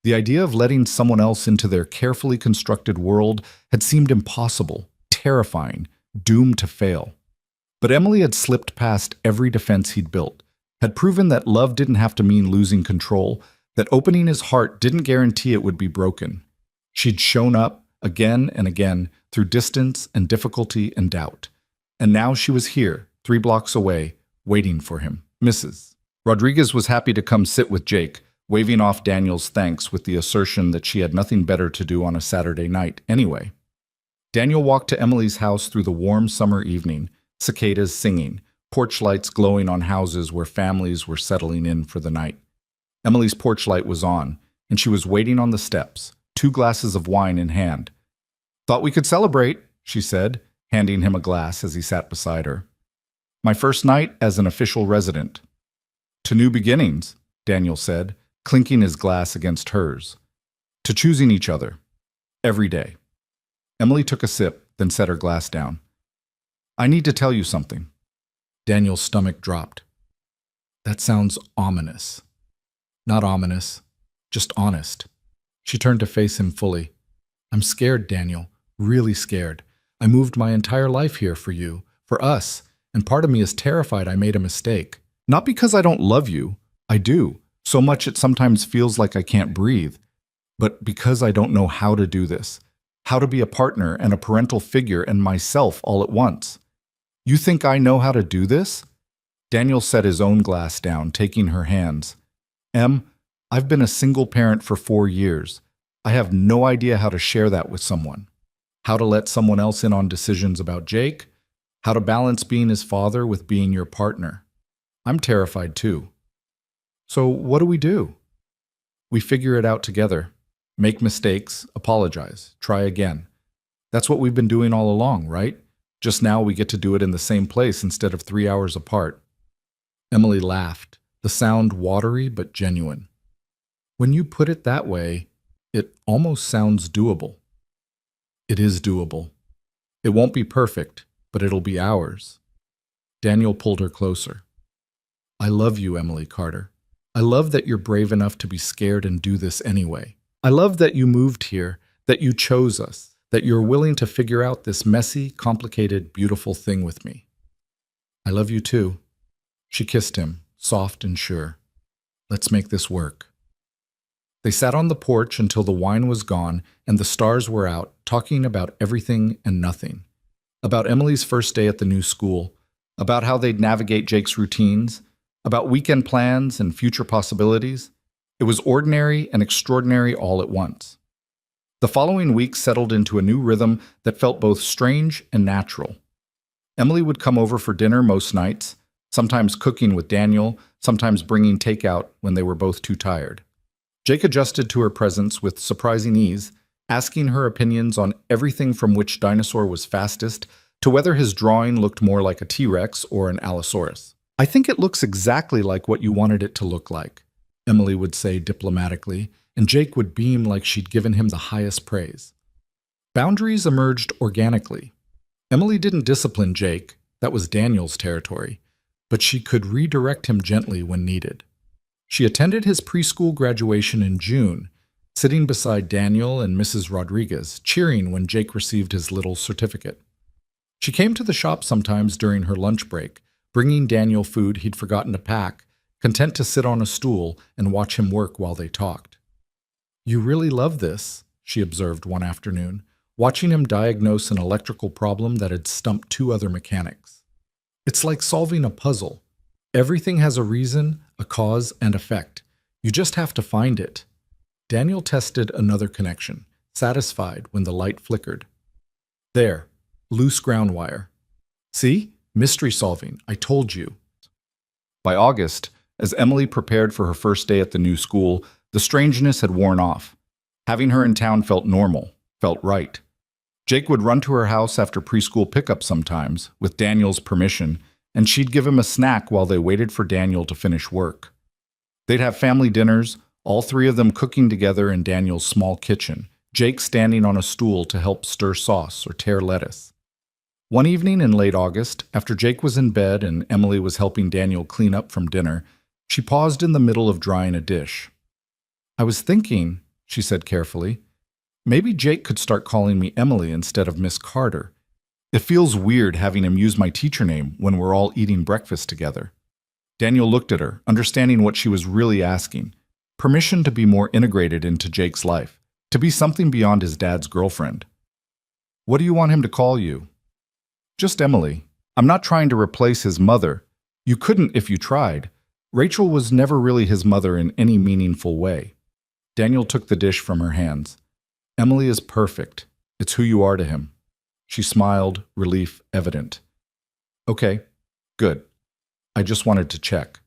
Speaker 1: The idea of letting someone else into their carefully constructed world had seemed impossible, terrifying, doomed to fail. But Emily had slipped past every defense he'd built, had proven that love didn't have to mean losing control, that opening his heart didn't guarantee it would be broken. She'd shown up again and again through distance and difficulty and doubt. And now she was here, 3 blocks away, waiting for him. Mrs. Rodriguez was happy to come sit with Jake, waving off Daniel's thanks with the assertion that she had nothing better to do on a Saturday night anyway. Daniel walked to Emily's house through the warm summer evening, cicadas singing, porch lights glowing on houses where families were settling in for the night. Emily's porch light was on, and she was waiting on the steps, 2 glasses of wine in hand. Thought we could celebrate, she said, handing him a glass as he sat beside her. My first night as an official resident. To new beginnings, Daniel said, clinking his glass against hers. To choosing each other. Every day. Emily took a sip, then set her glass down. I need to tell you something. Daniel's stomach dropped. That sounds ominous. Not ominous, just honest. She turned to face him fully. I'm scared, Daniel, really scared. I moved my entire life here for you, for us, and part of me is terrified I made a mistake. Not because I don't love you. I do. So much it sometimes feels like I can't breathe. but because I don't know how to do this, how to be a partner and a parental figure and myself all at once. You think I know how to do this? Daniel set his own glass down, taking her hands. Em, I've been a single parent for 4 years. I have no idea how to share that with someone. How to let someone else in on decisions about Jake. How to balance being his father with being your partner. I'm terrified too. So what do? We figure it out together. Make mistakes, apologize, try again. That's what we've been doing all along, right? Just now we get to do it in the same place instead of 3 hours apart. Emily laughed, the sound watery but genuine. When you put it that way, it almost sounds doable. It is doable. It won't be perfect, but it'll be ours. Daniel pulled her closer. I love you, Emily Carter. I love that you're brave enough to be scared and do this anyway. I love that you moved here, that you chose us, that you're willing to figure out this messy, complicated, beautiful thing with me. I love you too. She kissed him, soft and sure. Let's make this work. They sat on the porch until the wine was gone and the stars were out, talking about everything and nothing. About Emily's first day at the new school, about how they'd navigate Jake's routines, about weekend plans and future possibilities. It was ordinary and extraordinary all at once. The following week settled into a new rhythm that felt both strange and natural. Emily would come over for dinner most nights, sometimes cooking with Daniel, sometimes bringing takeout when they were both too tired. Jake adjusted to her presence with surprising ease, asking her opinions on everything from which dinosaur was fastest to whether his drawing looked more like a T-Rex or an Allosaurus. I think it looks exactly like what you wanted it to look like, Emily would say diplomatically, and Jake would beam like she'd given him the highest praise. Boundaries emerged organically. Emily didn't discipline Jake, that was Daniel's territory, but she could redirect him gently when needed. She attended his preschool graduation in June, sitting beside Daniel and Mrs. Rodriguez, cheering when Jake received his little certificate. She came to the shop sometimes during her lunch break, bringing Daniel food he'd forgotten to pack, content to sit on a stool and watch him work while they talked. You really love this, she observed one afternoon, watching him diagnose an electrical problem that had stumped 2 other mechanics. It's like solving a puzzle. Everything has a reason, a cause, and effect. You just have to find it. Daniel tested another connection, satisfied when the light flickered. There, loose ground wire. See? Mystery solving, I told you. By August, as Emily prepared for her first day at the new school, the strangeness had worn off. Having her in town felt normal, felt right. Jake would run to her house after preschool pickup sometimes, with Daniel's permission, and she'd give him a snack while they waited for Daniel to finish work. They'd have family dinners, all 3 of them cooking together in Daniel's small kitchen, Jake standing on a stool to help stir sauce or tear lettuce. One evening in late August, after Jake was in bed and Emily was helping Daniel clean up from dinner, she paused in the middle of drying a dish. I was thinking, she said carefully, maybe Jake could start calling me Emily instead of Miss Carter. It feels weird having him use my teacher name when we're all eating breakfast together. Daniel looked at her, understanding what she was really asking. Permission to be more integrated into Jake's life, to be something beyond his dad's girlfriend. What do you want him to call you? Just Emily. I'm not trying to replace his mother. You couldn't if you tried. Rachel was never really his mother in any meaningful way. Daniel took the dish from her hands. Emily is perfect. It's who you are to him. She smiled, relief evident. Okay, good. I just wanted to check.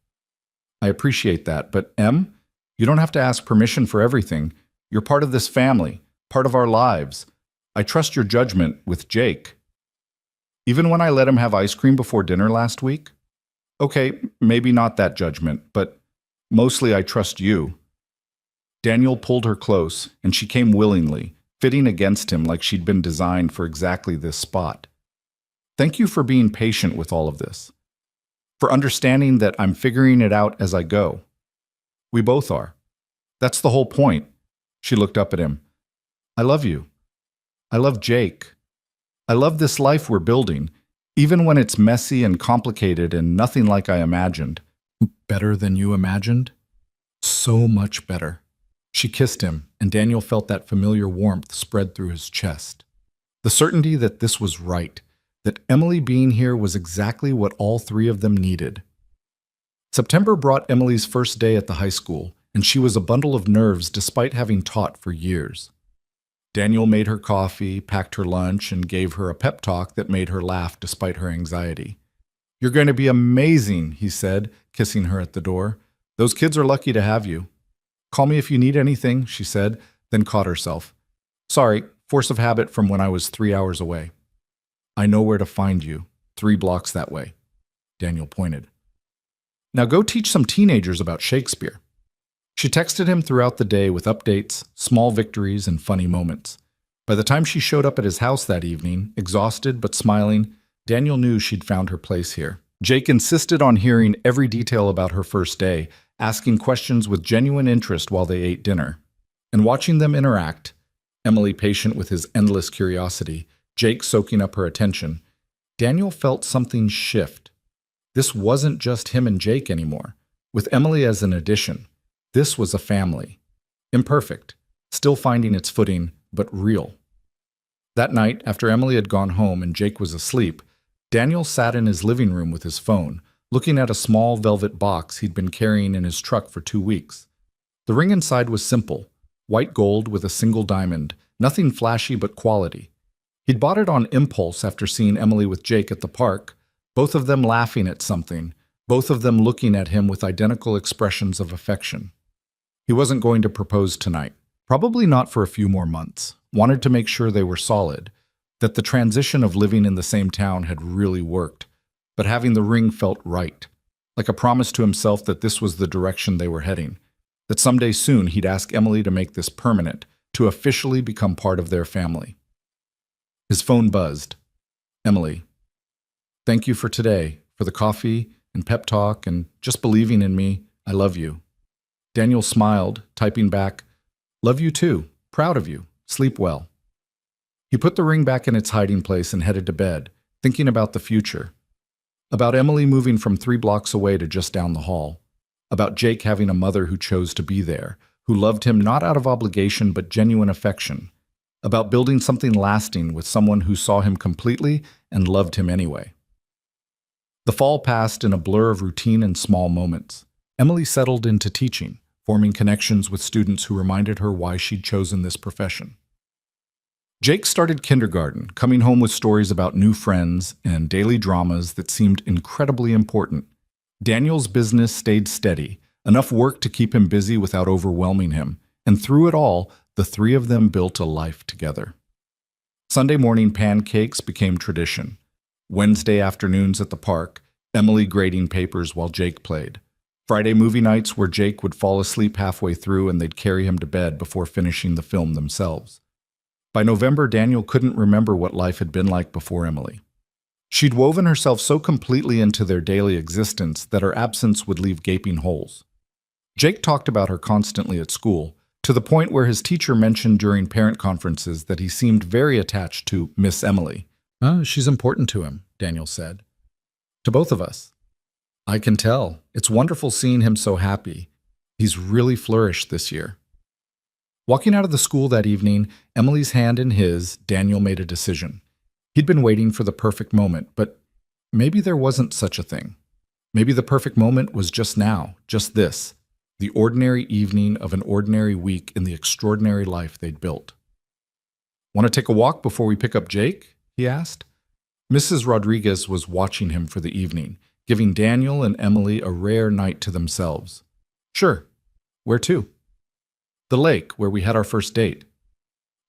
Speaker 1: I appreciate that, but Em, you don't have to ask permission for everything. You're part of this family, part of our lives. I trust your judgment with Jake. Even when I let him have ice cream before dinner last week? Okay, maybe not that judgment, but mostly I trust you. Daniel pulled her close, and she came willingly, fitting against him like she'd been designed for exactly this spot. Thank you for being patient with all of this, for understanding that I'm figuring it out as I go. We both are. That's the whole point. She looked up at him. I love you. I love Jake. I love this life we're building, even when it's messy and complicated and nothing like I imagined. Better than you imagined? So much better. She kissed him, and Daniel felt that familiar warmth spread through his chest. The certainty that this was right, that Emily being here was exactly what all three of them needed. September brought Emily's first day at the high school, and she was a bundle of nerves despite having taught for years. Daniel made her coffee, packed her lunch, and gave her a pep talk that made her laugh despite her anxiety. "You're going to be amazing," he said, kissing her at the door. "Those kids are lucky to have you." "Call me if you need anything," she said, then caught herself. "Sorry, force of habit from when I was 3 hours away." "I know where to find you, 3 blocks that way," Daniel pointed. "Now go teach some teenagers about Shakespeare." She texted him throughout the day with updates, small victories, and funny moments. By the time she showed up at his house that evening, exhausted but smiling, Daniel knew she'd found her place here. Jake insisted on hearing every detail about her first day, asking questions with genuine interest while they ate dinner. And watching them interact, Emily patient with his endless curiosity, Jake soaking up her attention, Daniel felt something shift. This wasn't just him and Jake anymore. With Emily as an addition, this was a family. Imperfect, still finding its footing, but real. That night, after Emily had gone home and Jake was asleep, Daniel sat in his living room with his phone, looking at a small velvet box he'd been carrying in his truck for 2 weeks. The ring inside was simple, white gold with a single diamond, nothing flashy but quality. He'd bought it on impulse after seeing Emily with Jake at the park, both of them laughing at something, both of them looking at him with identical expressions of affection. He wasn't going to propose tonight, probably not for a few more months, wanted to make sure they were solid, that the transition of living in the same town had really worked, but having the ring felt right, like a promise to himself that this was the direction they were heading, that someday soon he'd ask Emily to make this permanent, to officially become part of their family. His phone buzzed. "Emily, thank you for today, for the coffee and pep talk and just believing in me. I love you." Daniel smiled, typing back, "Love you too. Proud of you. Sleep well." He put the ring back in its hiding place and headed to bed, thinking about the future. About Emily moving from 3 blocks away to just down the hall. About Jake having a mother who chose to be there, who loved him not out of obligation but genuine affection. About building something lasting with someone who saw him completely and loved him anyway. The fall passed in a blur of routine and small moments. Emily settled into teaching, forming connections with students who reminded her why she'd chosen this profession. Jake started kindergarten, coming home with stories about new friends and daily dramas that seemed incredibly important. Daniel's business stayed steady, enough work to keep him busy without overwhelming him, and through it all, the three of them built a life together. Sunday morning pancakes became tradition. Wednesday afternoons at the park, Emily grading papers while Jake played. Friday movie nights where Jake would fall asleep halfway through and they'd carry him to bed before finishing the film themselves. By November, Daniel couldn't remember what life had been like before Emily. She'd woven herself so completely into their daily existence that her absence would leave gaping holes. Jake talked about her constantly at school, to the point where his teacher mentioned during parent conferences that he seemed very attached to Miss Emily. She's important to him," Daniel said. "To both of us." "I can tell. It's wonderful seeing him so happy. He's really flourished this year." Walking out of the school that evening, Emily's hand in his, Daniel made a decision. He'd been waiting for the perfect moment, but maybe there wasn't such a thing. Maybe the perfect moment was just now, just this, the ordinary evening of an ordinary week in the extraordinary life they'd built. "Want to take a walk before we pick up Jake?" he asked. Mrs. Rodriguez was watching him for the evening, giving Daniel and Emily a rare night to themselves. "Sure. Where to?" "The lake, where we had our first date."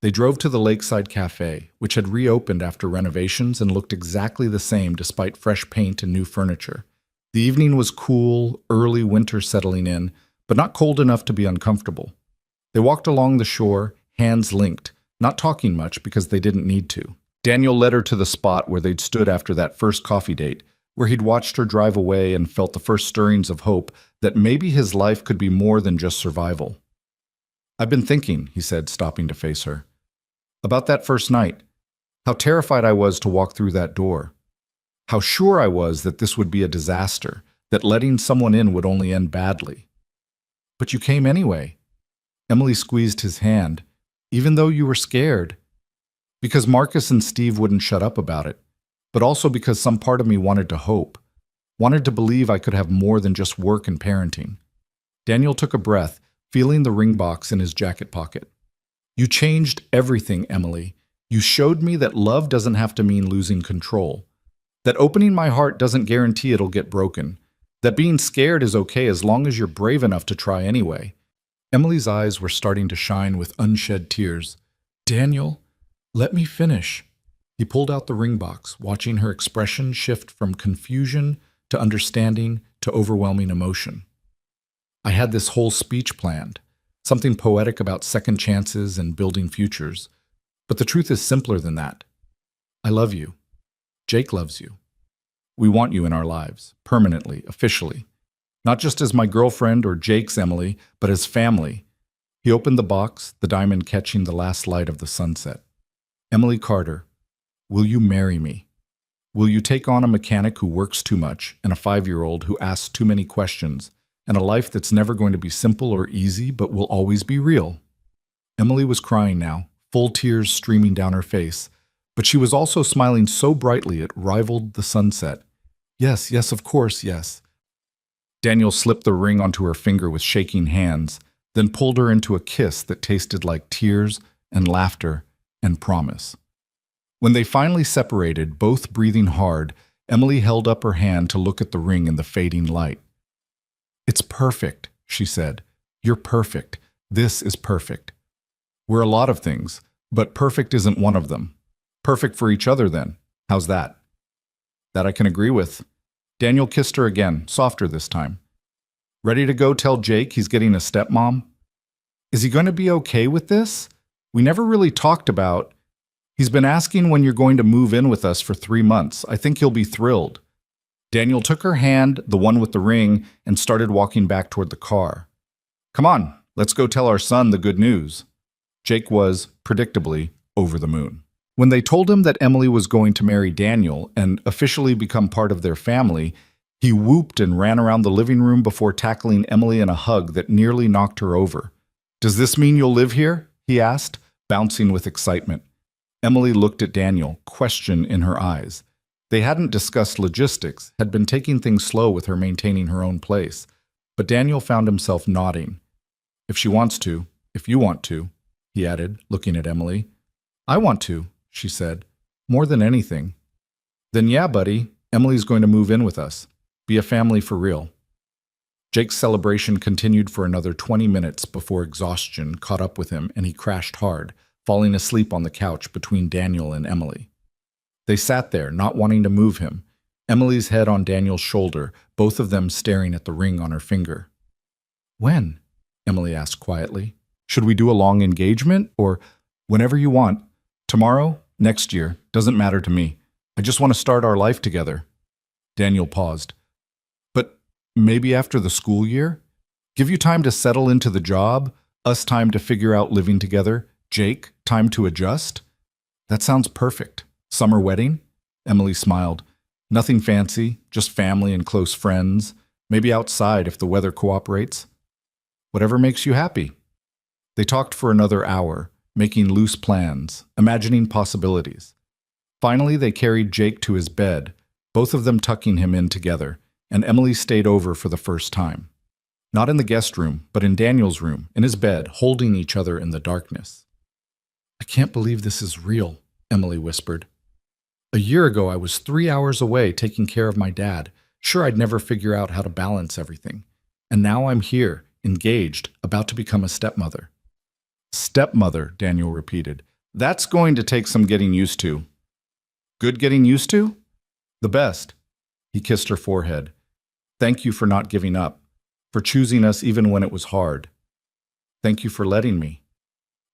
Speaker 1: They drove to the Lakeside Cafe, which had reopened after renovations and looked exactly the same despite fresh paint and new furniture. The evening was cool, early winter settling in, but not cold enough to be uncomfortable. They walked along the shore, hands linked, not talking much because they didn't need to. Daniel led her to the spot where they'd stood after that first coffee date, where he'd watched her drive away and felt the first stirrings of hope that maybe his life could be more than just survival. "I've been thinking," he said, stopping to face her, "about that first night. How terrified I was to walk through that door. How sure I was that this would be a disaster, that letting someone in would only end badly. But you came anyway. Emily squeezed his hand. Even though you were scared? Because Marcus and Steve wouldn't shut up about it, but also because some part of me wanted to hope, wanted to believe I could have more than just work and parenting. Daniel took a breath, feeling the ring box in his jacket pocket. You changed everything, Emily. You showed me that love doesn't have to mean losing control, that opening my heart doesn't guarantee it'll get broken, that being scared is okay as long as you're brave enough to try anyway. Emily's eyes were starting to shine with unshed tears. Daniel, let me finish. He pulled out the ring box, watching her expression shift from confusion to understanding to overwhelming emotion. I had this whole speech planned, something poetic about second chances and building futures. But the truth is simpler than that. I love you. Jake loves you. We want you in our lives, permanently, officially. Not just as my girlfriend or Jake's Emily, but as family. He opened the box, the diamond catching the last light of the sunset. Emily Carter, will you marry me? Will you take on a mechanic who works too much, and a 5-year-old who asks too many questions, and a life that's never going to be simple or easy, but will always be real? Emily was crying now, full tears streaming down her face, but she was also smiling so brightly it rivaled the sunset. Yes, yes, of course, yes. Daniel slipped the ring onto her finger with shaking hands, then pulled her into a kiss that tasted like tears and laughter and promise. When they finally separated, both breathing hard, Emily held up her hand to look at the ring in the fading light. It's perfect, she said. You're perfect. This is perfect. We're a lot of things, but perfect isn't one of them. Perfect for each other, then. How's that? That I can agree with. Daniel kissed her again, softer this time. Ready to go tell Jake he's getting a stepmom? Is he going to be okay with this? We never really talked about... He's been asking when you're going to move in with us for 3 months. I think he'll be thrilled. Daniel took her hand, the one with the ring, and started walking back toward the car. Come on, let's go tell our son the good news. Jake was, predictably, over the moon. When they told him that Emily was going to marry Daniel and officially become part of their family, he whooped and ran around the living room before tackling Emily in a hug that nearly knocked her over. Does this mean you'll live here? He asked, bouncing with excitement. Emily looked at Daniel, question in her eyes. They hadn't discussed logistics, had been taking things slow with her maintaining her own place. But Daniel found himself nodding. If she wants to, if you want to, he added, looking at Emily. I want to, she said, more than anything. Then yeah, buddy, Emily's going to move in with us. Be a family for real. Jake's celebration continued for another 20 minutes before exhaustion caught up with him and he crashed hard, falling asleep on the couch between Daniel and Emily. They sat there, not wanting to move him, Emily's head on Daniel's shoulder, both of them staring at the ring on her finger. When? Emily asked quietly. Should we do a long engagement, or whenever you want? Tomorrow? Next year? Doesn't matter to me. I just want to start our life together. Daniel paused. But maybe after the school year? Give you time to settle into the job, us time to figure out living together, Jake, time to adjust? That sounds perfect. Summer wedding? Emily smiled. Nothing fancy, just family and close friends. Maybe outside if the weather cooperates. Whatever makes you happy. They talked for another hour, making loose plans, imagining possibilities. Finally, they carried Jake to his bed, both of them tucking him in together, and Emily stayed over for the first time. Not in the guest room, but in Daniel's room, in his bed, holding each other in the darkness. I can't believe this is real, Emily whispered. A year ago, I was 3 hours away taking care of my dad. Sure, I'd never figure out how to balance everything. And now I'm here, engaged, about to become a stepmother. Stepmother, Daniel repeated. That's going to take some getting used to. Good getting used to? The best. He kissed her forehead. Thank you for not giving up, for choosing us even when it was hard. Thank you for letting me,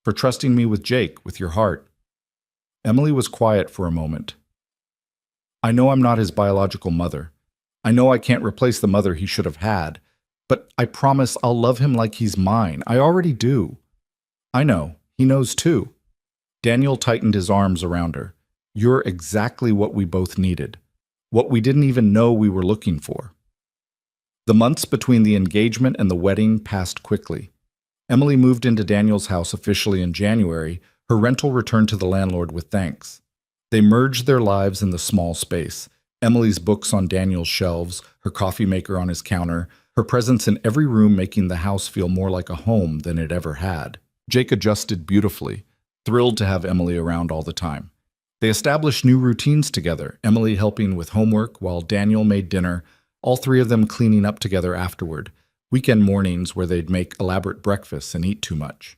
Speaker 1: for trusting me with Jake, with your heart. Emily was quiet for a moment. I know I'm not his biological mother. I know I can't replace the mother he should have had, but I promise I'll love him like he's mine. I already do. I know. He knows too. Daniel tightened his arms around her. You're exactly what we both needed, what we didn't even know we were looking for. The months between the engagement and the wedding passed quickly. Emily moved into Daniel's house officially in January. Her rental returned to the landlord with thanks. They merged their lives in the small space. Emily's books on Daniel's shelves, her coffee maker on his counter, her presence in every room making the house feel more like a home than it ever had. Jake adjusted beautifully, thrilled to have Emily around all the time. They established new routines together, Emily helping with homework while Daniel made dinner, all three of them cleaning up together afterward. Weekend mornings where they'd make elaborate breakfasts and eat too much.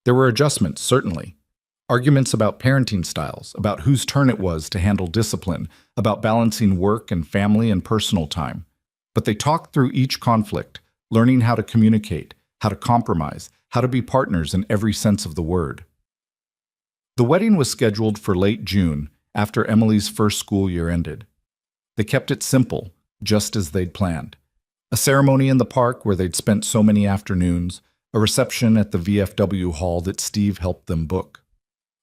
Speaker 1: There were adjustments, certainly. Arguments about parenting styles, about whose turn it was to handle discipline, about balancing work and family and personal time. But they talked through each conflict, learning how to communicate, how to compromise, how to be partners in every sense of the word. The wedding was scheduled for late June, after Emily's first school year ended. They kept it simple, just as they'd planned. A ceremony in the park where they'd spent so many afternoons, a reception at the VFW hall that Steve helped them book.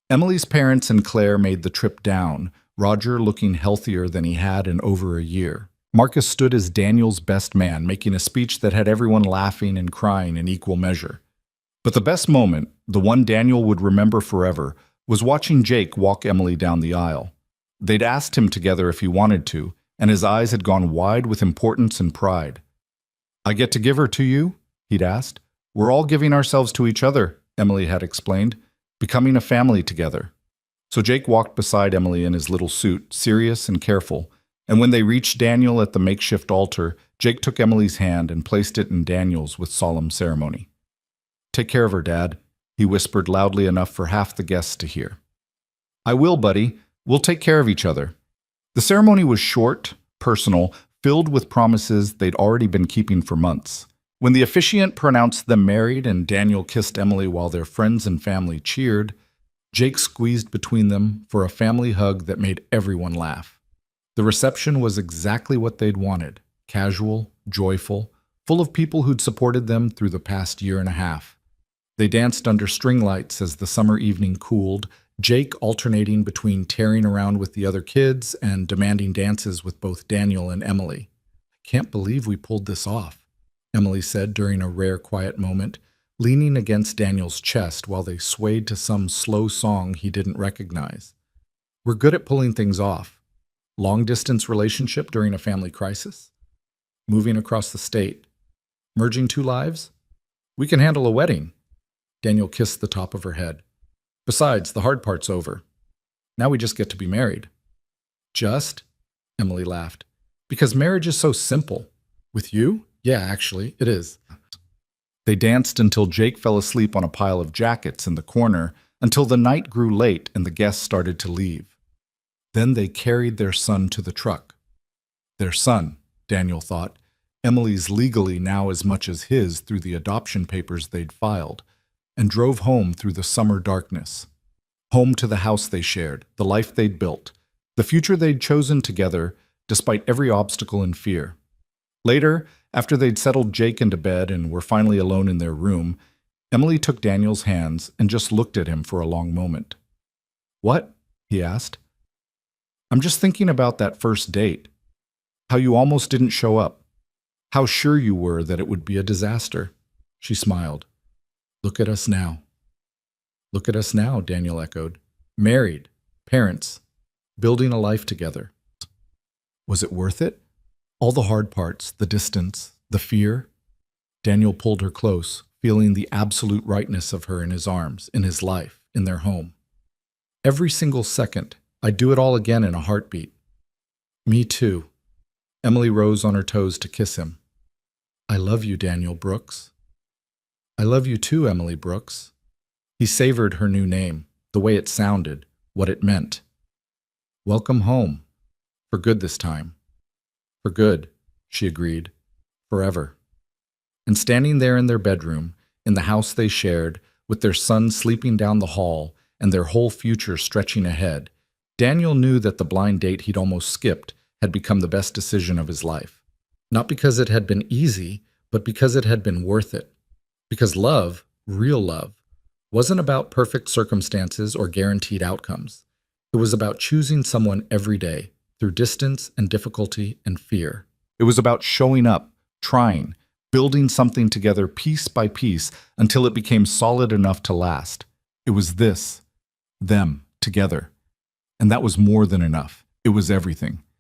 Speaker 1: Emily's parents and Claire made the trip down, Roger looking healthier than he had in over a year. Marcus stood as Daniel's best man, making a speech that had everyone laughing and crying in equal measure. But the best moment, the one Daniel would remember forever, was watching Jake walk Emily down the aisle. They'd asked him together if he wanted to, and his eyes had gone wide with importance and pride. "I get to give her to you?" he'd asked. "We're all giving ourselves to each other," Emily had explained, "becoming a family together." So Jake walked beside Emily in his little suit, serious and careful, and when they reached Daniel at the makeshift altar, Jake took Emily's hand and placed it in Daniel's with solemn ceremony. "Take care of her, Dad," he whispered loudly enough for half the guests to hear. "I will, buddy. We'll take care of each other." The ceremony was short, personal, filled with promises they'd already been keeping for months. When the officiant pronounced them married and Daniel kissed Emily while their friends and family cheered, Jake squeezed between them for a family hug that made everyone laugh. The reception was exactly what they'd wanted, casual, joyful, full of people who'd supported them through the past year and a half. They danced under string lights as the summer evening cooled, Jake alternating between tearing around with the other kids and demanding dances with both Daniel and Emily. "I can't believe we pulled this off," Emily said during a rare quiet moment, leaning against Daniel's chest while they swayed to some slow song he didn't recognize. "We're good at pulling things off. Long-distance relationship during a family crisis? Moving across the state? Merging two lives? We can handle a wedding." Daniel kissed the top of her head. "Besides, the hard part's over. Now we just get to be married." "Just?" Emily laughed. "Because marriage is so simple. With you? Yeah, actually, it is." They danced until Jake fell asleep on a pile of jackets in the corner, until the night grew late and the guests started to leave. Then they carried their son to the truck. Their son, Daniel thought, Emily's legally now as much as his through the adoption papers they'd filed, and drove home through the summer darkness. Home to the house they shared, the life they'd built, the future they'd chosen together despite every obstacle and fear. Later, after they'd settled Jake into bed and were finally alone in their room, Emily took Daniel's hands and just looked at him for a long moment. "What?" he asked. "I'm just thinking about that first date. How you almost didn't show up. How sure you were that it would be a disaster." She smiled. "Look at us now." "Look at us now," Daniel echoed. "Married, parents, building a life together." Was it worth it? All the hard parts, the distance, the fear? Daniel pulled her close, feeling the absolute rightness of her in his arms, in his life, in their home. "Every single second. I'd do it all again in a heartbeat." "Me too." Emily rose on her toes to kiss him. "I love you, Daniel Brooks." "I love you too, Emily Brooks." He savored her new name, the way it sounded, what it meant. "Welcome home. For good this time." "For good," she agreed. "Forever." And standing there in their bedroom, in the house they shared, with their son sleeping down the hall and their whole future stretching ahead, Daniel knew that the blind date he'd almost skipped had become the best decision of his life. Not because it had been easy, but because it had been worth it. Because love, real love, wasn't about perfect circumstances or guaranteed outcomes. It was about choosing someone every day, through distance and difficulty and fear. It was about showing up, trying, building something together piece by piece until it became solid enough to last. It was this, them, together. And that was more than enough. It was everything.